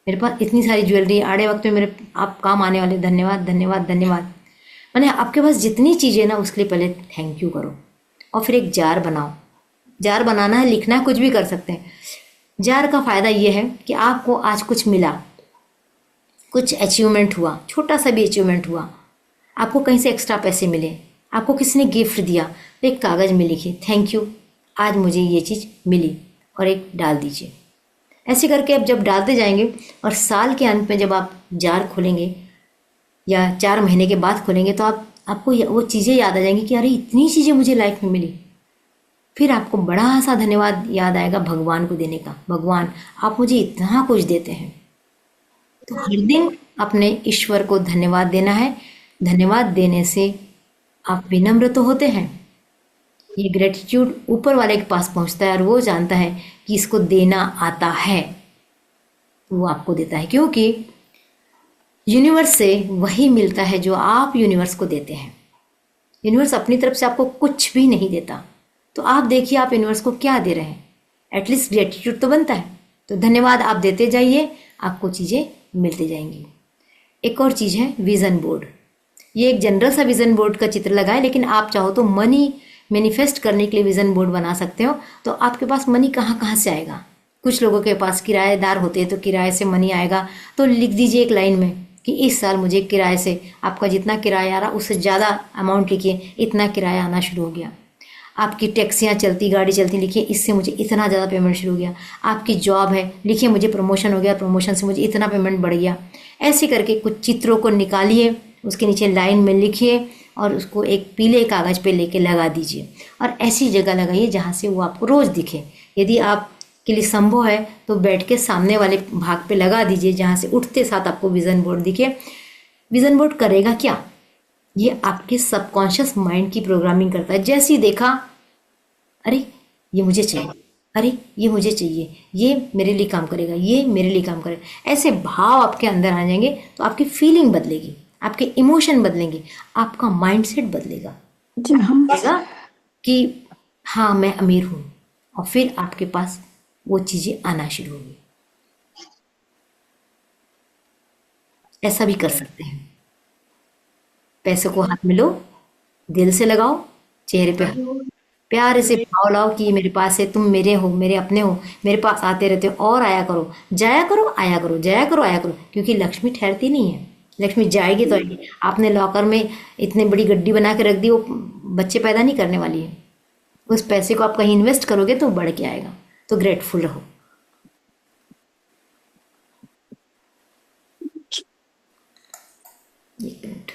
मेरे पास इतनी सारी ज्वेलरी है, आड़े वक्त में मेरे आप काम आने वाले, धन्यवाद धन्यवाद धन्यवाद। मैंने आपके पास जितनी चीज़ें ना उसके लिए पहले थैंक यू करो। और फिर एक जार बनाओ। जार बनाना है, लिखना है, कुछ भी कर सकते हैं। जार का फ़ायदा ये है कि आपको आज कुछ मिला, कुछ अचीवमेंट हुआ, छोटा सा भी अचीवमेंट हुआ, आपको कहीं से एक्स्ट्रा पैसे मिले, आपको किसी ने गिफ्ट दिया, तो एक कागज़ में लिखिए थैंक यू, आज मुझे ये चीज़ मिली, और एक डाल दीजिए। ऐसे करके आप जब डालते जाएंगे और साल के अंत में जब आप जार खोलेंगे या 4 महीने के बाद खोलेंगे तो आपको वो चीज़ें याद आ जाएंगी कि अरे इतनी चीज़ें मुझे लाइफ में मिली। फिर आपको बड़ा सा धन्यवाद याद आएगा भगवान को देने का, भगवान आप मुझे इतना कुछ देते हैं। तो हर दिन अपने ईश्वर को धन्यवाद देना है। धन्यवाद देने से आप विनम्र तो होते हैं, ये ग्रेटिट्यूड ऊपर वाले के पास पहुंचता है और वो जानता है कि इसको देना आता है, वो आपको देता है। क्योंकि यूनिवर्स से वही मिलता है जो आप यूनिवर्स को देते हैं। यूनिवर्स अपनी तरफ से आपको कुछ भी नहीं देता, तो आप देखिए आप यूनिवर्स को क्या दे रहे हैं। एटलीस्ट ग्रेटिट्यूड तो बनता है। तो धन्यवाद आप देते जाइए, आपको चीज़ें मिलती जाएंगी। एक और चीज़ है विज़न बोर्ड। ये एक जनरल सा विज़न बोर्ड का चित्र लगाएं, लेकिन आप चाहो तो मनी मैनिफेस्ट करने के लिए विज़न बोर्ड बना सकते हो। तो आपके पास मनी कहाँ कहाँ से आएगा। कुछ लोगों के पास किराएदार होते हैं तो किराए से मनी आएगा, तो लिख दीजिए एक लाइन में कि इस साल मुझे किराए से, आपका जितना किराया आ रहा उससे ज़्यादा अमाउंट लिखिए, इतना किराया आना शुरू हो गया। आपकी टैक्सियाँ चलती, गाड़ी चलती, लिखिए इससे मुझे इतना ज़्यादा पेमेंट शुरू हो गया। आपकी जॉब है, लिखिए मुझे प्रमोशन हो गया, प्रमोशन से मुझे इतना पेमेंट बढ़ गया। ऐसे करके कुछ चित्रों को निकालिए, उसके नीचे लाइन में लिखिए और उसको एक पीले कागज़ पे लेके लगा दीजिए। और ऐसी जगह लगाइए जहाँ से वो आपको रोज़ दिखे। यदि आप के लिए संभव है तो बैठ के सामने वाले भाग पे लगा दीजिए जहाँ से उठते साथ आपको विज़न बोर्ड दिखे। विज़न बोर्ड करेगा क्या, ये आपके सबकॉन्शियस माइंड की प्रोग्रामिंग करता है। जैसे ही देखा अरे ये मुझे चाहिए, अरे ये मुझे चाहिए, ये मेरे लिए काम करेगा, ये मेरे लिए काम करेगा, ऐसे भाव आपके अंदर आ जाएंगे तो आपकी फीलिंग बदलेगी, आपके इमोशन बदलेंगे, आपका माइंडसेट बदलेगा। बदलेगा कि हाँ मैं अमीर हूँ, और फिर आपके पास वो चीज़ें आना शुरू होगी। ऐसा भी कर सकते हैं। पैसे को हाथ में लो, दिल से लगाओ, चेहरे पे प्यारे से भाव लाओ कि ये मेरे पास है, तुम मेरे हो, मेरे अपने हो, मेरे पास आते रहते हो, और आया करो, जाया करो, आया करो, जाया करो, आया करो। क्योंकि लक्ष्मी ठहरती नहीं है, लक्ष्मी जाएगी तो आएगी। आपने लॉकर में इतनी बड़ी गड्डी बना के रख दी, वो बच्चे पैदा नहीं करने वाली है। उस पैसे को आप कहीं इन्वेस्ट करोगे तो बढ़ के आएगा। तो ग्रेटफुल रहो। एक मिनट,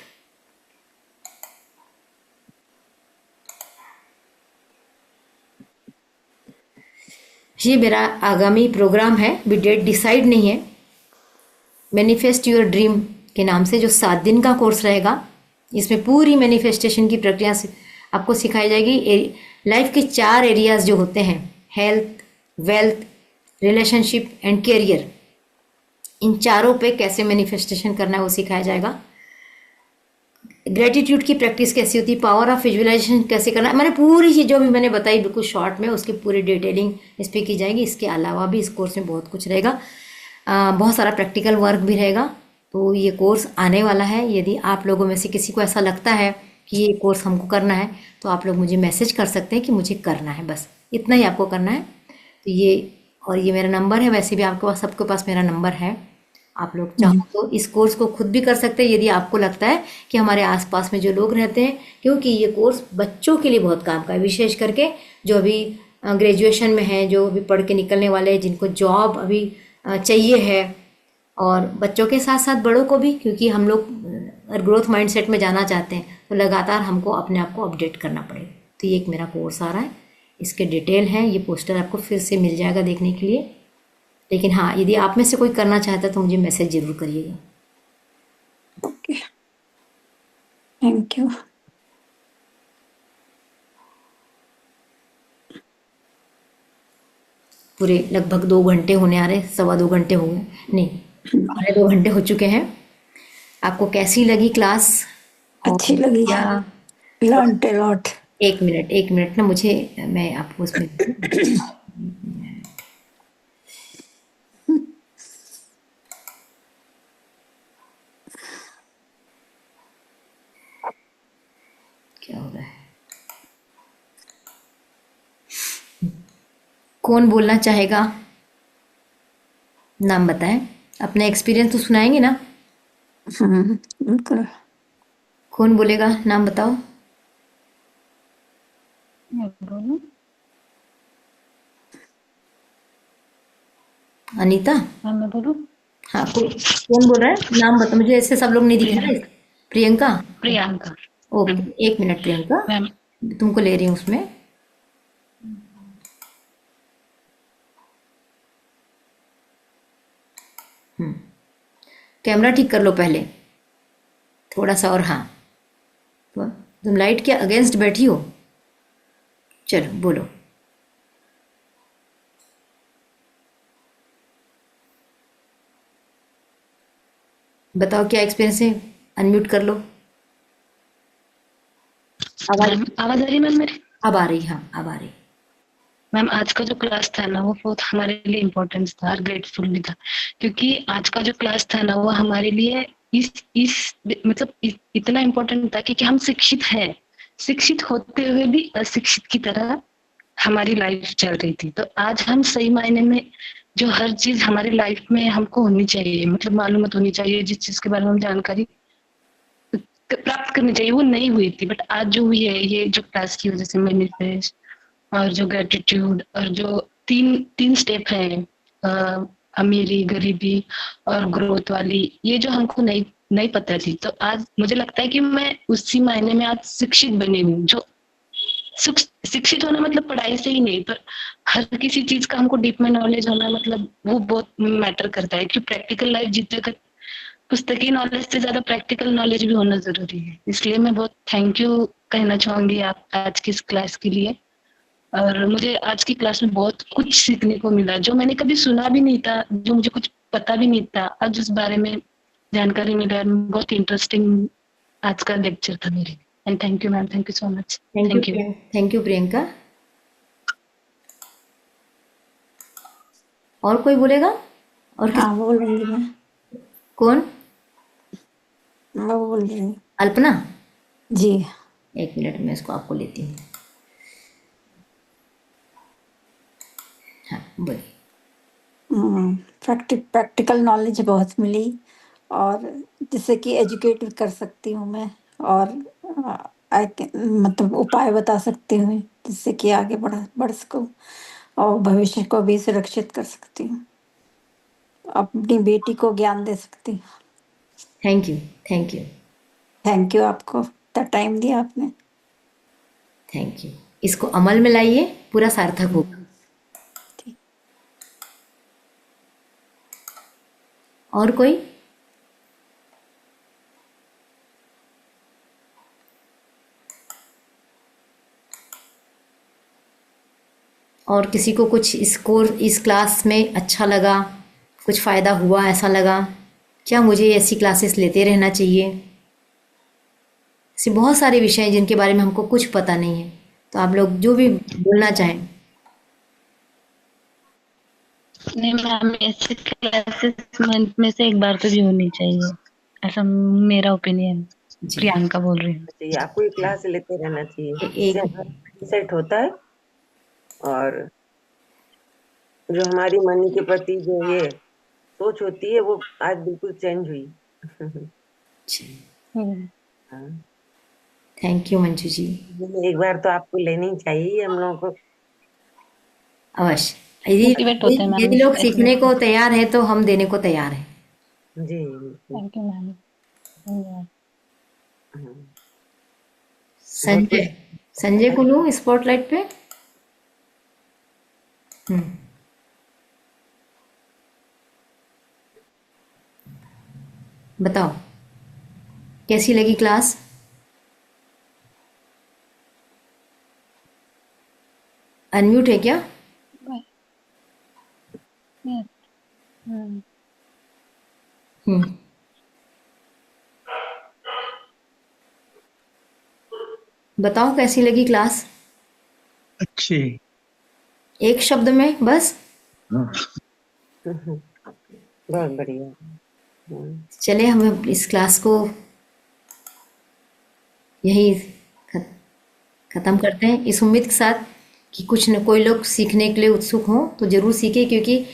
ये मेरा आगामी प्रोग्राम है, अभी डेट डिसाइड नहीं है। मैनिफेस्ट योर ड्रीम के नाम से जो 7 दिन का कोर्स रहेगा, इसमें पूरी मैनिफेस्टेशन की प्रक्रिया से आपको सिखाई जाएगी। लाइफ के 4 एरियाज जो होते हैं, health, wealth, relationship and career, इन चारों पे कैसे मैनिफेस्टेशन करना है वो सिखाया जाएगा। ग्रेटिट्यूड की प्रैक्टिस कैसी होती है, पावर ऑफ विजुअलाइजेशन कैसे करना है, मैंने पूरी चीज़ जो भी मैंने बताई बिल्कुल शॉर्ट में उसकी पूरी डिटेलिंग इस पर की जाएगी। इसके अलावा भी इस कोर्स में बहुत कुछ रहेगा, बहुत सारा प्रैक्टिकल वर्क भी रहेगा। तो ये कोर्स आने वाला है। यदि आप लोगों में से किसी को ऐसा लगता है कि ये कोर्स हमको करना है तो आप लोग मुझे मैसेज कर सकते हैं कि मुझे करना है, बस इतना ही आपको करना है। तो ये, और ये मेरा नंबर है, वैसे भी आपके पास सबके पास मेरा नंबर है। आप लोग चाहो तो इस कोर्स को खुद भी कर सकते हैं यदि आपको लगता है कि हमारे आसपास में जो लोग रहते हैं, क्योंकि ये कोर्स बच्चों के लिए बहुत काम का है, विशेष करके जो अभी ग्रेजुएशन में हैं, जो अभी पढ़ के निकलने वाले हैं, जिनको जॉब अभी चाहिए है, और बच्चों के साथ साथ बड़ों को भी, क्योंकि हम लोग ग्रोथ माइंडसेट में जाना चाहते हैं तो लगातार हमको अपने आप को अपडेट करना पड़ेगा। तो ये एक मेरा कोर्स आ रहा है, इसके डिटेल हैं, ये पोस्टर आपको फिर से मिल जाएगा देखने के लिए। लेकिन हाँ, यदि आप में से कोई करना चाहता है तो मुझे मैसेज जरूर करिएगा। Okay, thank you. पूरे लगभग 2 घंटे होने आ रहे, 2.25 घंटे हो गए, नहीं 2.5 घंटे हो चुके हैं। आपको कैसी लगी क्लास? अच्छी और लगी, क्या, लर्न ए लॉट। एक मिनट ना, मुझे, मैं आपको उसमें क्या हो रहा है, कौन बोलना चाहेगा? नाम बताएं, अपना एक्सपीरियंस तो सुनाएंगे ना। बिल्कुल। कौन बोलेगा, नाम बताओ। अनीता? मैं बोलूं? हाँ, कौन बोल रहा है, नाम बताओ मुझे, ऐसे सब लोग नहीं दिख रहे। प्रियंका? प्रियंका। ओके, एक मिनट प्रियंका, मैम, तुमको ले रही हूँ उसमें। कैमरा ठीक कर लो पहले थोड़ा सा, और हाँ, तो तुम लाइट के अगेंस्ट बैठी हो। चलो बोलो। बताओ क्या एक्सपीरियंस है, अनम्यूट कर लो। आवाज मैम आवाज आ रही है मैम मेरी? अब आ रही, हाँ अब आ रही। मैम आज का जो क्लास था ना वो बहुत हमारे लिए इम्पोर्टेंट था और ग्रेटफुल भी था, क्योंकि आज का जो क्लास था ना वो हमारे लिए इस मतलब इतना इम्पोर्टेंट था क्योंकि हम शिक्षित हैं, शिक्षित होते हुए भी अशिक्षित की तरह हमारी लाइफ चल रही थी। तो आज हम सही मायने में जो हर चीज हमारी लाइफ में हमको होनी चाहिए, मतलब मालूमात होनी चाहिए, जिस चीज के बारे में हम जानकारी प्राप्त करनी चाहिए वो नहीं हुई थी, बट आज जो हुई है ये जो क्लास की वजह से मैनिफेस्ट और जो ग्रेटिट्यूड और जो तीन तीन स्टेप है, अमीरी, गरीबी और ग्रोथ वाली, ये जो हमको नहीं नहीं पता थी, तो आज मुझे लगता है कि मैं उसी मायने में आज शिक्षित बनी हूँ। जो शिक्षित होना मतलब पढ़ाई से ही नहीं, पर हर किसी चीज का हमको डीप में नॉलेज होना, मतलब वो बहुत मैटर करता है कि प्रैक्टिकल लाइफ जीते तक पुस्तकीय नॉलेज से ज्यादा प्रैक्टिकल नॉलेज भी होना जरूरी है। इसलिए मैं बहुत थैंक यू कहना चाहूंगी आप आज की इस क्लास के लिए। और मुझे आज की क्लास में बहुत कुछ सीखने को मिला, जो मैंने कभी सुना भी नहीं था, जो मुझे कुछ पता भी नहीं था, आज उस बारे में जानकारी मिला। बहुत इंटरेस्टिंग आज का लेक्चर था मेरे। And thank you ma'am, thank you so much. Thank you. Thank you Priyanka. और कोई बोलेगा? और हाँ बोल रही मैं, कौन? मैं बोल रही हूँ अल्पना? जी। एक मिनट में इसको आपको लेती हूँ। हाँ बोलिए। प्रैक्टिकल नॉलेज बहुत मिली, और जिससे कि एजुकेट भी कर सकती हूँ मैं, और मतलब उपाय बता सकती हूँ जिससे कि आगे बढ़ सकूँ और भविष्य को भी सुरक्षित कर सकती हूँ, अपनी बेटी को ज्ञान दे सकती हूँ। Thank you, thank you, thank you, आपको इतना टाइम दिया आपने। Thank you. इसको अमल में लाइए, पूरा सार्थक होगा। ठीक। और कोई? और किसी को कुछ इस क्लास में अच्छा लगा, कुछ फ़ायदा हुआ ऐसा लगा? क्या मुझे ऐसी क्लासेस लेते रहना चाहिए? ऐसे बहुत सारे विषय हैं जिनके बारे में हमको कुछ पता नहीं है, तो आप लोग जो भी बोलना चाहें। नहीं मैम, ऐसे क्लासेस मंथ में से एक बार तो भी होनी चाहिए, ऐसा मेरा ओपिनियन। जी। प्रियंका बोल रही हूँ। चाहिए, आपको ये क्लास लेते रहना चाहिए, इससे एक हमारा सेट होता है और जो हमारी मनी के प्रति जो ये सोच होती है वो आज बिल्कुल चेंज हुई। हाँ, थैंक यू मंजू जी। एक बार तो आपको लेनी चाहिए हम लोगों को। अवश्य, यदि मोटिवेट होते हैं मैम यदि लोग ऐसे सीखने लोग। को तैयार है तो हम देने को तैयार हैं। जी बिल्कुल। Thank you ma'am. हाँ, बहुत संजय, कुछ। संजय को लूँ स्पॉटलाइट पे। बताओ कैसी लगी क्लास? अनम्यूट है क्या? हम्म बताओ कैसी लगी क्लास? अच्छी। एक शब्द में बस? बहुत बढ़िया। चले हम इस क्लास को यही ख़त्म करते हैं, इस उम्मीद के साथ कि कुछ न कोई लोग सीखने के लिए उत्सुक हों तो ज़रूर सीखें, क्योंकि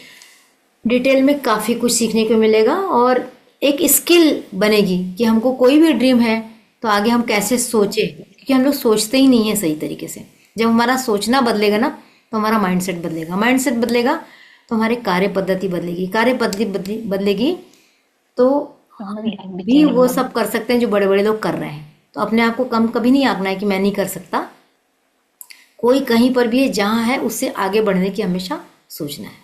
डिटेल में काफ़ी कुछ सीखने को मिलेगा और एक स्किल बनेगी कि हमको कोई भी ड्रीम है तो आगे हम कैसे सोचें, क्योंकि हम लोग सोचते ही नहीं हैं सही तरीके से। जब हमारा सोचना बदलेगा ना तो हमारा माइंडसेट बदलेगा, माइंडसेट बदलेगा तो हमारी कार्य पद्धति बदलेगी, कार्य पद्धति बदलेगी तो हम भी वो सब कर सकते हैं जो बड़े बड़े लोग कर रहे हैं। तो अपने आप को कम कभी नहीं आंकना है कि मैं नहीं कर सकता। कोई कहीं पर भी है, जहाँ है उससे आगे बढ़ने की हमेशा सोचना है।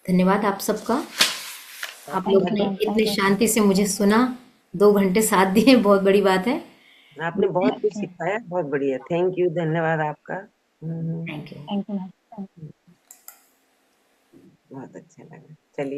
धन्यवाद आप सबका। आप लोग ने इतने शांति से मुझे सुना, 2 घंटे साथ दिए, बहुत बड़ी बात है। आपने बहुत कुछ सिखाया, बहुत बढ़िया। थैंक यू, धन्यवाद आपका। Thank you. Thank you ma'am. बहुत अच्छा लगा। चलिए।